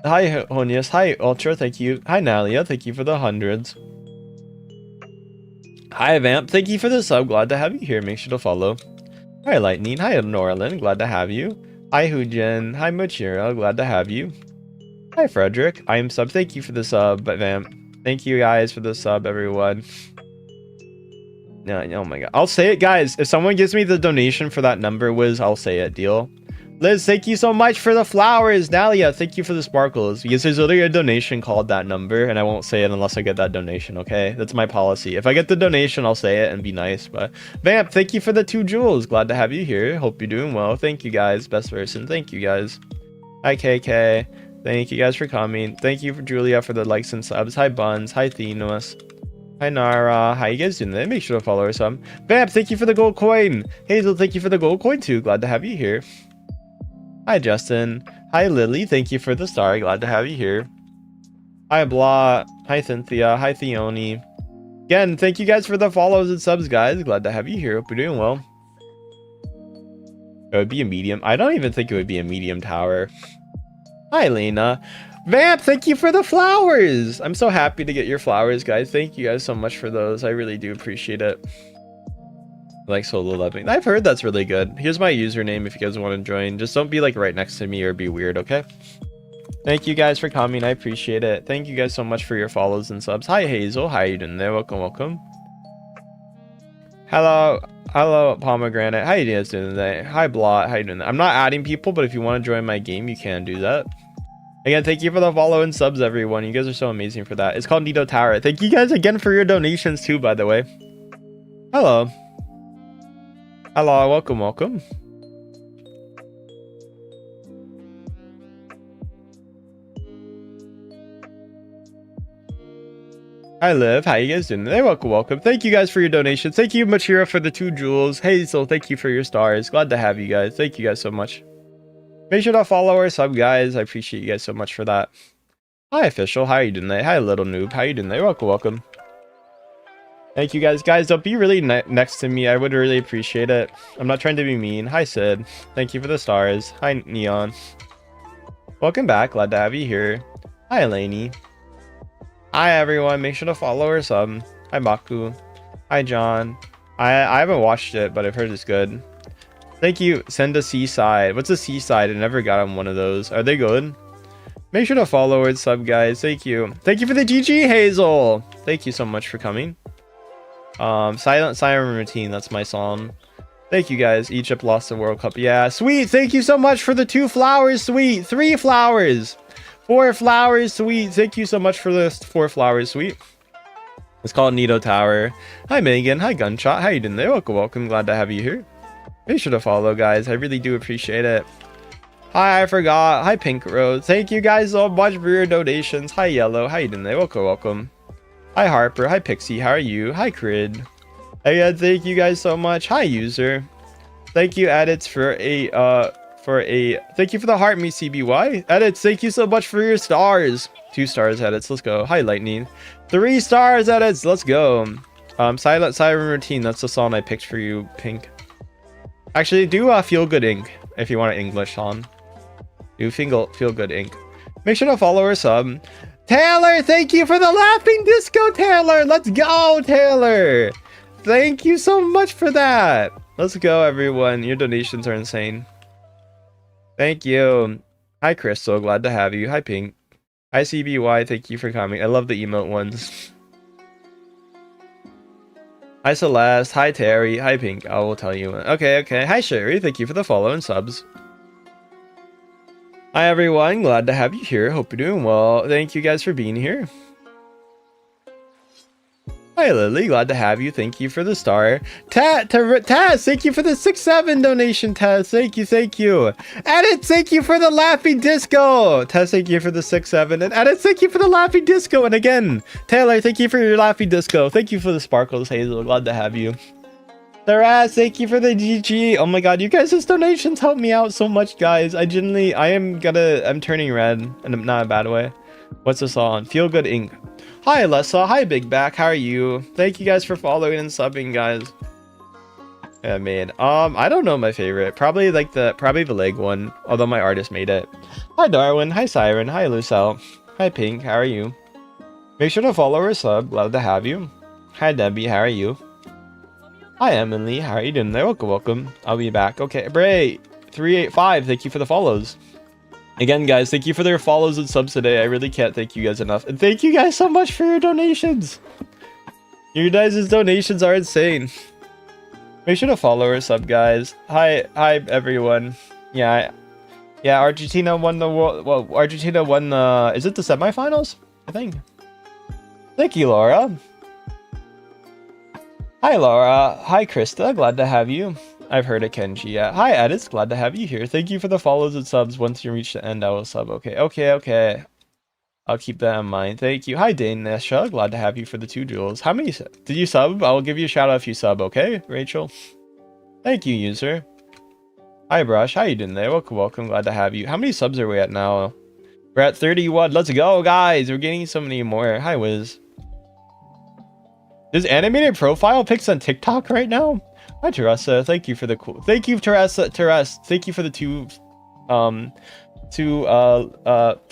Hi Honius. Hi Ultra. Thank you. Hi Nalia. Thank you for the hundreds. Hi Vamp. Thank you for the sub. Glad to have you here. Make sure to follow. Hi Lightning. Hi Norlin. Glad to have you. Hi Hujin. Hi Mochiro. Glad to have you. Hi Frederick. I am sub. Thank you for the sub, Vamp. Thank you guys for the sub, everyone. No, oh my god. I'll say it, guys. If someone gives me the donation for that number, Wiz, I'll say it. Deal. Liz, thank you so much for the flowers. Nalia, thank you for the sparkles. Because there's literally a donation called that number, and I won't say it unless I get that donation, okay? That's my policy. If I get the donation, I'll say it and be nice. But Vamp, thank you for the 2 jewels. Glad to have you here. Hope you're doing well. Thank you guys. Best person. Thank you guys. Hi KK. Thank you guys for coming. Thank you for Julia for the likes and subs. Hi Buns. Hi Thenos. Hi Nara. How you guys doing today? Make sure to follow her some. Vamp, thank you for the gold coin. Hazel, thank you for the gold coin too. Glad to have you here. Hi Justin. Hi Lily. Thank you for the star. Glad to have you here. Hi Blah. Hi Cynthia. Hi Theoni. Again, thank you guys for the follows and subs, guys. Glad to have you here. Hope you're doing well. It would be a medium. I don't even think it would be a medium tower. Hi Lena. Vamp, thank you for the flowers. I'm so happy to get your flowers, guys. Thank you guys so much for those. I really do appreciate it. Like solo leveling. I've heard that's really good. Here's my username if you guys want to join. Just don't be like right next to me or be weird, okay? Thank you guys for coming. I appreciate it. Thank you guys so much for your follows and subs. Hi Hazel. How you doing there? Welcome, welcome. Hello. Hello, Pomegranate. How you guys doing today? Hi Blot. How you doing? I'm not adding people, but if you want to join my game, you can do that. Again, thank you for the follow and subs, everyone. You guys are so amazing for that. It's called Nido Tower. Thank you guys again for your donations too, by the way. Hello. Hello, welcome, welcome. Hi Liv, how you guys doing today? Welcome, welcome. Thank you guys for your donations. Thank you Machira for the 2 jewels. Hazel, thank you for your stars. Glad to have you guys. Thank you guys so much. Make sure to follow or sub, guys. I appreciate you guys so much for that. Hi Official, how are you doing today? Hi Little Noob, how you doing today? Welcome, welcome. Thank you guys. Guys, don't be really next to me. I would really appreciate it. I'm not trying to be mean. Hi, Sid. Thank you for the stars. Hi, Neon. Welcome back. Glad to have you here. Hi, Elaney. Hi, everyone. Make sure to follow or sub. Hi, Baku. Hi, John. I haven't watched it, but I've heard it's good. Thank you. Send a Seaside. What's a Seaside? I never got on one of those. Are they good? Make sure to follow or sub, guys. Thank you. Thank you for the GG, Hazel. Thank you so much for coming. Silent Siren Routine, that's my song. Thank you guys. Egypt lost the World Cup. Yeah, sweet. Thank you so much for the 2 flowers, sweet. 3 flowers. 4 flowers, sweet. Thank you so much for this 4 flowers, sweet. It's called Nido Tower. Hi Megan. Hi Gunshot. How you doing there? Welcome, welcome. Glad to have you here. Make sure to follow, guys. I really do appreciate it. Hi, I forgot. Hi Pink Rose. Thank you guys so much for your donations. Hi Yellow. How you doing there? Welcome, welcome. Hi Harper. Hi Pixie. How are you? Hi Crid. Again, thank you guys so much. Hi User. Thank you Edits for a thank you for the heart me CBY. Edits, thank you so much for your stars. 2 stars Edits. Let's go. Hi Lightning. 3 stars Edits. Let's go. Silent Siren Routine. That's the song I picked for you, Pink. Actually, do Feel Good Ink if you want an English song. Do Feel Good Ink. Make sure to follow or sub. Taylor, thank you for the laughing disco, Taylor. Let's go, Taylor. Thank you so much for that. Let's go, everyone. Your donations are insane. Thank you. Hi, Crystal. Glad to have you. Hi, Pink. Hi, CBY. Thank you for coming. I love the emote ones. Hi, Celeste. Hi, Terry. Hi, Pink. I will tell you. Okay, okay. Hi, Sherry. Thank you for the follow and subs. Hi everyone, glad to have you here. Hope you're doing well. Thank you guys for being here. Hi Lily, glad to have you. Thank you for the star. Taz, thank you for the 6-7 donation, Taz. Thank you. Edit, thank you for the laughing disco. Taz, thank you for the 6-7. And Edit, thank you for the laughing disco. And again, Taylor, thank you for your laughing disco. Thank you for the sparkles, Hazel. Glad to have you. Taraz, thank you for the GG. Oh my god, you guys' donations help me out so much, guys. I'm turning red, and not in a bad way. What's this on? Feel Good Inc. Hi, Alessa. Hi, Big Back. How are you? Thank you guys for following and subbing, guys. Yeah, man. I don't know my favorite. Probably the leg one, although my artist made it. Hi, Darwin. Hi, Siren. Hi, Lucelle. Hi, Pink. How are you? Make sure to follow or sub. Glad to have you. Hi, Debbie. How are you? Hi, Emily. How are you doing there? Welcome. I'll be back. Okay, Bray 385. Thank you for the follows. Again, guys, thank you for their follows and subs today. I really can't thank you guys enough. And thank you guys so much for your donations. Your guys' donations are insane. Make sure to follow or sub, guys. Hi, everyone. Yeah, Argentina won the world. Well, Argentina won the. Is it the semifinals? I think. Thank you, Laura. Hi, Laura. Hi, Krista. Glad to have you. I've heard of Kenji. Yeah. Hi, Edis. Glad to have you here. Thank you for the follows and subs. Once you reach the end, I will sub. Okay. I'll keep that in mind. Thank you. Hi, Danesha. Glad to have you for the 2 jewels. How many did you sub? I will give you a shout out if you sub. Okay, Rachel. Thank you, user. Hi, Brush. How you doing there? Welcome. Glad to have you. How many subs are we at now? We're at 31. Let's go, guys. We're getting so many more. Hi, Wiz. There's animated profile pics on TikTok right now. Hi, Teresa. Thank you for the cool. Thank you, Teresa. Thank you for the 2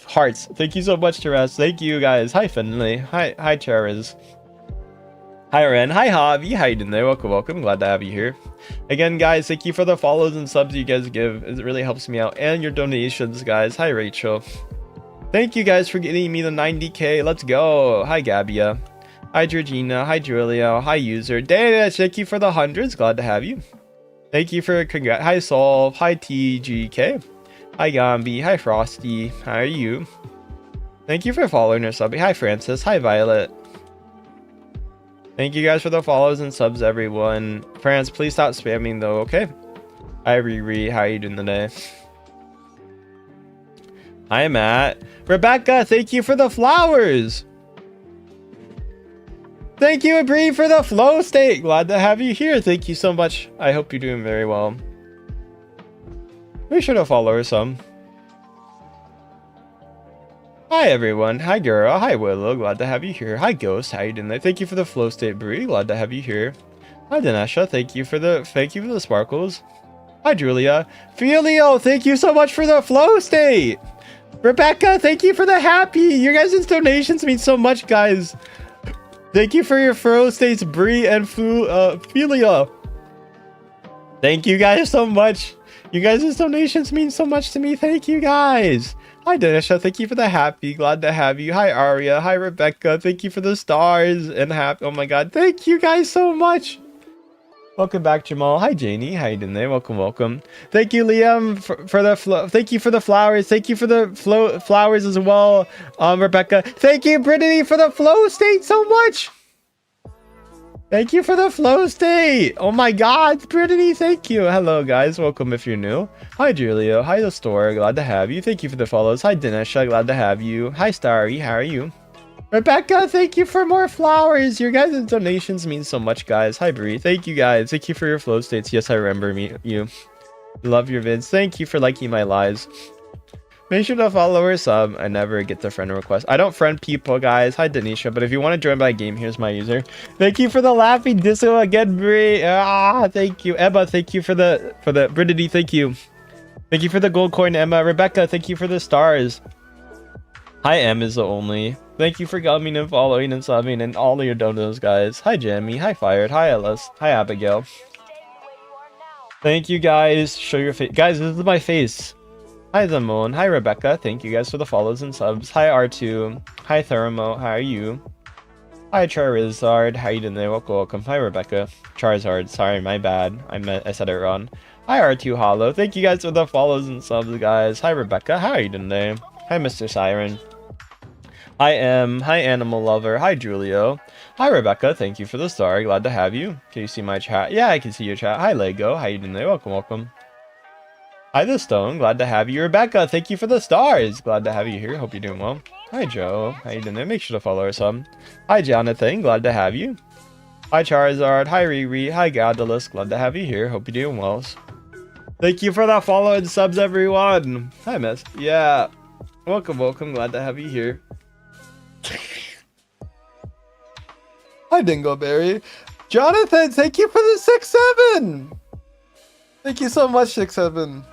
hearts. Thank you so much, Teresa. Thank you, guys. Hi, Finley. Hi, Cheris. Hi, Ren. Hi, Javi. How you doing there? Welcome. Glad to have you here. Again, guys, thank you for the follows and subs you guys give. It really helps me out. And your donations, guys. Hi, Rachel. Thank you guys for getting me the 90K. Let's go. Hi, Gabia. Hi, Georgina. Hi, Julia. Hi, user. Dana, thank you for the 100s. Glad to have you. Thank you for congrats. Hi, Sol. Hi, TGK. Hi, Gambi. Hi, Frosty. How are you? Thank you for following or subbing. Hi, Francis. Hi, Violet. Thank you guys for the follows and subs, everyone. France, please stop spamming, though, okay? Hi, Riri. How are you doing today? Hi, Matt. Rebecca, thank you for the flowers. Thank you, Bree, for the flow state. Glad to have you here. Thank you so much. I hope you're doing very well. Make sure to follow her some. Hi, everyone. Hi, girl. Hi, Willow. Glad to have you here. Hi, Ghost. How you doing there? Thank you for the flow state, Bree. Glad to have you here. Hi, Dinesha. Thank you for the sparkles. Hi, Julia. Filio, thank you so much for the flow state. Rebecca, thank you for the happy. Your guys' donations mean so much, guys. Thank you for your flow states, Bree and Filia. Thank you guys so much. You guys' donations mean so much to me. Thank you guys. Hi, Danisha. Thank you for the happy. Glad to have you. Hi, Aria. Hi, Rebecca. Thank you for the stars and happy. Oh my god. Thank you guys so much. Welcome back, Jamal. Hi, Janie. How you doing there? Welcome. Thank you, Liam, for the thank you for the flowers. Thank you for the flowers as well, Rebecca. Thank you, Brittany, for the flow state so much. Thank you for the flow state. Oh my god, Brittany, thank you. Hello, guys. Welcome if you're new. Hi, Julio. Hi, The Store. Glad to have you. Thank you for the follows. Hi, Dinesha. Glad to have you. Hi, Starry. How are you? Rebecca, thank you for more flowers. Your guys' donations mean so much, guys. Hi, Bree. Thank you, guys. Thank you for your flow states. Yes, I remember you. Love your vids. Thank you for liking my lives. Make sure to follow or sub. I never get the friend request. I don't friend people, guys. Hi, Denisha. But if you want to join my game, here's my user. Thank you for the laughing disco again, Bree. Thank you. Emma, thank you for the Brittany. Thank you. Thank you for the gold coin, Emma. Rebecca, thank you for the stars. Hi, M is the only. Thank you for coming and following and subbing and all of your donos, guys. Hi, Jamie. Hi, Fired. Hi, Ellis. Hi, Abigail. Thank you, guys. Show your face. Guys, this is my face. Hi, Zamon. Hi, Rebecca. Thank you guys for the follows and subs. Hi, R2. Hi, Thermo. How are you? Hi Charizard, how you doing there? Welcome, welcome. Hi Rebecca. Charizard, sorry, my bad. I said it wrong. Hi R2 Hollow. Thank you guys for the follows and subs, guys. Hi Rebecca, how are you doing there? Hi Mr. Siren. Hi M. Hi Animal Lover. Hi Julio. Hi Rebecca, thank you for the star. Glad to have you. Can you see my chat? Yeah, I can see your chat. Hi Lego, how you doing there? Welcome, welcome. Hi The Stone, glad to have you. Rebecca, thank you for the stars. Glad to have you here. Hope you're doing well. Hi Joe, how you doing there? Make sure to follow us some. Hi Jonathan, glad to have you. Hi Charizard, hi Riri, hi Gadalus, glad to have you here. Hope you're doing well. Thank you for that follow and subs, everyone. Hi Miss. Yeah. Welcome, welcome. Glad to have you here. Hi Dingleberry. Jonathan, thank you for the 6-7. Thank you so much, 6-7.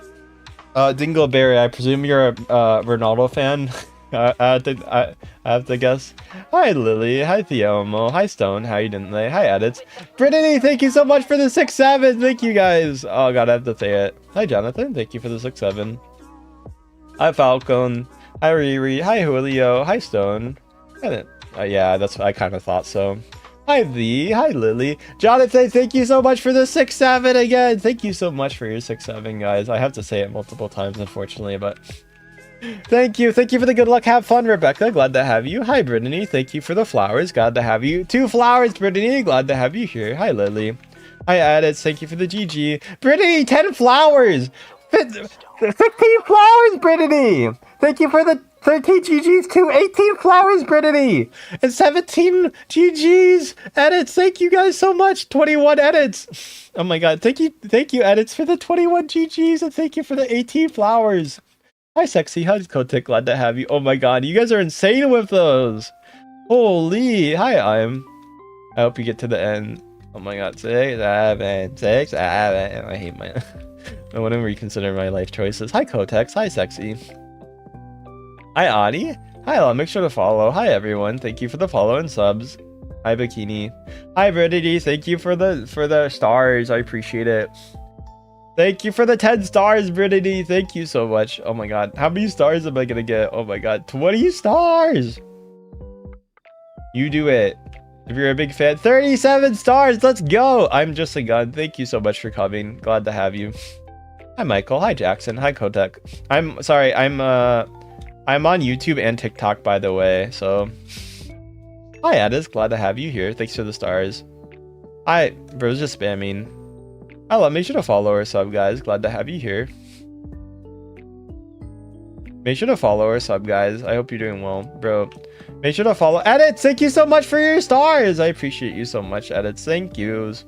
Dingleberry, I presume you're a Ronaldo fan. I have to guess. Hi Lily, hi Theomo, hi Stone, how you doing today? Hi Edits. Brittany, thank you so much for the 6-7. Thank you guys. Oh god, I have to say it. Hi Jonathan, thank you for the 6-7. Hi Falcon, hi Riri, hi Julio, hi Stone. Yeah, that's I kind of thought so. Hi V, hi Lily. Jonathan, thank you so much for the 6-7 again. Thank you so much for your 6-7, guys. I have to say it multiple times, unfortunately, but thank you for the good luck. Have fun, Rebecca. Glad to have you. Hi Brittany, thank you for the flowers. Glad to have you. 2 flowers, Brittany. Glad to have you here. Hi Lily. Hi Edits, thank you for the GG. Brittany, 10 flowers. 15 flowers, Brittany. Thank you for the 13 GGs to 18 flowers, Brittany, and 17 GGs. Edits, thank you guys so much. 21 edits. Oh my god, thank you edits for the 21 GGs, and thank you for the 18 flowers. Hi sexy, hi Kotik, glad to have you. Oh my god, you guys are insane with those. Holy, hi I hope you get to the end. Oh my god, 6, 7, 6, 7. I hate my I want to reconsider my life choices. Hi Kotex, hi sexy. Hi Adi. Hi, make sure to follow. Hi everyone. Thank you for the follow and subs. Hi Bikini. Hi Brittany. Thank you for the stars. I appreciate it. Thank you for the 10 stars, Brittany. Thank you so much. Oh my god. How many stars am I gonna get? Oh my god. 20 stars. You do it. If you're a big fan. 37 stars. Let's go. I'm just a gun. Thank you so much for coming. Glad to have you. Hi Michael. Hi Jackson. Hi Kotek. I'm sorry. I'm on YouTube and TikTok, by the way, so... Hi, Addis. Glad to have you here. Thanks for the stars. Hi, bro's just spamming. Hello, make sure to follow or sub, guys. Glad to have you here. Make sure to follow or sub, guys. I hope you're doing well, bro. Make sure to follow. Edits, thank you so much for your stars. I appreciate you so much, Edits. Thank yous.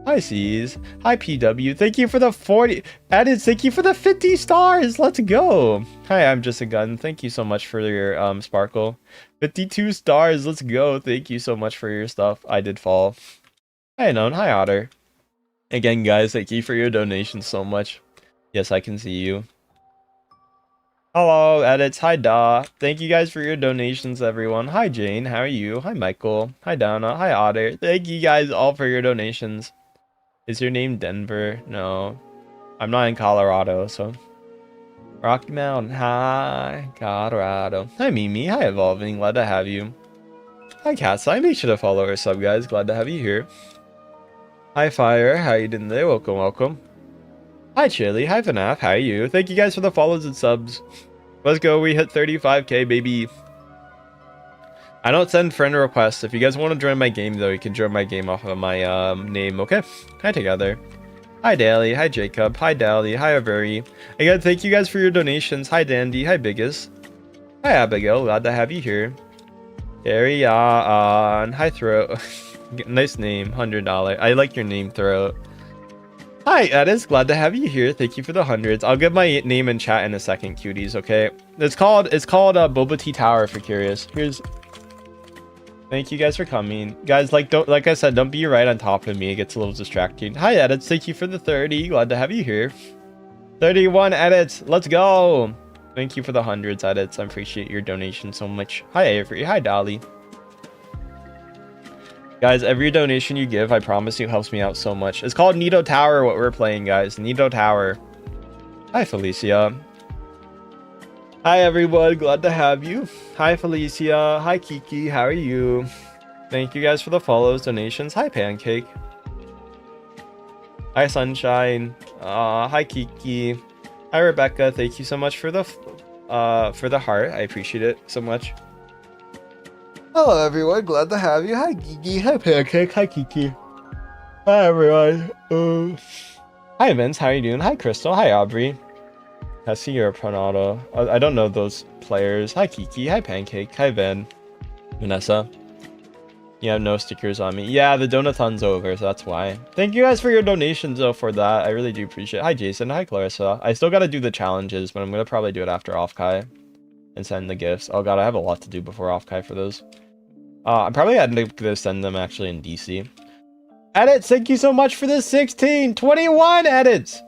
Hi C's. Hi PW. Thank you for the 40 edits. Thank you for the 50 stars. Let's go. Hi, I'm just a gun. Thank you so much for your sparkle. 52 stars. Let's go. Thank you so much for your stuff. I did fall. Hi Anon. Hi Otter. Again, guys, thank you for your donations so much. Yes, I can see you. Hello, edits. Hi Da. Thank you guys for your donations, everyone. Hi Jane. How are you? Hi Michael. Hi Donna. Hi Otter. Thank you guys all for your donations. Is your name Denver? No. I'm not in Colorado, so. Rocky Mountain High, Colorado. Hi Mimi. Hi Evolving. Glad to have you. Hi Cats. I make sure to follow or sub, guys. Glad to have you here. Hi Fire. How you doing today? Welcome, welcome. Hi Chili. Hi FNAF. How are you? Thank you guys for the follows and subs. Let's go. We hit 35k, baby. I don't send friend requests. If you guys want to join my game, though, you can join my game off of my name, okay? Hi, together. Hi, Daly. Hi, Jacob. Hi, Dally. Hi, Avery. Again, thank you guys for your donations. Hi, Dandy. Hi, Biggest. Hi, Abigail. Glad to have you here. Carry on. Hi, Throat. Nice name. $100. I like your name, Throat. Hi, Edis. Glad to have you here. Thank you for the hundreds. I'll give my name in chat in a second, cuties, okay? It's called Boba Tea Tower, if you're curious. Here's... Thank you guys for coming. Guys, like I said, don't be right on top of me. It gets a little distracting. Hi, Edits. Thank you for the 30. Glad to have you here. 31 Edits. Let's go. Thank you for the hundreds, Edits. I appreciate your donation so much. Hi, Avery. Hi, Dolly. Guys, every donation you give, I promise you, helps me out so much. It's called Nido Tower, what we're playing, guys. Nido Tower. Hi, Felicia. Hi, everyone. Glad to have you. Hi, Felicia. Hi, Kiki. How are you? Thank you guys for the follows, donations. Hi, Pancake. Hi, Sunshine. Hi, Kiki. Hi, Rebecca. Thank you so much for the heart. I appreciate it so much. Hello, everyone. Glad to have you. Hi, Kiki. Hi, Pancake. Hi, Kiki. Hi, everyone. Hi, Vince. How are you doing? Hi, Crystal. Hi, Aubrey. I see you're a Pronado. I don't know those players. Hi, Kiki. Hi, Pancake. Hi, Ben. Vanessa. You have no stickers on me. Yeah, the donathon's over, so that's why. Thank you guys for your donations, though, for that. I really do appreciate it. Hi, Jason. Hi, Clarissa. I still gotta do the challenges, but I'm gonna probably do it after Offkai and send the gifts. Oh god, I have a lot to do before Offkai for those. I'm probably gonna send them actually in DC. Edits, thank you so much for the 16, 21 edits.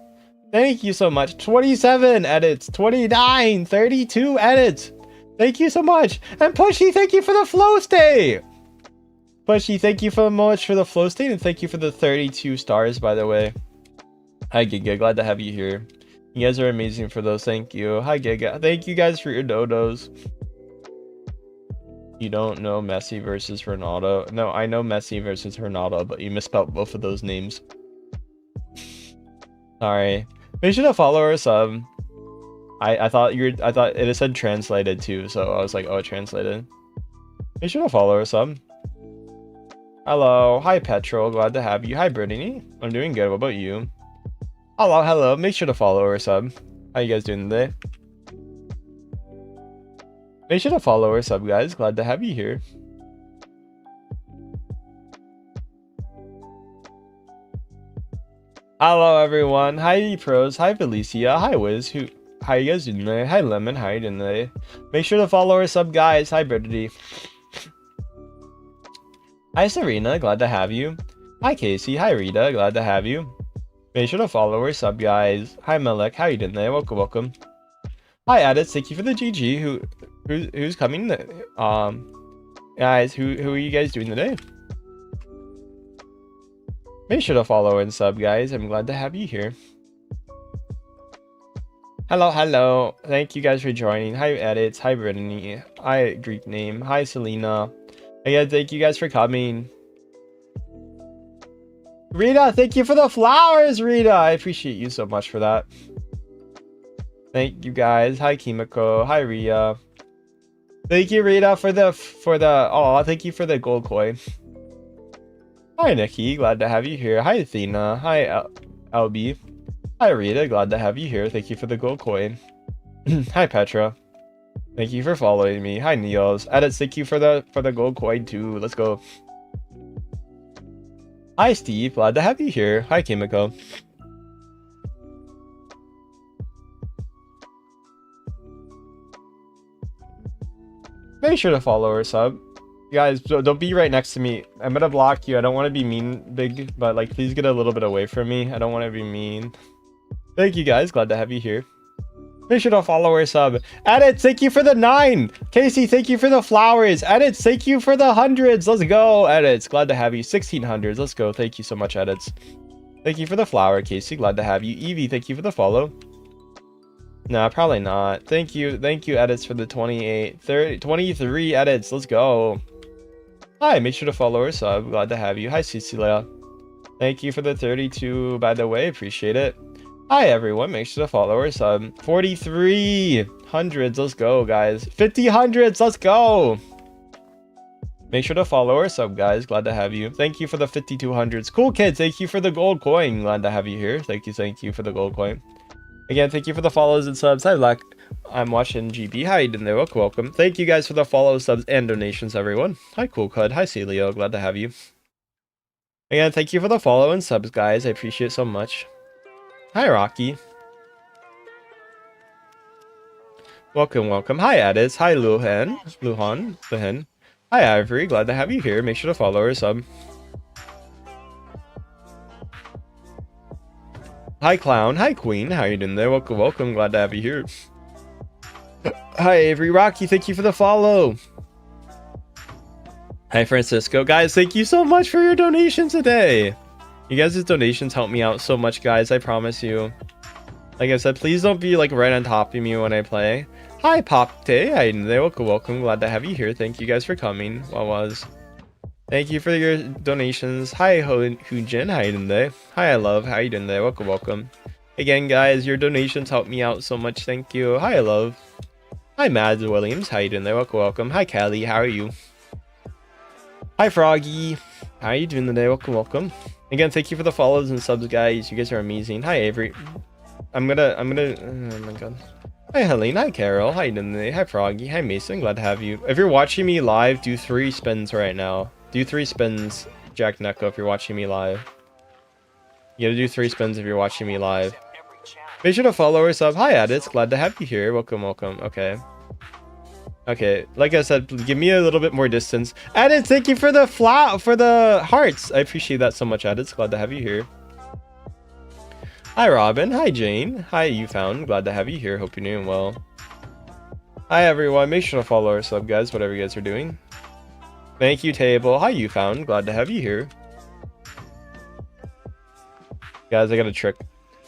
Thank you so much. 27 edits, 29, 32 edits. Thank you so much. And Pushy, thank you for the flow state. Pushy, thank you so much for the flow state, and thank you for the 32 stars, by the way. Hi, Giga. Glad to have you here. You guys are amazing for those. Thank you. Hi, Giga. Thank you guys for your dodos. You don't know Messi versus Ronaldo? No, I know Messi versus Ronaldo, but you misspelled both of those names. Sorry. Make sure to follow or sub. I thought it said translated too, so I was like, oh, it translated. Make sure to follow or sub. Hello. Hi, Petrol. Glad to have you. Hi, Brittany. I'm doing good. What about you? Hello. Make sure to follow or sub. How you guys doing today? Make sure to follow or sub, guys. Glad to have you here. Hello, everyone. Hi, Pros. Hi, Felicia. Hi, Wiz. How you guys doing today? Hi, Lemon. How you doing today? Make sure to follow or sub, guys. Hi, Brittany. Hi, Serena. Glad to have you. Hi, Casey. Hi, Rita. Glad to have you. Make sure to follow or sub, guys. Hi, Melek. How you doing today? Welcome. Hi, Edits. Thank you for the GG. Who's coming? Guys, who are you guys doing today? Make sure to follow and sub, guys. I'm glad to have you here. Hello. Thank you guys for joining. Hi, Edits. Hi, Brittany. Hi, Greek name. Hi, Selena. Again, thank you guys for coming. Rita, thank you for the flowers, Rita. I appreciate you so much for that. Thank you guys. Hi, Kimiko. Hi, Ria. Thank you, Rita, for the thank you for the gold coin. Hi, Nikki. Glad to have you here. Hi, Athena. Hi, LB. Hi, Rita. Glad to have you here. Thank you for the gold coin. Hi, Petra. Thank you for following me. Hi, Neos. Edits, thank you for the gold coin too. Let's go. Hi, Steve. Glad to have you here. Hi, Kimiko. Make sure to follow or sub. Guys, don't be right next to me. I'm gonna block you. I don't want to be mean, big, but like, please get a little bit away from me. I don't want to be mean. Thank you, guys. Glad to have you here. Make sure to follow or sub. Edits, thank you for the 9. Casey, thank you for the flowers. Edits, thank you for the 100s. Let's go, Edits. Glad to have you. 1600s. Let's go. Thank you so much, Edits. Thank you for the flower, Casey. Glad to have you. Evie, thank you for the follow. Nah, probably not. Thank you, Edits, for the 28, 30, 23 edits. Let's go. Hi, make sure to follow or sub. Glad to have you. Hi, Cecilia. Thank you for the 32, by the way. Appreciate it. Hi, everyone. Make sure to follow or sub. 43 hundreds. Let's go, guys. 50 hundreds. Let's go. Make sure to follow or sub, guys. Glad to have you. Thank you for the 5200s. Cool kids. Thank you for the gold coin. Glad to have you here. Thank you for the gold coin. Again, thank you for the follows and subs. Hi, Black. I'm watching GB. How you doing there? Welcome. Thank you guys for the follows, subs, and donations, everyone. Hi, Cool Cud. Hi, Celio. Glad to have you. Again, thank you for the follow and subs, guys. I appreciate it so much. Hi, Rocky. Welcome. Hi, Edis. Hi, Luhan. Hi, Ivory. Glad to have you here. Make sure to follow or sub. Hi, Clown. Hi, Queen. How you doing there? Welcome. Glad to have you here. Hi, Avery. Rocky, thank you for the follow. Hi, Francisco. Guys, thank you so much for your donation today. You guys' donations help me out so much, guys. I promise you. Like I said, please don't be like right on top of me when I play. Hi, Popte. How you doing there? Welcome. Glad to have you here. Thank you guys for coming. Thank you for your donations. Hi, Hoonjin. How you doing today? Hi, I love. How you doing today? Welcome, welcome. Again, guys, your donations help me out so much. Thank you. Hi, I love. Hi, Mads Williams. How you doing there? Welcome, welcome. Hi, Callie. How are you? Hi, Froggy. How are you doing today? Welcome, welcome. Again, thank you for the follows and subs, guys. You guys are amazing. Hi, Avery. I'm gonna. Oh my god. Hi, Helene. Hi, Carol. How you doing today? Hi, Froggy. Hi, Mason. Glad to have you. If you're watching me live, do 3 spins right now. Do 3 spins, Jacknyeko, if you're watching me live. You gotta do 3 spins if you're watching me live. Make sure to follow or sub. Hi, Edits. Glad to have you here. Welcome, welcome. Okay. Okay, like I said, give me a little bit more distance. Edits, thank you for the hearts. I appreciate that so much, Edits. Glad to have you here. Hi, Robin. Hi, Jane. Hi, you found. Glad to have you here. Hope you're doing well. Hi, everyone. Make sure to follow or sub, guys, whatever you guys are doing. Thank you, Table. Hi, you found. Glad to have you here. Guys, I got a trick.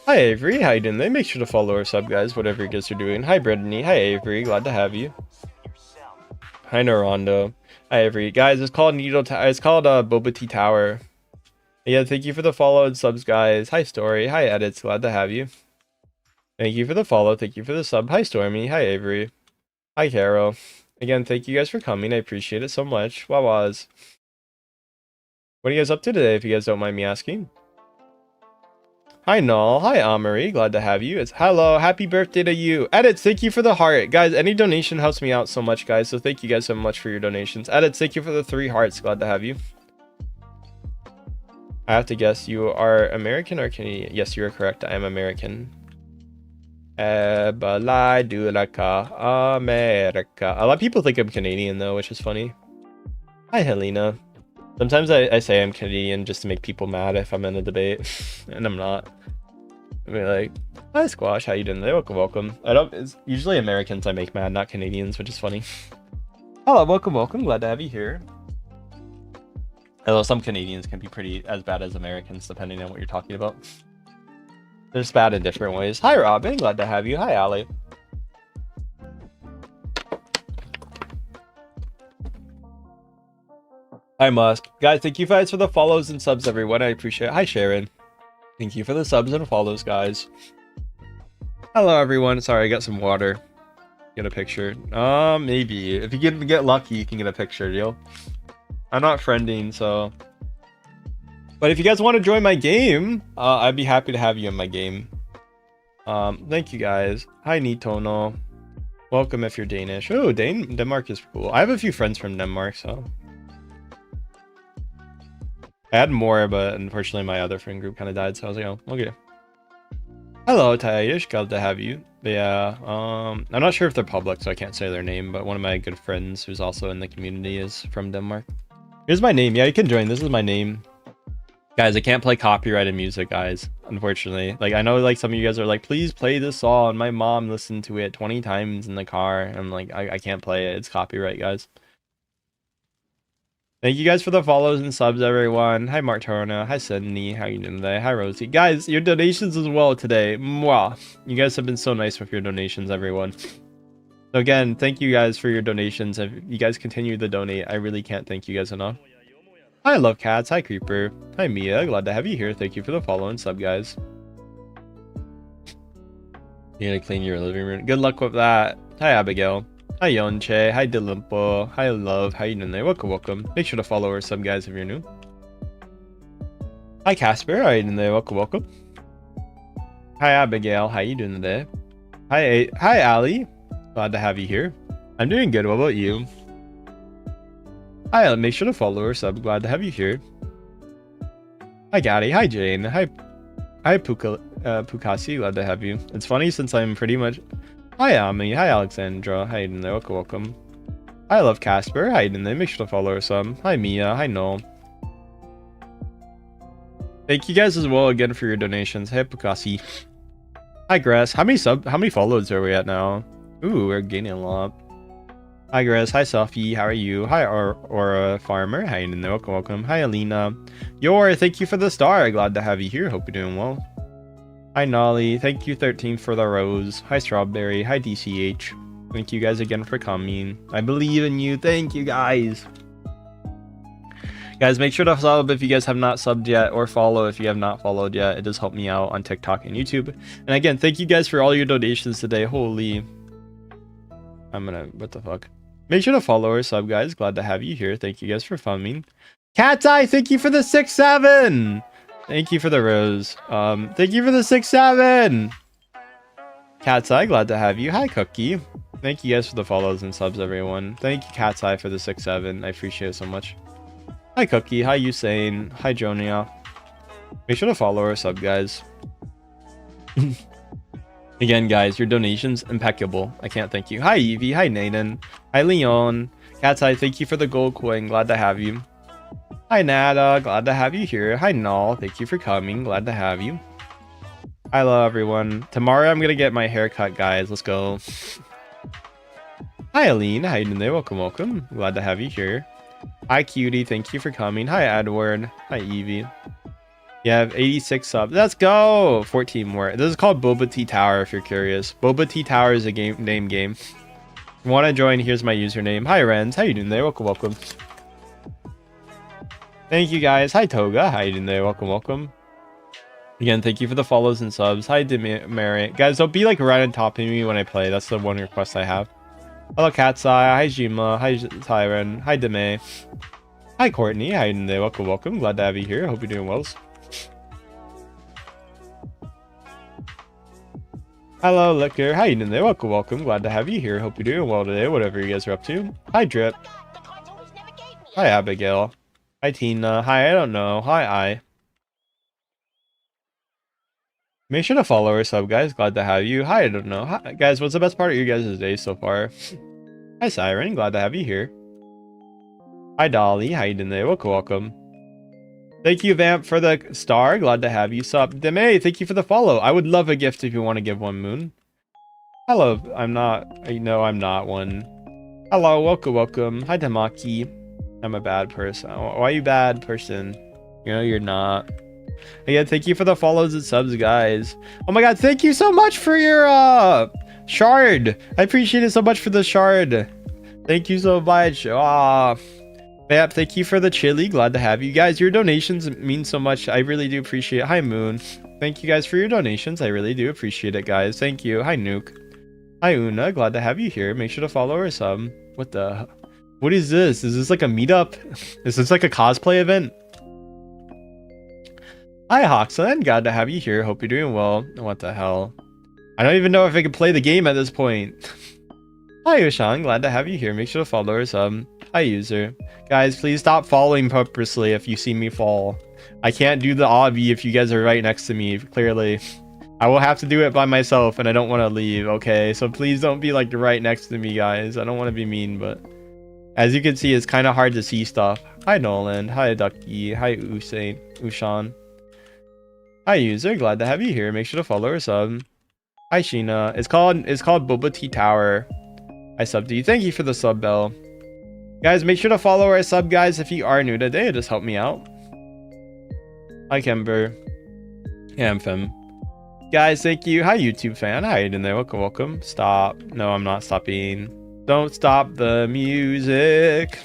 Hi, Avery. How you doing? Make sure to follow or sub, guys, whatever you guys are doing. Hi, Brittany. Hi, Avery. Glad to have you. Hi, Norondo. Hi, Avery. Guys, it's called it's called Boba Tea Tower. Yeah, thank you for the follow and subs, guys. Hi, Story. Hi, Edits. Glad to have you. Thank you for the follow. Thank you for the sub. Hi, Stormy. Hi, Avery. Hi, Carol. Again, thank you guys for coming. I appreciate it so much. Wawaz. What are you guys up to today, if you guys don't mind me asking? Hi, Null. Hi, Amory. Glad to have you. It's hello. Happy birthday to you. Edits, thank you for the heart. Guys, any donation helps me out so much, guys. So thank you guys so much for your donations. Edits, thank you for the 3 hearts. Glad to have you. I have to guess, you are American or Canadian? Yes, you are correct. I am American. America. A lot of people think I'm Canadian, though, which is funny. Hi, Helena. Sometimes I say I'm Canadian just to make people mad if I'm in a debate, and I'm not. I mean, like, hi, Squash. How you doing today? Welcome, welcome. It's usually Americans I make mad, not Canadians, which is funny. Hello, welcome, welcome. Glad to have you here. Although some Canadians can be pretty as bad as Americans, depending on what you're talking about. They're just bad in different ways. Hi, Robin. Glad to have you. Hi, Ali. Hi, Musk. Guys, thank you guys for the follows and subs, everyone. I appreciate it. Hi, Sharon. Thank you for the subs and follows, guys. Hello, everyone. Sorry, I got some water. Get a picture. Maybe. If you get lucky, you can get a picture, yo. I'm not friending, so... But if you guys want to join my game, I'd be happy to have you in my game. Thank you, guys. Hi, Nitono. Welcome if you're Danish. Oh, Denmark is cool. I have a few friends from Denmark, so... I had more, but unfortunately my other friend group kind of died, so I was like, oh, okay. Hello, Tayish. Glad to have you. But yeah, I'm not sure if they're public, so I can't say their name, but one of my good friends who's also in the community is from Denmark. Here's my name. Yeah, you can join. This is my name. Guys, I can't play copyrighted music, guys, unfortunately. Like, I know, like, some of you guys are like, please play this song. My mom listened to it 20 times in the car. I'm like, I can't play it. It's copyright, guys. Thank you guys for the follows and subs, everyone. Hi, Martona. Hi, Sydney. How you doing today? Hi, Rosie. Guys, your donations as well today. Mwah. You guys have been so nice with your donations, everyone. So again, thank you guys for your donations. If you guys continue to donate, I really can't thank you guys enough. Hi, Love Cats. Hi, Creeper. Hi, Mia. Glad to have you here. Thank you for the follow and sub, guys. You're gonna clean your living room. Good luck with that. Hi, Abigail. Hi, Yonche. Hi, Delimpo. Hi, Love. How you doing there? Welcome, welcome. Make sure to follow or sub, guys, if you're new. Hi, Casper. How you doing there? Welcome, welcome. Hi, Abigail. How you doing today? Hi, Ali. Glad to have you here. I'm doing good. What about you? Hi, make sure to follow or sub. Glad to have you here. Hi, Gaddy. Hi, Jane. Hi, Pukasi. Glad to have you. It's funny since I'm pretty much... Hi, Ami. Hi, Alexandra. How you doing there? Welcome, welcome. I love Casper. How you doing there? Make sure to follow or sub. Hi, Mia. Hi, Noel. Thank you guys as well again for your donations. Hey, Pukasi. Hi, Grass. How many follows are we at now? Ooh, we're gaining a lot. Hi, Grass. Hi, Sophie. How are you? Hi, Aura Farmer. How you doing there? Welcome, welcome. Hi, Alina. Yor, thank you for the star. Glad to have you here. Hope you're doing well. Hi, Nolly. Thank you, 13, for the rose. Hi, Strawberry. Hi, DCH. Thank you guys again for coming. I believe in you. Thank you, guys. Guys, make sure to sub if you guys have not subbed yet, or follow if you have not followed yet. It does help me out on TikTok and YouTube. And again, thank you guys for all your donations today. Holy, what the fuck? Make sure to follow or sub, guys. Glad to have you here. Thank you guys for funding. Cat's Eye, thank you for the 6-7. Thank you for the rose. Thank you for the 6-7. Cat's Eye, glad to have you. Hi, Cookie. Thank you guys for the follows and subs, everyone. Thank you, Cat's Eye, for the 6-7. I appreciate it so much. Hi, Cookie. Hi, Usain. Hi, Jonia. Make sure to follow or sub, guys. Again, guys, your donations, impeccable. I can't thank you. Hi, Evie. Hi, Nathan. Hi, Leon. Cat's Eye, thank you for the gold coin. Glad to have you. Hi, Nada. Glad to have you here. Hi, Null. Thank you for coming. Glad to have you. I love everyone. Tomorrow, I'm going to get my hair cut, guys. Let's go. Hi, Aline. How you doing there? Welcome, welcome. Glad to have you here. Hi, Cutie. Thank you for coming. Hi, Edward. Hi, Evie. You have 86 subs. Let's go. 14 more. This is called Boba Tea Tower, if you're curious. Boba Tea Tower is a name game. If you want to join, here's my username. Hi, Renz. How you doing there? Welcome, welcome. Thank you, guys. Hi, Toga. How you doing there? Welcome, welcome. Again, thank you for the follows and subs. Hi, Mary. Guys, don't be like right on top of me when I play. That's the one request I have. Hello, Cat's Eye. Hi, Jima. Hi, Tyron. Hi, Deme. Hi, Courtney. How you doing there? Welcome, welcome. Glad to have you here. Hope you're doing well. Hello, Liquor. How you doing there? Welcome, welcome. Glad to have you here. Hope you're doing well today, whatever you guys are up to. Hi, Drip. Hi, Abigail. Hi, Tina. Hi, I don't know. Hi, I. Make sure to follow or sub, guys. Glad to have you. Hi, I don't know. Hi, guys, what's the best part of your guys' day so far? Hi, Siren. Glad to have you here. Hi, Dolly. How you doing there? Welcome, welcome. Thank you, Vamp, for the star. Glad to have you. Sup, Deme, thank you for the follow. I would love a gift if you want to give one, Moon. Hello, I'm not. No, I'm not one. Hello, welcome, welcome. Hi, Tamaki. I'm a bad person. Why are you bad person? You know, you're not. Again, thank you for the follows and subs, guys. Oh my god, thank you so much for your shard. I appreciate it so much for the shard. Thank you so much. Yep, thank you for the chili. Glad to have you guys. Your donations mean so much. I really do appreciate it. Hi, Moon. Thank you guys for your donations. I really do appreciate it, guys. Thank you. Hi, Nuke. Hi, Una. Glad to have you here. Make sure to follow or sub. What is this? Is this like a meetup? Is this like a cosplay event? Hi, Hoxland. Glad to have you here. Hope you're doing well. What the hell? I don't even know if I can play the game at this point. Hi, Ushan. Glad to have you here. Make sure to follow or sub. Hi, user. Guys, please stop following purposely if you see me fall. I can't do the obby if you guys are right next to me, clearly. I will have to do it by myself, and I don't want to leave, okay? So please don't be, like, right next to me, guys. I don't want to be mean, but... As you can see, it's kind of hard to see stuff. Hi, Nolan. Hi, Ducky. Hi, Ushan. Hi, user. Glad to have you here. Make sure to follow or sub. Hi, Sheena. It's called Boba Tea Tower. I subbed to you. Thank you for the sub, Bell. Guys, make sure to follow or sub, guys, if you are new today. It just help me out. Hi, Kember. Yeah, I'm Fem. Guys, thank you. Hi, YouTube fan. How you doing there? Welcome, welcome. Stop. No, I'm not stopping. Don't stop the music.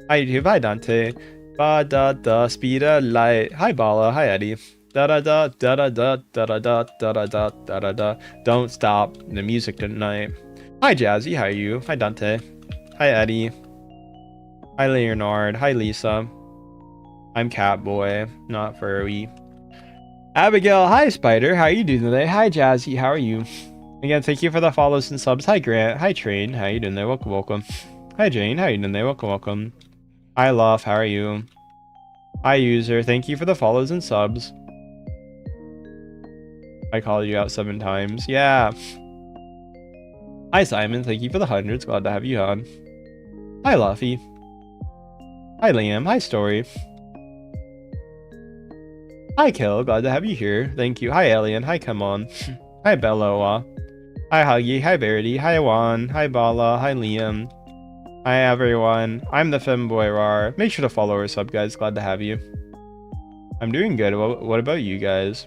Hi, YouTube. Hi, Dante. Ba da da. Speed of light. Hi, Bala. Hi, Eddie. Da da da da da da da da da da da da da da. Don't stop the music tonight. Hi, Jazzy. How are you? Hi, Dante. Hi, Eddie. Hi, Leonard. Hi, Lisa. I'm Catboy, not Furry. Abigail. Hi, Spider. How are you doing today? Hi, Jazzy. How are you? Again, thank you for the follows and subs. Hi, Grant. Hi, Train. How you doing there? Welcome, welcome. Hi, Jane. How you doing there? Welcome, welcome. Hi, Love. How are you? Hi, user. Thank you for the follows and subs. I called you out 7 times. Yeah. Hi, Simon. Thank you for the hundreds. Glad to have you on. Hi, Luffy. Hi, Liam. Hi, Story. Hi, Kill. Glad to have you here. Thank you. Hi, Alien. Hi, come on. Hi, Belloa. Hi, Huggy. Hi, Verity. Hi, Juan. Hi, Bala. Hi, Liam. Hi, everyone. I'm the Femboy Rar. Make sure to follow or sub, guys. Glad to have you. I'm doing good. What about you guys?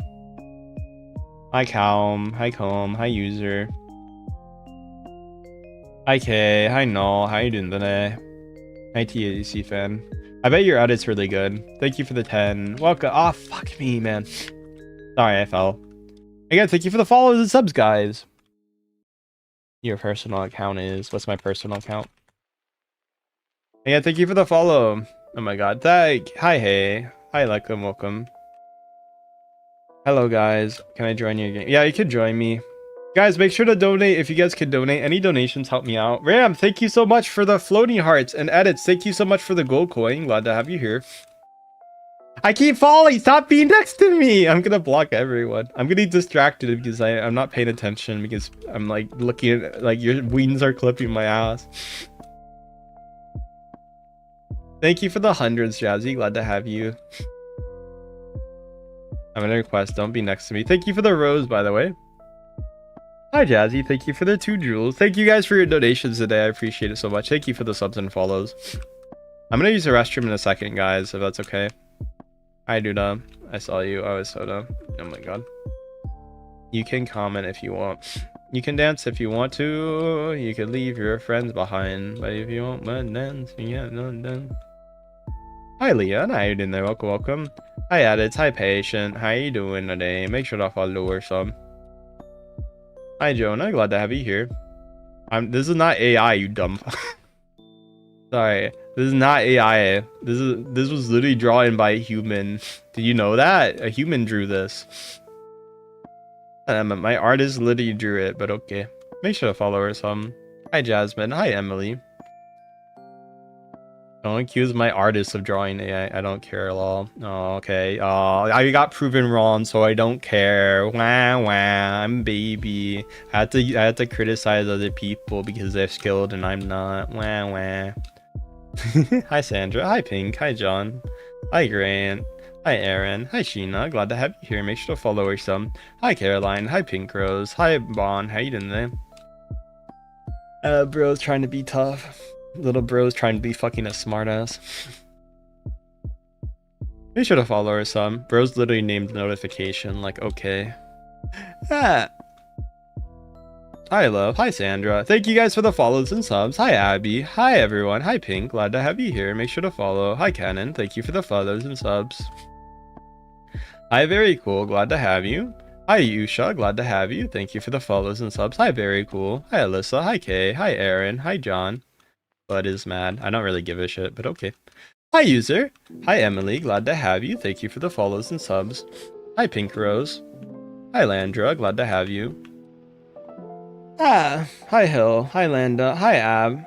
Hi, Calm. Hi, Calm. Hi, user. Hi, Kay. Hi, Null. How you doing today? Hi, TADC fan. I bet your edit's really good. Thank you for the 10. Welcome. Oh, fuck me, man. Sorry, I fell. Again, thank you for the follows and subs, guys. Your personal account is... What's my personal account? Again, thank you for the follow. Oh my god. Thank. Hi, hey. Hi, welcome. Hello, guys. Can I join your game? Yeah, you can join me. Guys, make sure to donate if you guys can donate. Any donations help me out. Ram, thank you so much for the floating hearts and edits. Thank you so much for the gold coin. Glad to have you here. I keep falling. Stop being next to me. I'm gonna block everyone. I'm getting distracted because I'm not paying attention because I'm like looking at like your wings are clipping my ass. Thank you for the hundreds, Jazzy. Glad to have you. I'm gonna request. Don't be next to me. Thank you for the rose, by the way. Hi, Jazzy. Thank you for the 2 jewels. Thank you guys for your donations today. I appreciate it so much. Thank you for the subs and follows. I'm gonna use the restroom in a second, guys, if that's okay. Hi, Duda. I saw you. Oh, it's Soda. Oh my god. You can comment if you want. You can dance if you want to. You can leave your friends behind. But if you want to dance, you have no dance. Hi, Leah. How you doing there? Welcome. Hi, Edits. Hi, Patient. How you doing today? Make sure to follow or some. Hi, Jonah. Glad to have you here. This is not AI, you dumb. Sorry. This is not AI. This was literally drawn by a human. Did you know that? A human drew this. My artist literally drew it, but okay. Make sure to follow her some. Hi, Jasmine. Hi, Emily. Don't accuse my artist of drawing AI. I don't care at all. Oh, okay. I got proven wrong, so I don't care. Wah wah. I'm a baby. I had to criticize other people because they're skilled and I'm not. Wah wah. Hi, Sandra. Hi, Pink. Hi, John. Hi, Grant. Hi, Aaron. Hi, Sheena. Glad to have you here. Make sure to follow her some. Hi, Caroline. Hi, Pink Rose. Hi, Bon. How you doing there? Bro's trying to be tough. Little bro's trying to be fucking a smartass. Make sure to follow her some. Bro's literally named notification, like, okay. Ah. Hi, love. Hi, Sandra. Thank you guys for the follows and subs. Hi, Abby. Hi, everyone. Hi, Pink. Glad to have you here. Make sure to follow. Hi, Cannon. Thank you for the follows and subs. Hi, Very Cool. Glad to have you. Hi, Yusha. Glad to have you. Thank you for the follows and subs. Hi, Very Cool. Hi, Alyssa. Hi, Kay. Hi, Aaron. Hi, John. Bud is mad. I don't really give a shit, but okay. Hi, user. Hi, Emily. Glad to have you. Thank you for the follows and subs. Hi, Pink Rose. Hi, Landra. Glad to have you. Ah. Hi, Hill. Hi, Landa. Hi, Ab.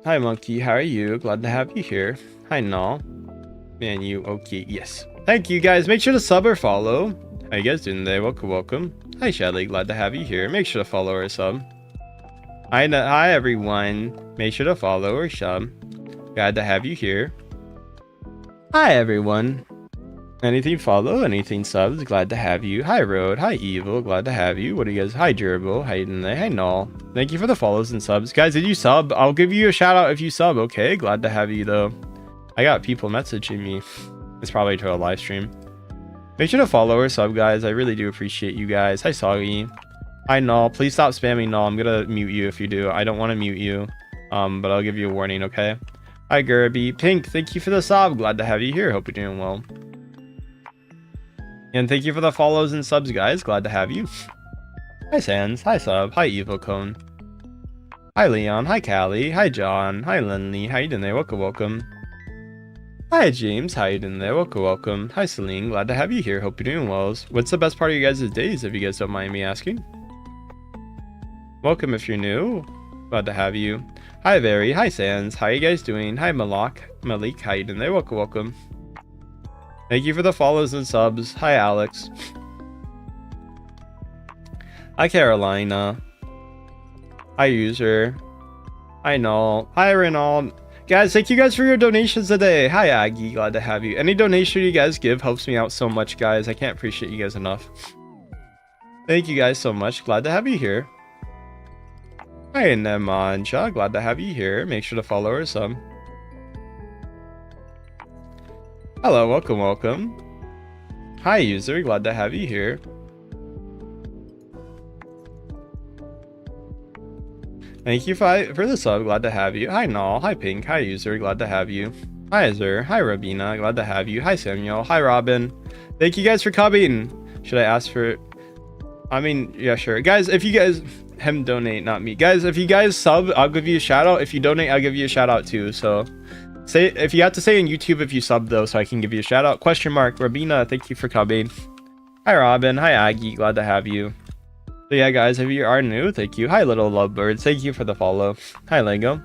Hi, Monkey. How are you? Glad to have you here. Hi, Null. Man, you. Okay. Yes. Thank you, guys. Make sure to sub or follow. How you guys doing today? Welcome. Hi, Shelly. Glad to have you here. Make sure to follow or sub. Hi, everyone. Make sure to follow or sub. Glad to have you here. Hi, everyone. Anything follow, anything subs. Glad to have you. Hi, Road. Hi, Evil. Glad to have you. What do you guys? Hi, Gerbil. How you doing there? Hi, Null. Thank you for the follows and subs. Guys, did you sub? I'll give you a shout out if you sub, okay? Glad to have you, though. I got people messaging me. It's probably to a live stream. Make sure to follow or sub, guys. I really do appreciate you guys. Hi, Soggy. Hi, Null. Please stop spamming Null. I'm gonna mute you if you do. I don't want to mute you. But I'll give you a warning, okay? Hi, Gerby. Pink, thank you for the sub. Glad to have you here. Hope you're doing well. And thank you for the follows and subs, guys. Glad to have you. Hi, Sans. Hi, Sub. Hi, Evil Cone. Hi, Leon. Hi, Callie. Hi, John. Hi, Lindley. How you doing there? Welcome. Hi, James. How you doing there? Welcome. Hi, Celine. Glad to have you here. Hope you're doing well. What's the best part of you guys' days, if you guys don't mind me asking? Welcome if you're new. Glad to have you. Hi, Very. Hi, Sans. How you guys doing? Hi, Malik. How you doing there? Welcome. Thank you for the follows and subs. Hi, Alex. Hi, Carolina. Hi, user. Hi, Null. Hi, Renault. Guys, thank you guys for your donations today. Hi, Aggie. Glad to have you. Any donation you guys give helps me out so much, guys. I can't appreciate you guys enough. Thank you guys so much. Glad to have you here. Hi, Nemanja. Glad to have you here. Make sure to follow her some. Hello, welcome. Hi, user. Glad to have you here. Thank you for the sub. Glad to have you. Hi, Null. Hi, Pink. Hi, user. Glad to have you. Hi, Azur. Hi, Rabina. Glad to have you. Hi, Samuel. Hi, Robin. Thank you guys for coming. Should I ask for... I mean, yeah, sure. Guys, if you guys... Him donate, not me. Guys, if you guys sub, I'll give you a shout out. If you donate, I'll give you a shout out too. So, say if you have to say in YouTube if you sub though, so I can give you a shout out. Question mark. Rabina, thank you for coming. Hi, Robin. Hi, Aggie. Glad to have you. So yeah, guys, if you are new, thank you. Hi, little lovebirds. Thank you for the follow. Hi, Lego.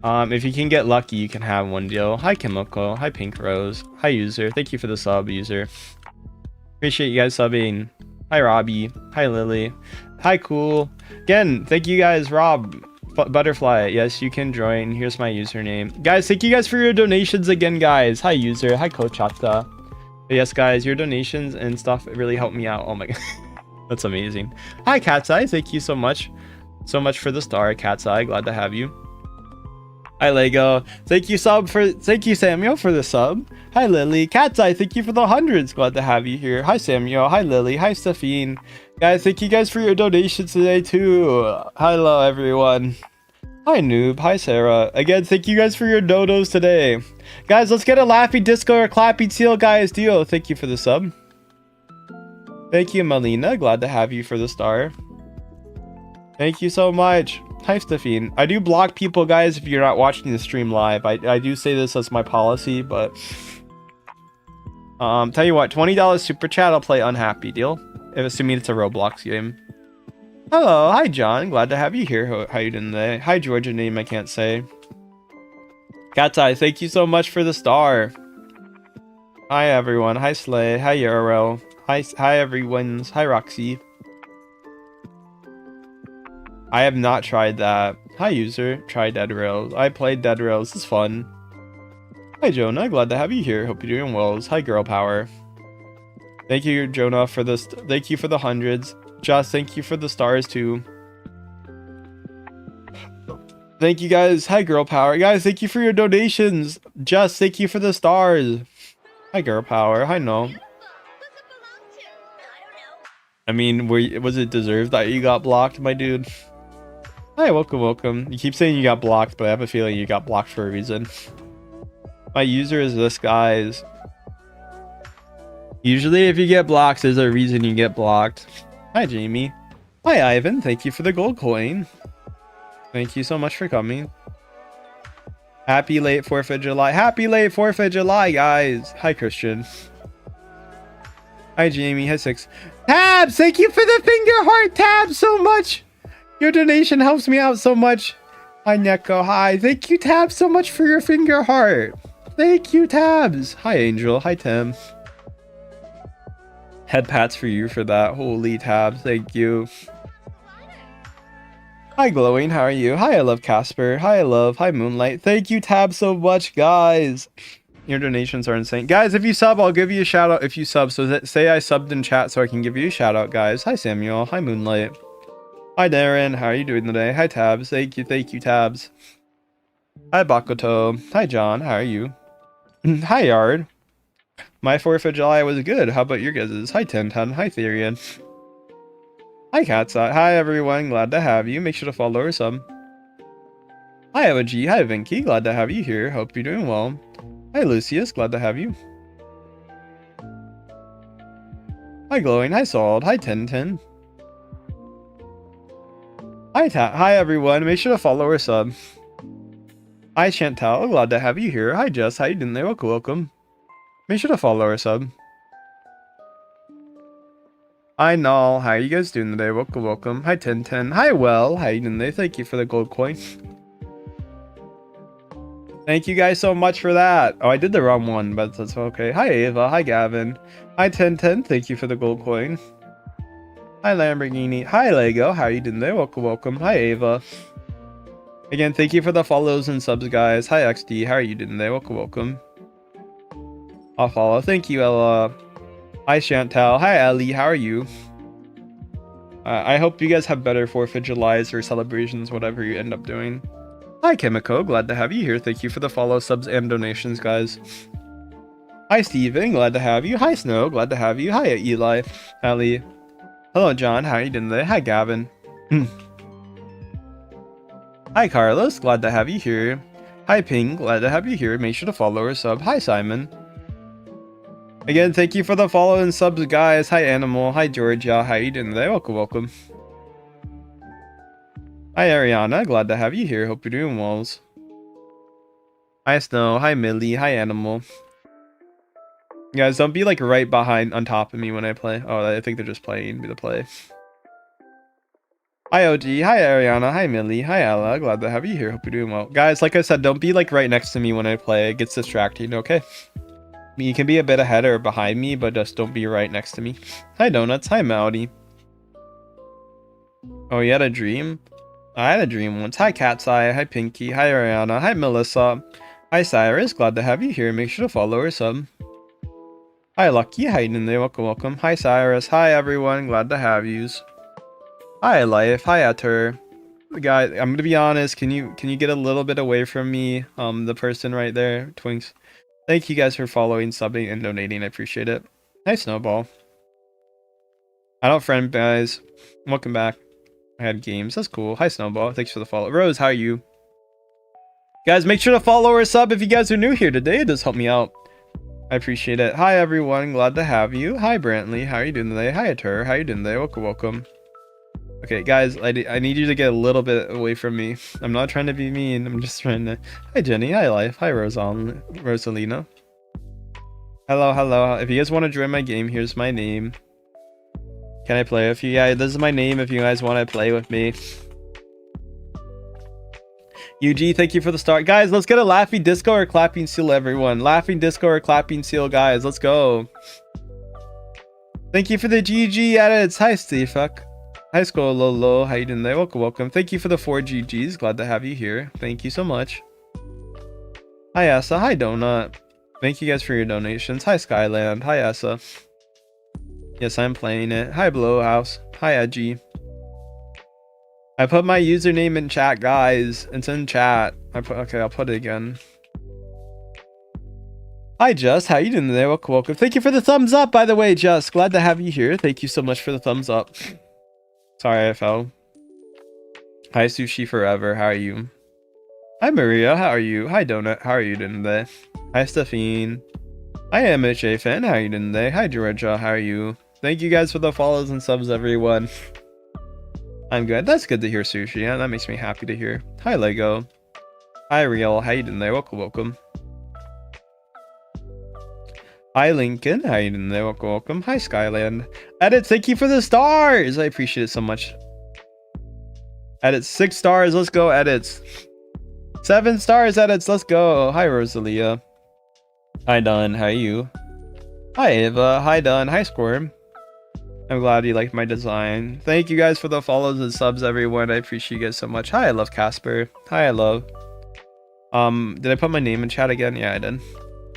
If you can get lucky, you can have one deal. Hi, Chemical. Hi, Pink Rose. Hi, user. Thank you for the sub, user. Appreciate you guys subbing. Hi, Robbie. Hi, Lily. Hi, Cool. Again, thank you guys, Rob. Butterfly. Yes, you can join. Here's my username. Guys, thank you guys for your donations again, guys. Hi, user. Hi, Kochata. Yes, guys, your donations and stuff really helped me out. Oh my god. That's amazing. Hi, Cat's Eye. Thank you so much. So much for the star, Cat's Eye. Glad to have you. Hi, Lego. Thank you, Samuel, for the sub. Hi, Lily. Cat's Eye, thank you for the hundreds. Glad to have you here. Hi, Samuel. Hi, Lily. Hi, Stephine. Guys, thank you guys for your donations today, too. Hello, everyone. Hi, Noob. Hi, Sarah. Again, thank you guys for your dodos today. Guys, let's get a Laffy Disco or Clappy Teal, guys. Deal. Thank you for the sub. Thank you, Melina. Glad to have you for the star. Thank you so much. Hi, Stephine. I do block people, guys, if you're not watching the stream live. I do say this as my policy, but... tell you what, $20 super chat, I'll play Unhappy. Deal? If assuming it's a Roblox game. Hello. Hi, John. Glad to have you here. How you doing today? Hi, Georgia name I can't say. Cat's Eye, thank you so much for the star. Hi, everyone. Hi, Slay. Hi, Yarrow. Hi, everyone's. Hi, Roxy. I have not tried that. Hi, user. Try Dead Rails. I played Dead Rails. It's fun. Hi, Jonah. Glad to have you here. Hope you're doing well. Hi, Girl Power. Thank you, Jonah, for this. Thank you for the hundreds. Josh, thank you for the stars, too. Thank you, guys. Hi, Girl Power. Guys, thank you for your donations. Just thank you for the stars. Hi, Girl Power. Hi, no. I mean, was it deserved that you got blocked, my dude? Hi, welcome. You keep saying you got blocked, but I have a feeling you got blocked for a reason. My user is this, guys. Usually, if you get blocked, there's a reason you get blocked. Hi, Jamie. Hi, Ivan. Thank you for the gold coin. Thank you so much for coming. Happy late 4th of July. Happy late 4th of July, guys. Hi, Christian. Hi, Jamie. Hi, 6. Tabs, thank you for the finger heart, Tabs, so much. Your donation helps me out so much. Hi, Neko. Hi. Thank you, Tabs, so much for your finger heart. Thank you, Tabs. Hi, Angel. Hi, Tim. Head pats for you for that. Holy Tabs. Thank you. Hi, Glowing. How are you? Hi, I love Casper. Hi, I love. Hi, Moonlight. Thank you, Tabs, so much, guys. Your donations are insane. Guys, if you sub, I'll give you a shout out if you sub. So say I subbed in chat so I can give you a shout out, guys. Hi, Samuel. Hi, Moonlight. Hi, Darren. How are you doing today? Hi, Tabs. Thank you, Tabs. Hi, Bakoto. Hi, John. How are you? Hi, Yard. My 4th of July was good. How about your guys's? Hi, Tenton. Hi, Therian. Hi, Cat's Eye. Hi, everyone. Glad to have you. Make sure to follow or sub. Hi, OG. Hi, Vinky. Glad to have you here. Hope you're doing well. Hi, Lucius. Glad to have you. Hi, Glowing. Hi, Salt. Hi, Tintin. Hi, everyone. Make sure to follow or sub. Hi, Chantal. Glad to have you here. Hi, Jess. How you doing there? Welcome. Make sure to follow or sub. Hi, Null. How are you guys doing today? Welcome. Hi, Tintin. Hi, Well. How you doing there? Thank you for the gold coin. Thank you guys so much for that. Oh, I did the wrong one, but that's okay. Hi, Ava. Hi, Gavin. Hi, Tintin. Thank you for the gold coin. Hi, Lamborghini. Hi, Lego. How are you doing there? Welcome. Hi, Ava. Again, thank you for the follows and subs, guys. Hi, XD. How are you doing there? Welcome. I'll follow. Thank you, Ella. Hi, Chantal. Hi, Ellie. How are you? I hope you guys have better 4th of Julys or celebrations, whatever you end up doing. Hi, Chemico. Glad to have you here. Thank you for the follow, subs, and donations, guys. Hi, Steven. Glad to have you. Hi, Snow. Glad to have you. Hi, Eli. Ellie. Hello, John. How are you doing today? Hi, Gavin. Hi, Carlos. Glad to have you here. Hi, Ping. Glad to have you here. Make sure to follow or sub. Hi, Simon. Again, thank you for the follow and subs, guys. Hi, Animal. Hi, Georgia. How you doing today? Welcome, welcome. Hi, Ariana. Glad to have you here. Hope you're doing well. Hi, Snow. Hi, Millie. Hi, Animal. Guys, don't be like right behind on top of me when I play. Oh, I think they're just playing me to play. Hi, OG. Hi, Ariana. Hi, Millie. Hi, Ella. Glad to have you here. Hope you're doing well. Guys, like I said, don't be like right next to me when I play. It gets distracting, okay? You can be a bit ahead or behind me, but just don't be right next to me. Hi, Donuts. Hi, Mowdy. Oh, you had a dream? I had a dream once. Hi, Cat's Eye. Hi, Pinky. Hi, Ariana. Hi, Melissa. Hi, Cyrus. Glad to have you here. Make sure to follow or sub. Hi, Lucky. How you doing there? Welcome, welcome. Hi, Cyrus. Hi, everyone. Glad to have yous. Hi, Life. Hi, Etter. Guys, I'm gonna be honest. Can you get a little bit away from me? The person right there, Twinks. Thank you guys for following, subbing, and donating. I appreciate it. Hi, Snowball. I don't friend guys. Welcome back. I had games. That's cool. Hi, Snowball. Thanks for the follow. Rose, how are you? Guys, make sure to follow or sub if you guys are new here today. It does help me out. I appreciate it. Hi, everyone. Glad to have you. Hi, Brantley. How are you doing today? Hi, Atur. How are you doing today? Welcome, welcome. Okay, guys, I need you to get a little bit away from me. I'm not trying to be mean. I'm just trying to... Hi, Jenny. Hi, Life. Hi, Rosalina. Hello, hello. If you guys want to join my game, here's my name. Can I play with you? Yeah, this is my name if you guys want to play with me. UG, thank you for the start. Guys, let's get a laughing disco or clapping seal, everyone. Laughing disco or clapping seal, guys. Let's go. Thank you for the GG edits. Hi, Steve. Hi, Skull Lolo. How you doing there? Welcome, welcome. Thank you for the 4 GGs. Glad to have you here. Thank you so much. Hi, Asa. Hi, Donut. Thank you guys for your donations. Hi, Skyland. Hi, Asa. Yes, I'm playing it. Hi, Blowhouse. Hi, Edgy. I put my username in chat, guys. It's in chat. Okay, I'll put it again. Hi, Just. How you doing today? Welcome, welcome. Thank you for the thumbs up, by the way, Just. Glad to have you here. Thank you so much for the thumbs up. Sorry, I fell. Hi, Sushi Forever. How are you? Hi, Maria. How are you? Hi, Donut. How are you doing today? Hi, Stephine. Hi, MHA fan. How are you doing today? Hi, Georgia. How are you? Thank you guys for the follows and subs, everyone. I'm good. That's good to hear, Sushi. Yeah, that makes me happy to hear. Hi, Lego. Hi, Real. How you doing there? Welcome, welcome. Hi, Lincoln. How you doing there? Welcome, welcome. Hi, Skyland. Edits, thank you for the stars. I appreciate it so much. Edits, 6 stars. Let's go, Edits. 7 stars, Edits. Let's go. Hi, Rosalia. Hi, Don. How are you? Hi, Ava. Hi, Don. Hi, Squirm. I'm glad you liked my design. Thank you guys for the follows and subs, everyone. I appreciate you guys so much. Hi, I love Casper. Hi, I love. Did I put my name in chat again? Yeah, I did.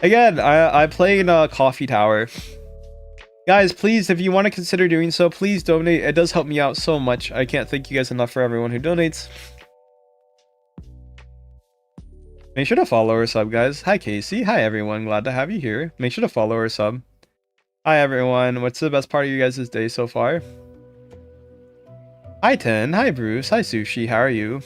Again, I play in a coffee tower. Guys, please, if you want to consider doing so, please donate. It does help me out so much. I can't thank you guys enough for everyone who donates. Make sure to follow or sub, guys. Hi, Casey. Hi, everyone. Glad to have you here. Make sure to follow or sub. Hi, everyone. What's the best part of you guys' day so far? Hi, Ten. Hi, Bruce. Hi, Sushi. How are you?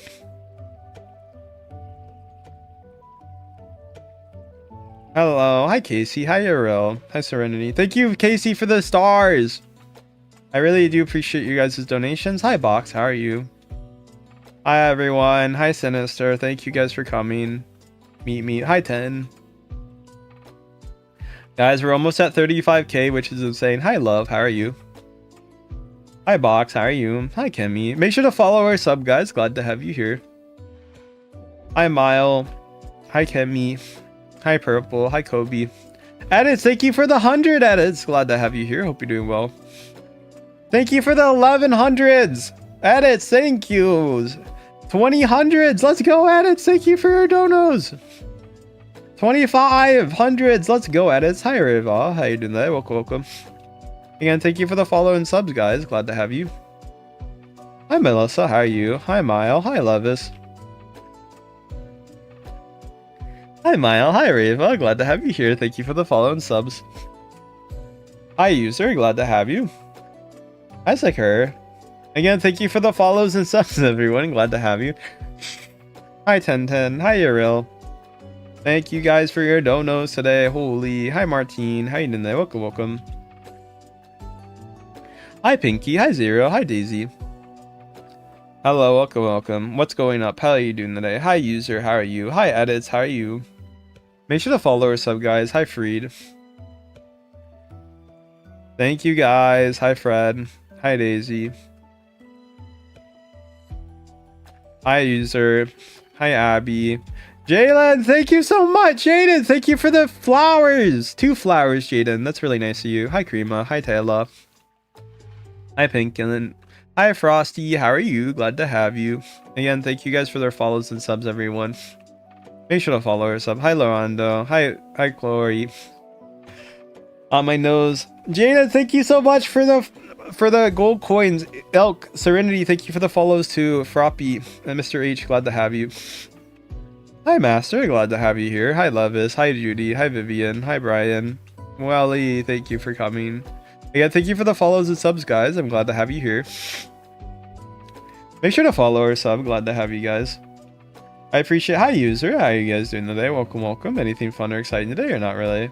Hello. Hi, Casey. Hi, Urel. Hi, Serenity. Thank you, Casey, for the stars. I really do appreciate you guys' donations. Hi, Box. How are you? Hi, everyone. Hi, Sinister. Thank you guys for coming. Meet. Hi, 10. Guys, we're almost at 35k, which is insane. Hi, Love. How are you? Hi, Box. How are you? Hi, Kemi. Make sure to follow our sub, guys. Glad to have you here. Hi, Mile. Hi, Kemi. Hi, Purple. Hi, Kobe. Edits, thank you for the 100 edits. Glad to have you here. Hope you're doing well. Thank you for the 1100s. Edits, thank you. 2000s. Let's go, edits. Thank you for your donos. 2500s. Let's go, edits. Hi, Riva. How you doing there? Welcome. Again, thank you for the follow and subs, guys. Glad to have you. Hi, Melissa. How are you? Hi, Mile. Hi, Levis. Hi, Mile. Hi, Reva. Glad to have you here. Thank you for the follow and subs. Hi, user. Glad to have you. Hi, Sakura. Again, thank you for the follows and subs, everyone. Glad to have you. Hi, 1010. Hi, Uriel. Thank you guys for your donos today. Holy. Hi, Martine. How you doing there? Welcome, welcome. Hi, Pinky. Hi, Zero. Hi, Daisy. Hello, welcome, welcome. What's going up? How are you doing today? Hi, user. How are you? Hi, edits. How are you? Make sure to follow or sub, guys. Hi, Freed. Thank you, guys. Hi, Fred. Hi, Daisy. Hi, user. Hi, Abby. Jalen, thank you so much. Jaden, thank you for the flowers. 2 flowers, Jaden. That's really nice of you. Hi, Krima. Hi, Taylor. Hi, Pinkin. Hi, Frosty. How are you? Glad to have you. Again, thank you guys for their follows and subs, everyone. Make sure to follow or sub. Hi, Lorando. Hi, Chloe. On my nose. Jada, thank you so much for the gold coins. Elk, Serenity, thank you for the follows too. Froppy and Mr. H, glad to have you. Hi, Master. Glad to have you here. Hi, Levis. Hi, Judy. Hi, Vivian. Hi, Brian. Wally, thank you for coming. Again, thank you for the follows and subs, guys. I'm glad to have you here. Make sure to follow or sub. Glad to have you guys. I appreciate. Hi, user. How are you guys doing today? Welcome, welcome. Anything fun or exciting today or not really?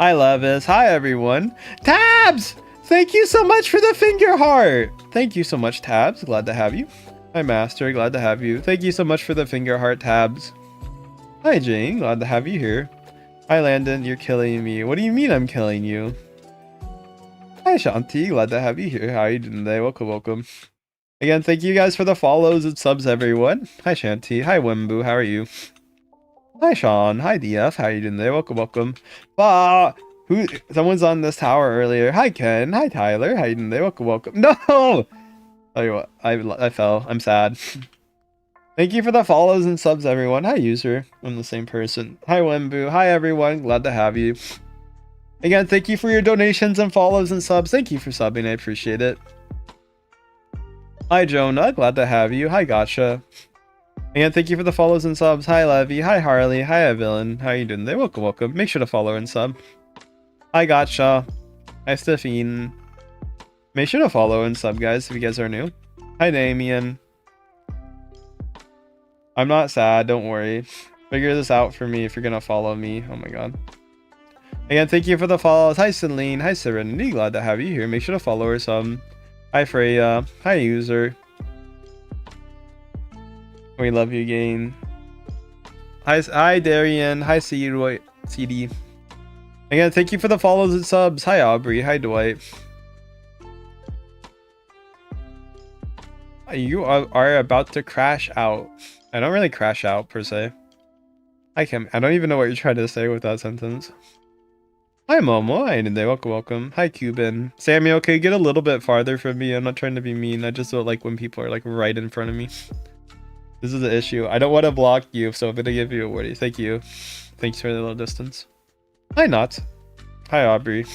Hi, Levis. Hi, everyone. Tabs! Thank you so much for the finger heart. Thank you so much, Tabs. Glad to have you. Hi, Master. Glad to have you. Thank you so much for the finger heart, Tabs. Hi, Jane. Glad to have you here. Hi, Landon. You're killing me. What do you mean I'm killing you? Hi, Shanti. Glad to have you here. How are you doing today? Welcome, welcome. Again, thank you guys for the follows and subs, everyone. Hi, Shanti. Hi, Wembu. How are you? Hi, Sean. Hi, DF. How are you doing today? Welcome, welcome. Someone's on this tower earlier. Hi, Ken. Hi, Tyler. How you doing today? Welcome, welcome. No! Tell you what, I fell. I'm sad. Thank you for the follows and subs, everyone. Hi, user. I'm the same person. Hi, Wembu. Hi, everyone. Glad to have you. Again, thank you for your donations and follows and subs. Thank you for subbing. I appreciate it. Hi, Jonah. Glad to have you. Hi, Gotcha. Again, thank you for the follows and subs. Hi, Levy. Hi, Harley. Hi, Evelyn. How are you doing today? Welcome, welcome. Make sure to follow and sub. Hi, Gotcha. Hi, Stephine. Make sure to follow and sub, guys, if you guys are new. Hi, Damien. I'm not sad. Don't worry. Figure this out for me if you're going to follow me. Oh, my God. Again, thank you for the follows. Hi, Celine. Hi, Serenity. Glad to have you here. Make sure to follow or sub. Hi, Freya. Hi, user. We love you again. Hi, Darian. Hi, CD. Again, thank you for the follows and subs. Hi, Aubrey. Hi, Dwight. You are about to crash out. I don't really crash out, per se. I don't even know what you're trying to say with that sentence. Hi, Momo. Hi, today. Welcome, welcome. Hi, Cuban. Samuel, okay, get a little bit farther from me. I'm not trying to be mean. I just don't like when people are, like, right in front of me. This is the issue. I don't want to block you, so I'm going to give you a warning. Thank you. Thanks for the little distance. Hi, Not. Hi, Aubrey.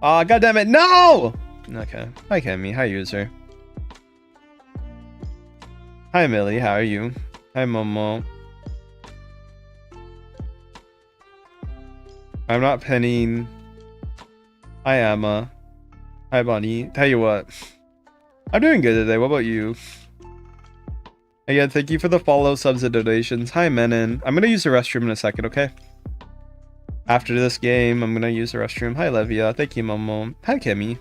Aw, goddammit. No! Okay. Hi, Kemi. Hi, user. Hi, Millie. How are you? Hi, Momo. I'm not pinning. Hi, Emma. Hi, Bonnie. Tell you what. I'm doing good today. What about you? Again, thank you for the follow, subs, and donations. Hi, Menon. I'm going to use the restroom in a second, okay? After this game, I'm going to use the restroom. Hi, Levia. Thank you, Momo. Hi, Kemi.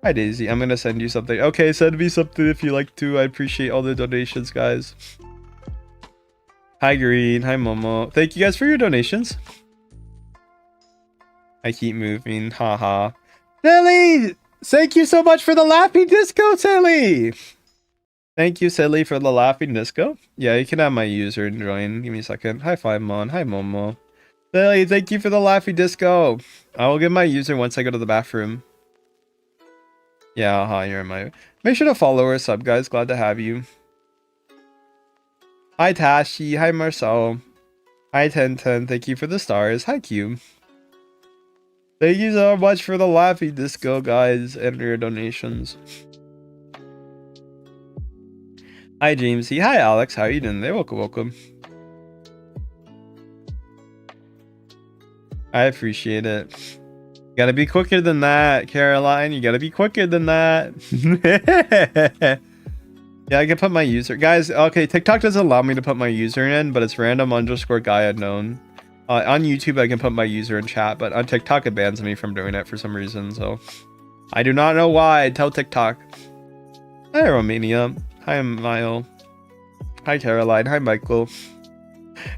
Hi, Daisy. I'm going to send you something. Okay, send me something if you like to. I appreciate all the donations, guys. Hi, Green. Hi, Momo. Thank you guys for your donations. I keep moving. Haha. Silly! Thank you so much for the laughing disco, Silly! Thank you, Silly, for the laughing disco. Yeah, you can have my user and join. Give me a second. Hi, Mon. Hi, Momo. Silly, thank you for the laughing disco. I will give my user once I go to the bathroom. Yeah, you're my... Make sure to follow or sub, guys. Glad to have you. Hi, Tashi. Hi, Marcel. Hi, Ten. Thank you for the stars. Hi, Cube. Thank you so much for the laughing disco, guys, and your donations. Hi, Jamesy. Hi, Alex. How are you doing? Welcome, welcome. I appreciate it. You gotta be quicker than that, Caroline. You gotta be quicker than that. Yeah, I can put my user. Guys, okay, TikTok doesn't allow me to put my user in, but it's random_guy_unknown. On YouTube, I can put my user in chat, but on TikTok, it bans me from doing it for some reason, so... I do not know why. Tell TikTok. Hi, Romania. Hi, Mile. Hi, Caroline. Hi, Michael.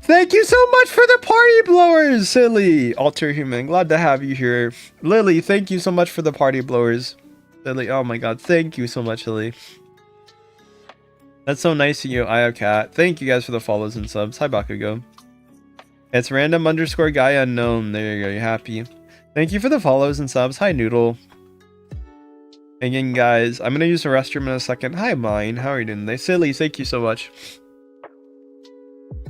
Thank you so much for the party blowers, Silly. Alter Human, glad to have you here. Lily, thank you so much for the party blowers. Lily, oh my god, thank you so much, Lily. That's so nice of you, IoCat. Thank you guys for the follows and subs. Hi, Bakugo. It's random_guy_unknown. There you go, you're happy. Thank you for the follows and subs. Hi, Noodle. Again, guys, I'm gonna use the restroom in a second. Hi, Mine. How are you doing today? Silly, thank you so much.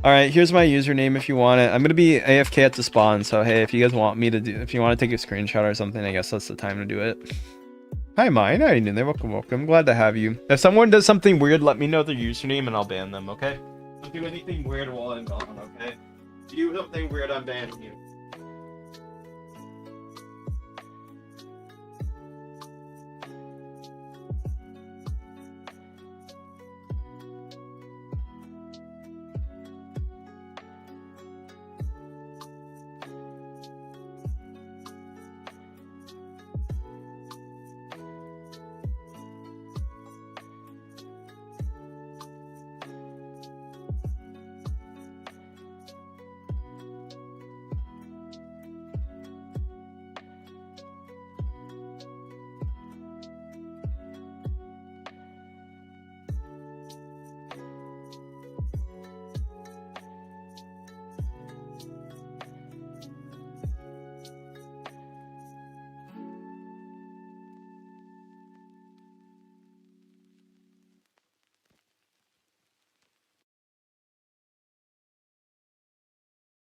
Alright, here's my username if you want it. I'm gonna be AFK at the spawn, so hey, if you guys want me to do, if you want to take a screenshot or something, I guess that's the time to do it. Hi, Mine. How are you doing there? Welcome, welcome. Glad to have you. If someone does something weird, let me know their username and I'll ban them, okay? Don't do anything weird while I'm gone, okay? If you do something weird, I'm banning you.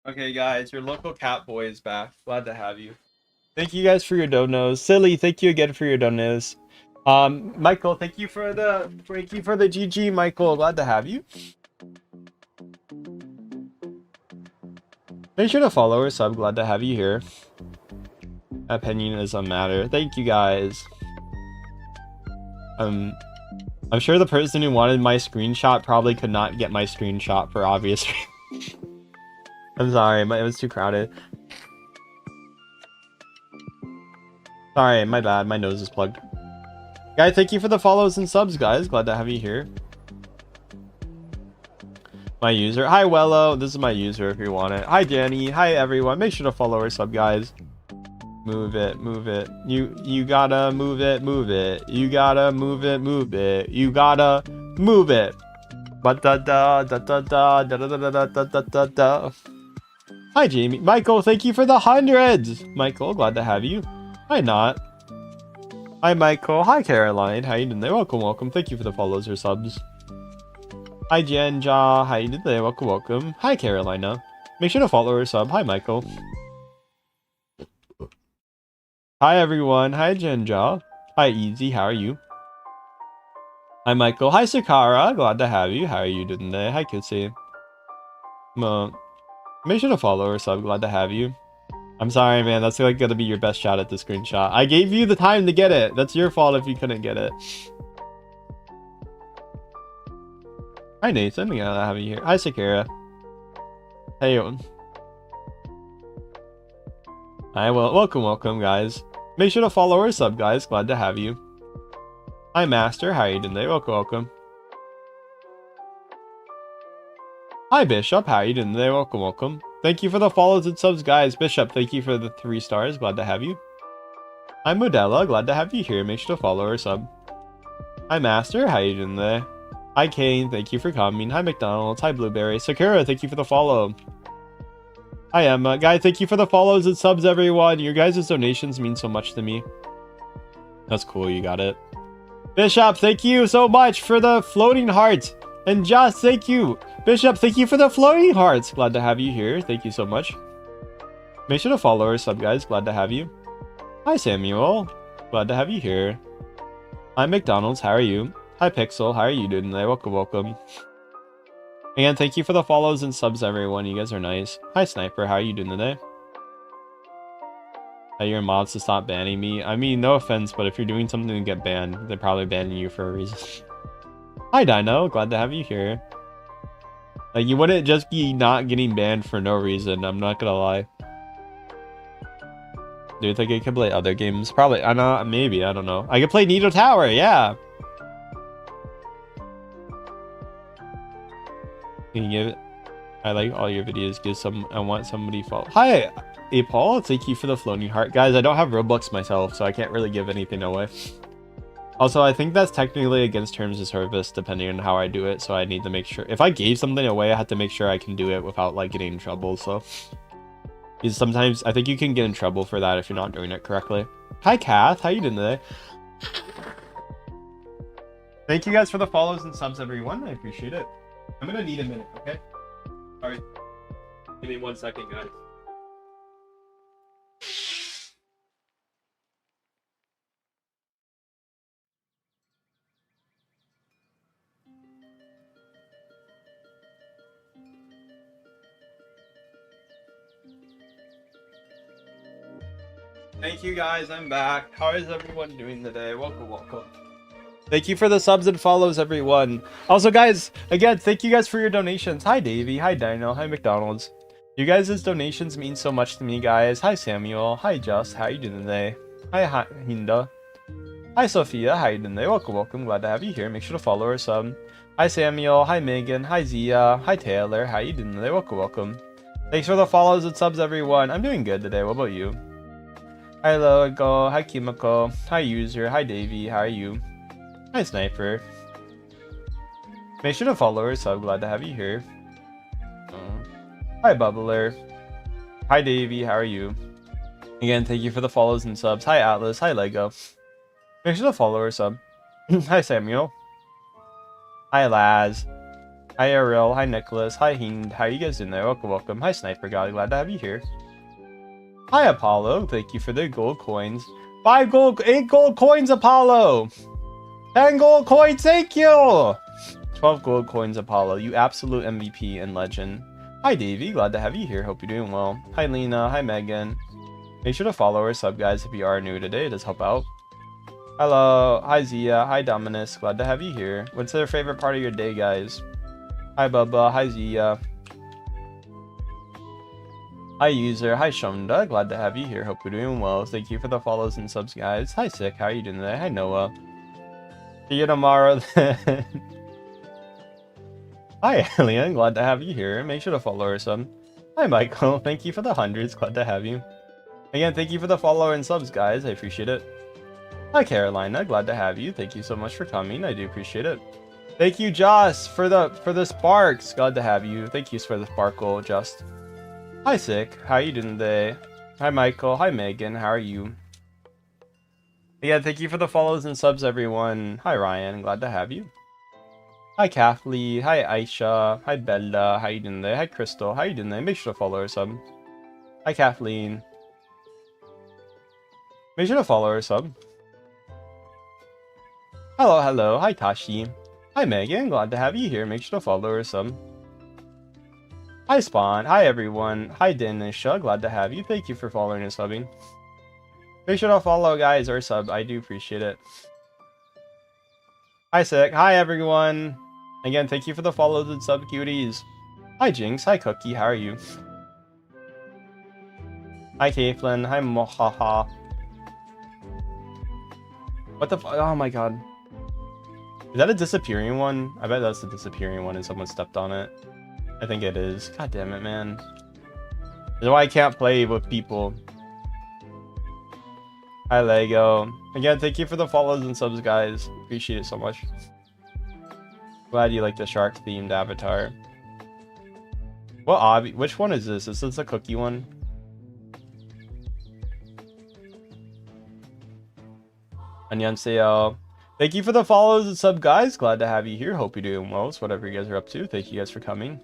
Okay, guys, your local cat boy is back. Glad to have you. Thank you guys for your donos. Silly, thank you again for your donos. Michael, thank you for the GG, Michael. Glad to have you. Make sure to follow or sub. Glad to have you here. Opinion is a matter. Thank you guys. I'm sure the person who wanted my screenshot probably could not get my screenshot for obvious reasons. I'm sorry, but it was too crowded. Sorry, my bad. My nose is plugged. Guys, thank you for the follows and subs, guys. Glad to have you here. My user. Hi, Wello. This is my user if you want it. Hi, Jenny. Hi, everyone. Make sure to follow or sub, guys. Move it, move it. You gotta move it, move it. You gotta move it, move it. You gotta move it. But da da da da da da da da da da da da. Hi, Jamie. Michael, thank you for the hundreds. Michael, glad to have you. Hi, Not. Hi, Michael. Hi, Caroline. How you doing there? Welcome, welcome. Thank you for the follows or subs. Hi, Jenja. How you doing there? Welcome, welcome. Hi, Carolina. Make sure to follow or sub. Hi, Michael. Hi, everyone. Hi, Jenja. Hi, Easy. How are you? Hi, Michael. Hi, Sakara. Glad to have you. How are you doing today? Hi, Kitsy. Make sure to follow or sub. Glad to have you. I'm sorry, man. That's like gonna be your best shot at the screenshot. I gave you the time to get it. That's your fault if you couldn't get it. Hi, Nathan. Glad to have you here. Hi, Sakara. Hey, Owen. Hi, well, welcome, welcome, guys. Make sure to follow or sub, guys. Glad to have you. Hi, Master. How are you doing today? Welcome, welcome. Hi, Bishop. How are you doing today? Welcome, welcome. Thank you for the follows and subs, guys. Bishop, thank you for the 3 stars. Glad to have you. Hi, Modella. Glad to have you here. Make sure to follow or sub. Hi, Master. How are you doing today? Hi, Kane. Thank you for coming. Hi, McDonald's. Hi, Blueberry. Sakura, thank you for the follow. Hi, Emma. Guys, thank you for the follows and subs, everyone. Your guys' donations mean so much to me. That's cool. You got it. Bishop, thank you so much for the floating hearts. And Josh, thank you. Bishop, thank you for the floating hearts. Glad to have you here. Thank you so much. Make sure to follow or sub, guys. Glad to have you. Hi, Samuel. Glad to have you here. Hi, McDonald's. How are you? Hi, Pixel. How are you doing today? Welcome, welcome. Again, thank you for the follows and subs, everyone. You guys are nice. Hi, Sniper. How are you doing today? Tell your mods to stop banning me. I mean, no offense, but if you're doing something to get banned, they're probably banning you for a reason. Hi, Dino. Glad to have you here. Like, you wouldn't just be not getting banned for no reason. I'm not gonna lie. Do you think I could play other games? Probably. I know. Maybe. I don't know. I could play Nido Tower. Yeah. Can you give it? I like all your videos. Give some. I want somebody follow. Hi, hey Paul. Thank you for the floating heart, guys. I don't have Roblox myself, so I can't really give anything away. Also, I think that's technically against terms of service, depending on how I do it. So I need to make sure if I gave something away, I have to make sure I can do it without like getting in trouble. So, because sometimes I think you can get in trouble for that if you're not doing it correctly. Hi, Kath. How you doing today? Thank you guys for the follows and subs, everyone. I appreciate it. I'm gonna need a minute, okay? All right. Give me 1 second, guys. Thank you guys, I'm back. How is everyone doing today? Welcome, welcome. Thank you for the subs and follows, everyone. Also, guys, again, thank you guys for your donations. Hi, Davey. Hi, Dino. Hi, McDonald's. You guys' donations mean so much to me, guys. Hi, Samuel. Hi, Just. How you doing today? Hi, Hinda. Hi, Sophia. How you doing today? Welcome, welcome. Glad to have you here. Make sure to follow or sub. Hi, Samuel. Hi, Megan. Hi, Zia. Hi, Taylor. How you doing today? Welcome, welcome. Thanks for the follows and subs, everyone. I'm doing good today. What about you? Hi, Logo. Hi, Kimiko. Hi, User. Hi, Davey. How are you? Hi, Sniper. Make sure to follow or sub. Glad to have you here. Hi, Bubbler. Hi, Davey. How are you? Again, thank you for the follows and subs. Hi, Atlas. Hi, Lego. Make sure to follow or sub. Hi, Samuel. Hi, Laz. Hi, Ariel. Hi, Nicholas. Hi, Hind. How you guys doing there? Welcome, welcome. Hi, Sniper God. Glad to have you here. Hi, Apollo. Thank you for the gold coins. 8 gold coins, Apollo. 10 gold coins. Thank you. 12 gold coins, Apollo. You absolute MVP and legend. Hi, Davey. Glad to have you here. Hope you're doing well. Hi, Lena. Hi, Megan. Make sure to follow or sub, guys, if you are new today. It does help out. Hello. Hi, Zia. Hi, Dominus. Glad to have you here. What's their favorite part of your day, guys? Hi, Bubba. Hi, Zia. Hi, User. Hi, Shonda. Glad to have you here. Hope you're doing well. Thank you for the follows and subs, guys. Hi, Sick. How are you doing today? Hi, Noah. See you tomorrow, then. Hi, Alien. Glad to have you here. Make sure to follow or sub. Hi, Michael. Thank you for the hundreds. Glad to have you. Again, thank you for the follow and subs, guys. I appreciate it. Hi, Carolina. Glad to have you. Thank you so much for coming. I do appreciate it. Thank you, Joss, for the sparks. Glad to have you. Thank you for the sparkle, Just. Hi, Sick. How are you doing today? Hi, Michael. Hi, Megan. How are you? Yeah, thank you for the follows and subs, everyone. Hi, Ryan. Glad to have you. Hi, Kathleen. Hi, Aisha. Hi, Bella. How you doing today? Hi, Crystal. How you doing today? Make sure to follow or sub. Hi, Kathleen. Make sure to follow or sub. Hello, hello. Hi, Tashi. Hi, Megan. Glad to have you here. Make sure to follow or sub. Hi, Spawn. Hi, everyone. Hi, Denisha. Glad to have you. Thank you for following and subbing. Make sure to follow, guys, or sub. I do appreciate it. Hi, Sick. Hi, everyone. Again, thank you for the follows and sub, cuties. Hi, Jinx. Hi, Cookie. How are you? Hi, Caitlin. Hi, Mohaha. What the oh my god. Is that a disappearing one? I bet that's the disappearing one and someone stepped on it. I think it is. God damn it, man. That's why I can't play with people. Hi, Lego. Again, thank you for the follows and subs, guys. Appreciate it so much. Glad you like the shark-themed avatar. What which one is this? Is this a cookie one? Annyeonghaseyo. Thank you for the follows and sub, guys. Glad to have you here. Hope you're doing well. So whatever you guys are up to. Thank you guys for coming.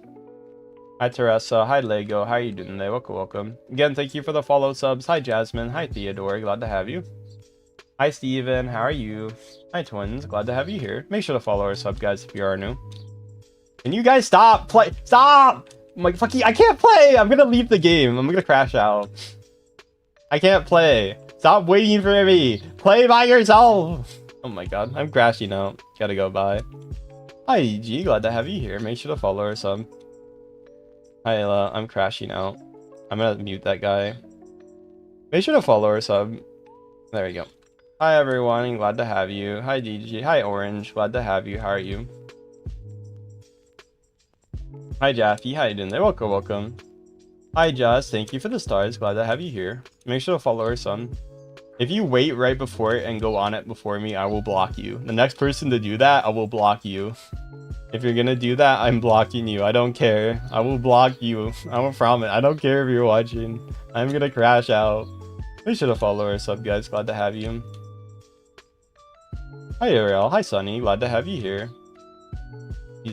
Hi, Teresa. Hi, Lego. How are you doing today? Welcome, welcome. Again, thank you for the follow subs. Hi, Jasmine. Hi, Theodore. Glad to have you. Hi, Steven. How are you? Hi, Twins. Glad to have you here. Make sure to follow our sub, guys, if you are new. Can you guys stop? Stop! I'm like, fuck you. I can't play. I'm gonna leave the game. I'm gonna crash out. I can't play. Stop waiting for me. Play by yourself. Oh my god. I'm crashing out. Gotta go. Bye. Hi, G. Glad to have you here. Make sure to follow or sub. Hi, Ella. I'm crashing out. I'm gonna mute that guy. Make sure to follow or sub. There we go. Hi, everyone. Glad to have you. Hi, DG. Hi, Orange. Glad to have you. How are you? Hi, Jaffe. How you doing there? Welcome, welcome. Hi, Joss. Thank you for the stars. Glad to have you here. Make sure to follow our son. If you wait right before it and go on it before me, I will block you. The next person to do that, I will block you. If you're gonna do that, I'm blocking you. I don't care. I will block you. I promise. I don't care if you're watching. I'm gonna crash out. Make sure to follow our sub, guys. Glad to have you. Hi, Ariel. Hi, Sunny. Glad to have you here.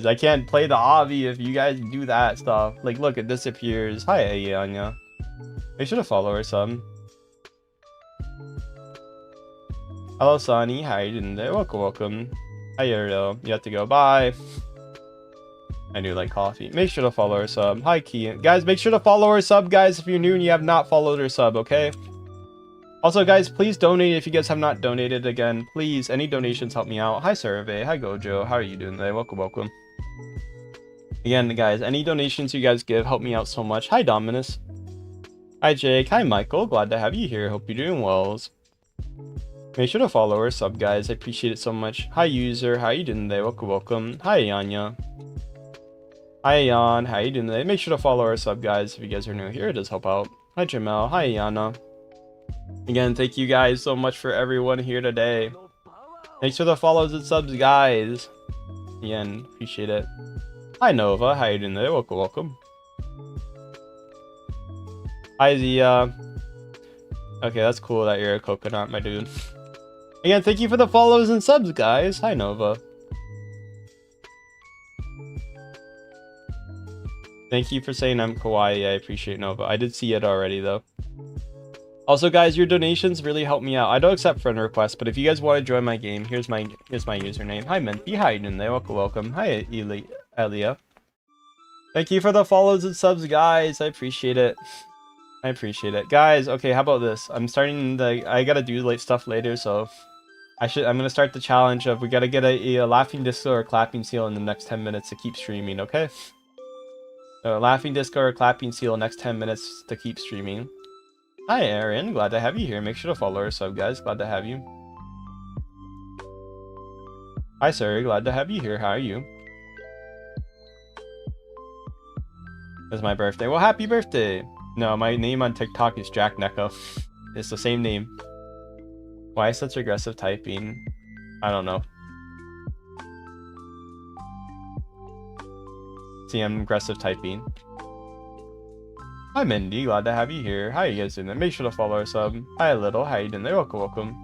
I can't play the obby if you guys do that stuff. Like, look, it disappears. Hi, Anya. Make sure to follow our sub. Hello, Sunny. How you doing there? Welcome, welcome. Hi, Ariel. You have to go. Bye. I do like coffee. Make sure to follow our sub. Hi, Kian. Guys, make sure to follow our sub, guys, if you're new and you have not followed our sub, okay? Also, guys, please donate if you guys have not donated. Again, please, any donations help me out. Hi, Survey. Hi, Gojo. How are you doing today? Welcome, welcome. Again, guys, any donations you guys give help me out so much. Hi, Dominus. Hi, Jake. Hi, Michael. Glad to have you here. Hope you're doing well. Make sure to follow our sub, guys. I appreciate it so much. Hi, user. How you doing today? Welcome, welcome. Hi, Anya. Hi, Jan. How you doing today? Make sure to follow our sub, guys. If you guys are new here, it does help out. Hi, Jamel. Hi, Yana. Again, thank you guys so much for everyone here today. Thanks for the follows and subs, guys. Again, appreciate it. Hi, Nova. How you doing today? Welcome, welcome. Hi, Zia. Okay, that's cool that you're a coconut, my dude. Again, thank you for the follows and subs, guys. Hi, Nova. Thank you for saying I'm kawaii. I appreciate Nova. I did see it already, though. Also, guys, your donations really help me out. I don't accept friend requests, but if you guys want to join my game, here's my username. Hi, Menti. How you doing there? Welcome, welcome. Hi, Elia. Thank you for the follows and subs, guys. I appreciate it. I appreciate it, guys. Okay, how about this? I gotta do late stuff later, so I'm gonna start the challenge of we gotta get a laughing disco or clapping seal in the next 10 minutes to keep streaming. Okay. So laughing disco or clapping seal next 10 minutes to keep streaming. Hi, Aaron. Glad to have you here. Make sure to follow our sub, guys. Glad to have you. Hi, sir. Glad to have you here. How are you? It's my birthday. Well, happy birthday. No, my name on TikTok is Jacknyeko. It's the same name. Why such aggressive typing? I don't know. See, I'm aggressive typing. Hi, Mindy. Glad to have you here. How you guys doing? Make sure to follow our sub. Hi, Little. How you doing there? Welcome, welcome.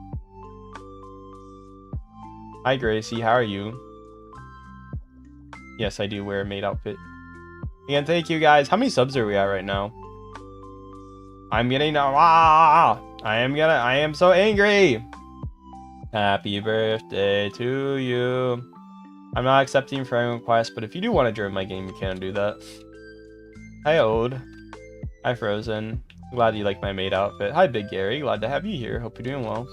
Hi, Gracie. How are you? Yes, I do wear a maid outfit. Again, thank you, guys. How many subs are we at right now? I'm getting... I am so angry. Happy birthday to you. I'm not accepting friend requests, but if you do want to join my game, you can do that. Hi, Ode. Hi, Frozen. Glad you like my maid outfit. Hi, Big Gary. Glad to have you here. Hope you're doing well.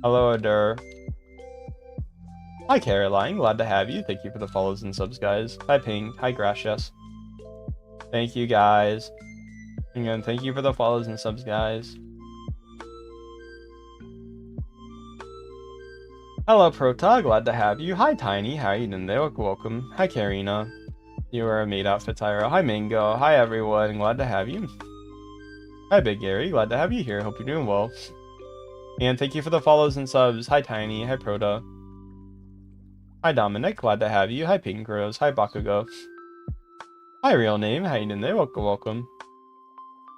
Hello, Adur. Hi, Caroline. Glad to have you. Thank you for the follows and subs, guys. Hi, Ping. Hi, Gracias. Thank you, guys. Again, thank you for the follows and subs, guys. Hello, Prota. Glad to have you. Hi, Tiny. How are you doing there? Welcome. Hi, Karina. You are a maid outfit, Tyra. Hi, Mango. Hi, everyone. Glad to have you. Hi, Big Gary. Glad to have you here. Hope you're doing well. And thank you for the follows and subs. Hi, Tiny. Hi, Prota. Hi, Dominic. Glad to have you. Hi, Pink Rose. Hi, Bakugo. Hi, real name. How you doing there? Welcome, welcome.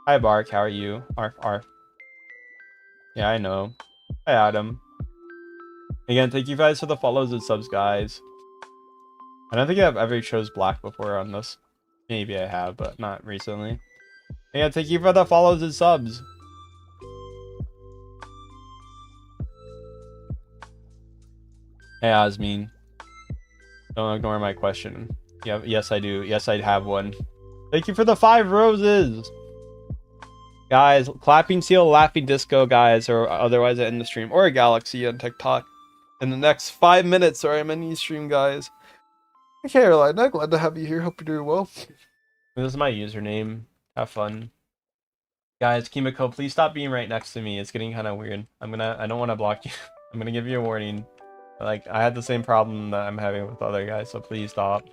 Hi, Bark. How are you? Arf, arf. Yeah, I know. Hi, Adam. Again, thank you guys for the follows and subs, guys. I don't think I've ever chose black before on this. Maybe I have, but not recently. Again, thank you for the follows and subs. Hey, Asmin. Don't ignore my question. Yeah, yes, I do. Yes, I have one. Thank you for the 5 roses. Guys, clapping seal, laughing disco, guys, or otherwise I end the stream. Or a galaxy on TikTok. in the next 5 minutes. Sorry, I'm in stream, guys. Caroline, I'm glad to have you here. Hope you're doing well. This is my username. Have fun. Guys, Kimiko, please stop being right next to me. It's getting kind of weird. I don't want to block you. I'm gonna give you a warning. Like, I had the same problem that I'm having with other guys, so please stop.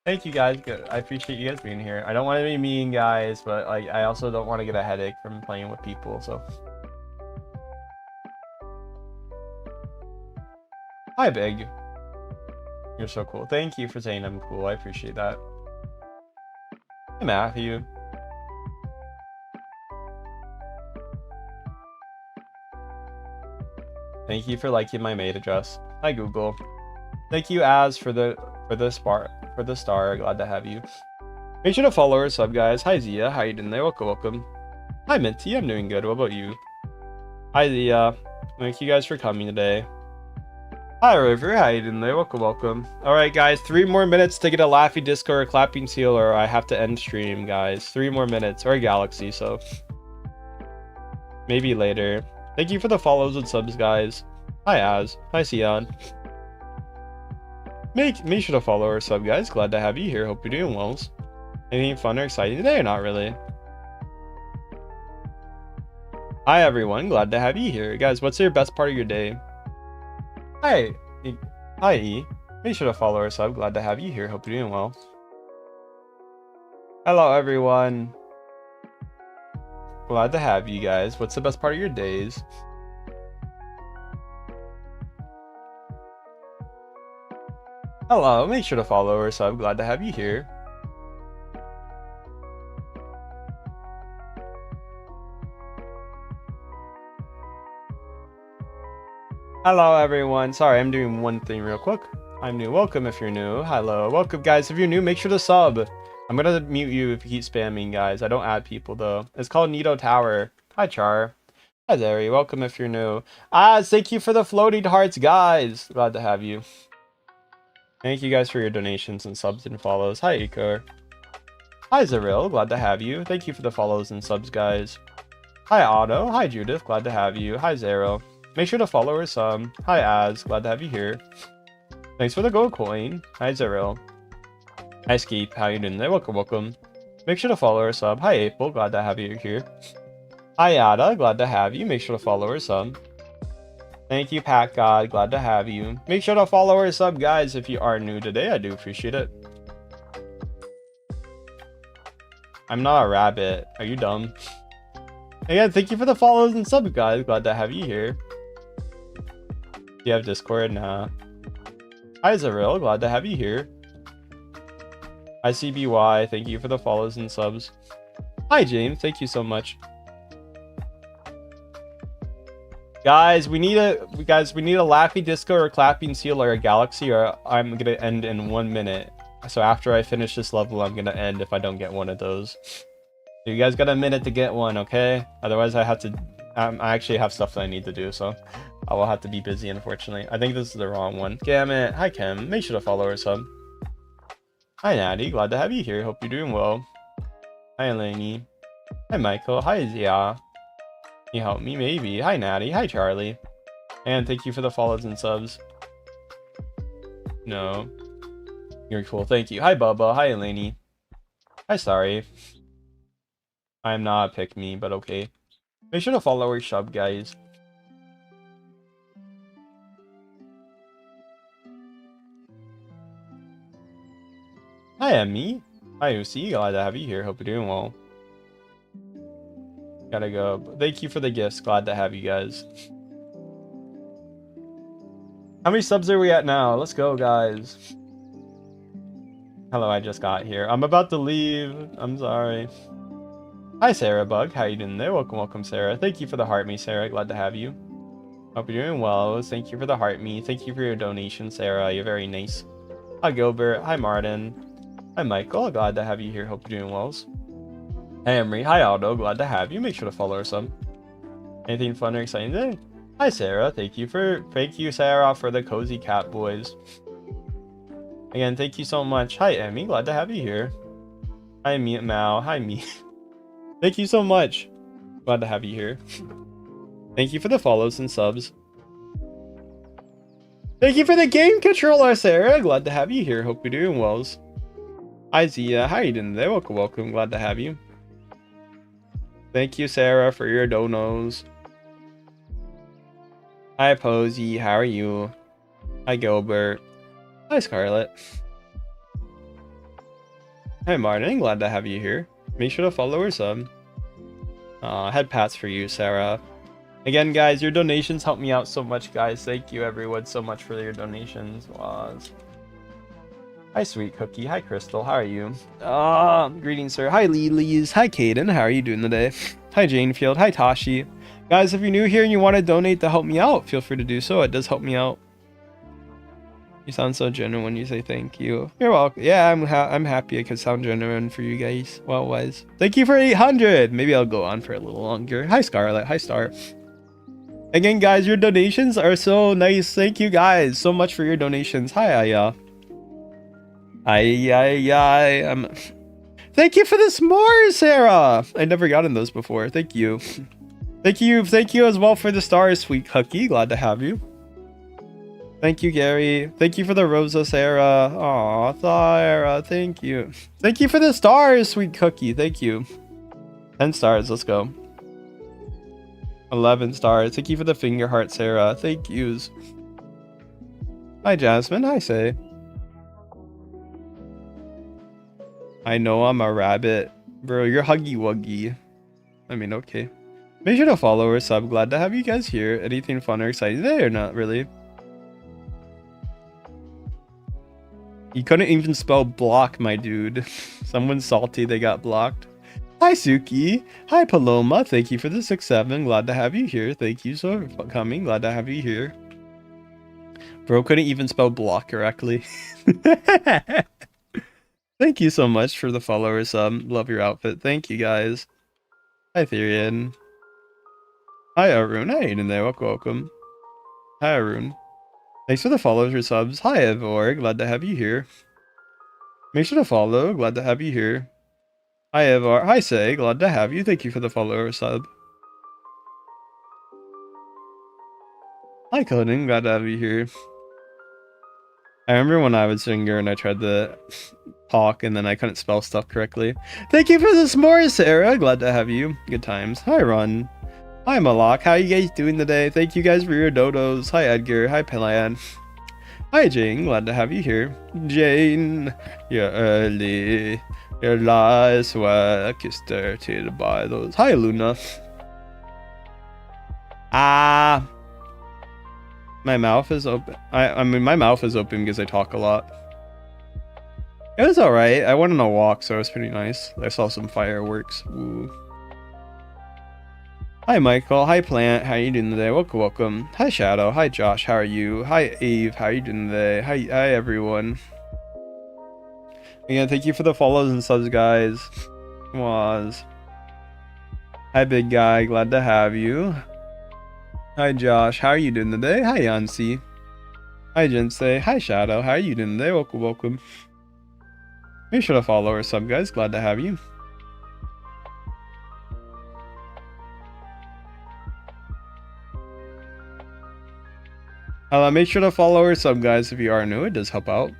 Thank you guys. Good. I appreciate you guys being here. I don't want to be mean, guys, but like, I also don't want to get a headache from playing with people, so. Hi, Big. You're so cool. Thank you for saying I'm cool. I appreciate that. Hey, Matthew. Thank you for liking my maid address. Hi, Google. Thank you, Az, for the star. Glad to have you. Make sure to follow or sub, guys. Hi, Zia. How you doing there? Welcome. Hi, Minty. I'm doing good. What about you? Hi, Zia. Thank you guys for coming today. Hi, River. How you doing there? Welcome. All right, guys. 3 more minutes to get a Laffy Disco or Clapping Seal, or I have to end stream, guys. 3 more minutes, or Galaxy, so maybe later. Thank you for the follows and subs, guys. Hi, Az. Hi, Sion. Make sure to follow or sub, guys. Glad to have you here. Hope you're doing well. Anything fun or exciting today, or not really? Hi, everyone. Glad to have you here. Guys, what's your best part of your day? Hi. Hi, E. Make sure to follow or sub. Glad to have you here. Hope you're doing well. Hello, everyone. Glad to have you guys. What's the best part of your days? Hello, make sure to follow or sub. Glad to have you here. Hello, everyone. Sorry, I'm doing one thing real quick. I'm new. Welcome if you're new. Hello. Welcome, guys. If you're new, make sure to sub. I'm gonna mute you if you keep spamming, guys. I don't add people, though. It's called Nito Tower. Hi, Char. Hi, Zeri. Welcome if you're new. Thank you for the floating hearts, guys. Glad to have you. Thank you guys for your donations and subs and follows. Hi, Ikor. Hi, Zaril. Glad to have you. Thank you for the follows and subs, guys. Hi, Otto. Hi, Judith. Glad to have you. Hi, Zero. Make sure to follow or sub. Hi, Az. Glad to have you here. Thanks for the gold coin. Hi, Zaril. Hi, Skeep. How you doing there? Welcome. Make sure to follow or sub. Hi, April. Glad to have you here. Hi, Ada. Glad to have you. Make sure to follow or sub. Thank you, Pat God. Glad to have you. Make sure to follow or sub, guys, if you are new today. I do appreciate it. I'm not a rabbit. Are you dumb? Again, thank you for the follows and subs, guys. Glad to have you here. Do you have Discord? Nah. Hi, Zaril. Glad to have you here. Hi, CBY. Thank you for the follows and subs. Hi, James. Thank you so much. Guys, we need a Laffy Disco or Clapping Seal or a Galaxy, or I'm gonna end in 1 minute. So after I finish this level, I'm gonna end if I don't get one of those. So you guys got a minute to get one, okay? Otherwise, I have to. I actually have stuff that I need to do, so I will have to be busy, unfortunately. I think this is the wrong one. Damn it. Hi, Kim. Make sure to follow or sub. Hi, Natty. Glad to have you here. Hope you're doing well. Hi, Elaney. Hi, Michael. Hi, Zia. Can you help me? Maybe. Hi, Natty. Hi, Charlie. And thank you for the follows and subs. No. You're cool. Thank you. Hi, Bubba. Hi, Elaney. Hi, sorry. I'm not a pick me, but okay. Make sure to follow or sub, guys. Hi, Emmy. Hi, Uzi. Glad to have you here. Hope you're doing well. Gotta go. But thank you for the gifts. Glad to have you guys. How many subs are we at now? Let's go, guys. Hello, I just got here. I'm about to leave. I'm sorry. Hi, Sarah Bug. How you doing there? Welcome, Sarah. Thank you for the heart me, Sarah. Glad to have you. Hope you're doing well. Thank you for the heart me. Thank you for your donation, Sarah. You're very nice. Hi, Gilbert. Hi, Martin. Hi, Michael. Glad to have you here. Hope you're doing well. Hey, Emery. Hi, Aldo. Glad to have you. Make sure to follow or sub. Anything fun or exciting today? Hi, Sarah. Thank you, Sarah, for the cozy cat boys. Again, thank you so much. Hi, Emmy. Glad to have you here. Hi, Mao. Hi, me. Thank you so much. Glad to have you here. Thank you for the follows and subs. Thank you for the game controller, Sarah. Glad to have you here. Hope you're doing well. Hi, Zia. How are you doing today? Welcome, welcome. Glad to have you. Thank you, Sarah, for your donos. Hi, Posey. How are you? Hi, Gilbert. Hi, Scarlett. Hi, Martin. Glad to have you here. Make sure to follow or sub. Head pats for you, Sarah. Again, guys, your donations help me out so much, guys. Thank you, everyone, so much for your donations. Hi, Sweet Cookie. Hi, Crystal. How are you? Greetings, sir. Hi, Lilies. Hi, Caden. How are you doing today? Hi, Janefield. Hi, Tashi. Guys, if you're new here and you want to donate to help me out, feel free to do so. It does help me out. You sound so genuine when you say thank you. You're welcome. Yeah, I'm happy I could sound genuine for you guys. Well, was. Thank you for 800. Maybe I'll go on for a little longer. Hi, Scarlett. Hi, Star. Again, guys, your donations are so nice. Thank you, guys, so much for your donations. Hi, Aya. Thank you for the s'mores, Sarah. I never gotten those before. Thank you. Thank you as well for the stars, Sweet Cookie. Glad to have you. Thank you, Gary. Thank you for the Rosa, Sarah. Aw, Sarah, thank you. Thank you for the stars, Sweet Cookie. Thank you. 10 stars, let's go. 11 stars. Thank you for the finger heart, Sarah. Thank yous. Hi, Jasmine. Hi, Say. I know I'm a rabbit. Bro, you're Huggy Wuggy. I mean, okay. Make sure to follow or sub. Glad to have you guys here. Anything fun or exciting today or not really? You couldn't even spell block, my dude. Someone's salty they got blocked. Hi, Suki. Hi, Paloma. Thank you for the 6-7. Glad to have you here. Thank you for coming. Glad to have you here. Bro couldn't even spell block correctly. Thank you so much for the follower sub. Love your outfit. Thank you, guys. Hi, Therian. Hi, Arun. Hi, Aiden there. Welcome. Hi, Arun. Thanks for the followers or subs. Hi, Evor. Glad to have you here. Make sure to follow. Glad to have you here. Hi, Evor. Hi, Say. Glad to have you. Thank you for the follower or sub. Hi, Conan. Glad to have you here. I remember when I was younger and I tried to talk and then I couldn't spell stuff correctly. Thank you for the s'mores, Sarah. Glad to have you. Good times. Hi, Ron. Hi, Malak. How you guys doing today? Thank you guys for your dodos. Hi, Edgar. Hi, Pelan. Hi, Jane. Glad to have you here. Jane, you're early. Your life's work is started by those. Hi, Luna. My mouth is open. I mean, my mouth is open because I talk a lot. It was alright. I went on a walk, so it was pretty nice. I saw some fireworks. Ooh. Hi, Michael. Hi, Plant. How you doing today? Welcome. Hi, Shadow. Hi, Josh. How are you? Hi, Eve. How you doing today? Hi, everyone. Again, thank you for the follows and subs, guys. Hi, big guy. Glad to have you. Hi, Josh. How are you doing today? Hi, Yancy. Hi, Jinsei. Hi, Shadow. How are you doing today? Welcome. Make sure to follow or sub, guys. Glad to have you. Make sure to follow or sub, guys, if you are new. It does help out.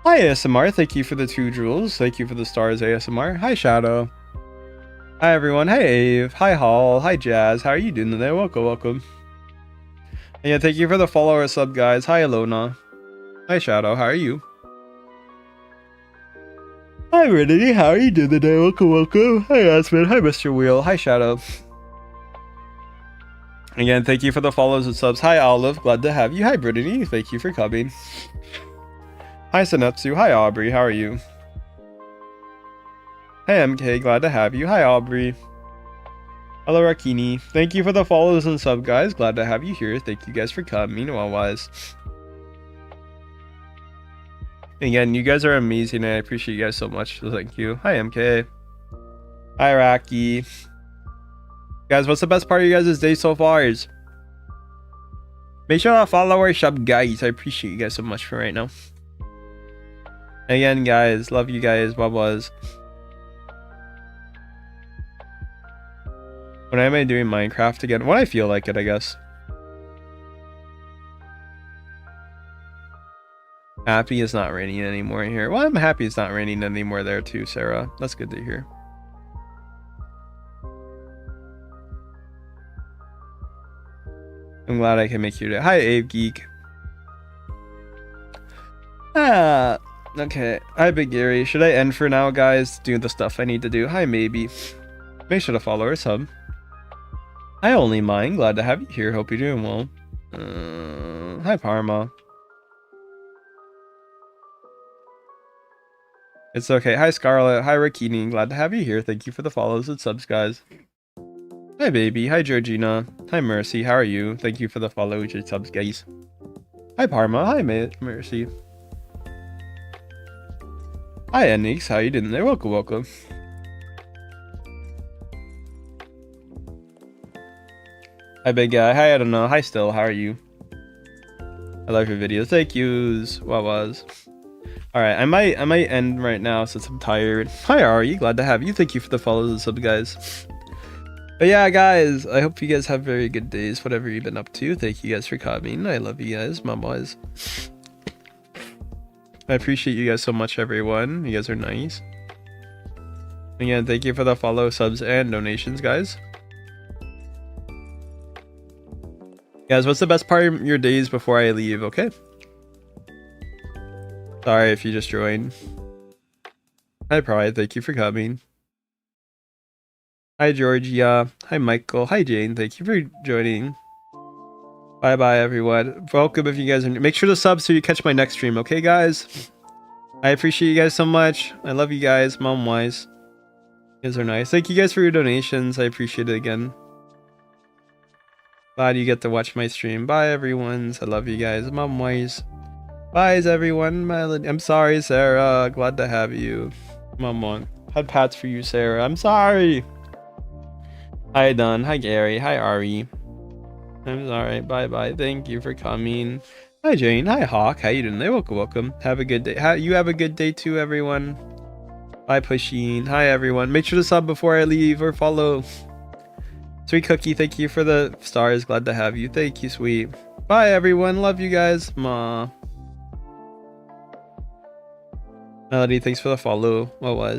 Hi, ASMR. Thank you for the 2 jewels. Thank you for the stars, ASMR. Hi, Shadow. Hi, everyone. Hi, Ave. Hi, Hall. Hi, Jazz. How are you doing today? Welcome. And yeah, thank you for the follow or sub, guys. Hi, Alona. Hi, Shadow. How are you? Hi, Renity. How are you doing today? Welcome. Hi, Aspen. Hi, Mr. Wheel. Hi, Shadow. Again, thank you for the follows and subs. Hi, Olive. Glad to have you. Hi, Brittany. Thank you for coming. Hi, Senetsu. Hi, Aubrey. How are you? Hey, MK. Glad to have you. Hi, Aubrey. Hello, Rakini. Thank you for the follows and sub, guys. Glad to have you here. Thank you guys for coming. Wise. Again, you guys are amazing. And I appreciate you guys so much. So thank you. Hi, MK. Hi, Raki. Guys, what's the best part of you guys' day so far? Make sure to follow our shop, guys. I appreciate you guys so much for right now. Again, guys, love you guys. When am I doing Minecraft again? When I feel like it, I guess. Happy it's not raining anymore here. Well, I'm happy it's not raining anymore there too, Sarah. That's good to hear. I'm glad I can make you day. Hi, Abe Geek. Okay. Hi, Big Gary. Should I end for now, guys? Do the stuff I need to do. Hi, Maybe. Make sure to follow our sub. Hi, Only Mine. Glad to have you here. Hope you're doing well. Hi, Parma. It's okay. Hi, Scarlett. Hi, Rakini. Glad to have you here. Thank you for the follows and subs, guys. Hi, Baby. Hi, Georgina. Hi, Mercy. How are you? Thank you for the follows and subs, guys. Hi, Parma. Hi, Mercy. Hi, Enix. How you doing there? Welcome, welcome. Hi, big guy. Hi, I don't know. Hi, Still. How are you? I love your videos. Thank yous. What was? Alright, I might end right now since I'm tired. Hi, Ari. Glad to have you. Thank you for the follows and subs, guys. But yeah, guys, I hope you guys have very good days, whatever you've been up to. Thank you guys for coming. I love you guys, mom-wise. I appreciate you guys so much, everyone. You guys are nice. Again, thank you for the follow, subs, and donations, guys. Guys, what's the best part of your days before I leave, okay? Sorry if you just joined. Hi, Pride. Thank you for coming. Hi, Georgia. Hi, Michael. Hi, Jane. Thank you for joining. Bye-bye, everyone. Welcome if you guys are new. Make sure to sub so you catch my next stream, okay, guys? I appreciate you guys so much. I love you guys, mom-wise. You guys are nice. Thank you guys for your donations. I appreciate it again. Glad you get to watch my stream. Bye, everyone. I love you guys, mom-wise. Bye, everyone. I'm sorry, Sarah. Glad to have you. Mom, had pats for you, Sarah. I'm sorry. Hi, Don. Hi, Gary. Hi, Ari. I'm sorry. Bye-bye. Thank you for coming. Hi, Jane. Hi, Hawk. How you doing? Welcome, welcome. Have a good day. You have a good day too, everyone. Bye, Pusheen. Hi, everyone. Make sure to sub before I leave or follow. Sweet Cookie, thank you for the stars. Glad to have you. Thank you, sweet. Bye, everyone. Love you guys. Ma. Melody, thanks for the follow. What was?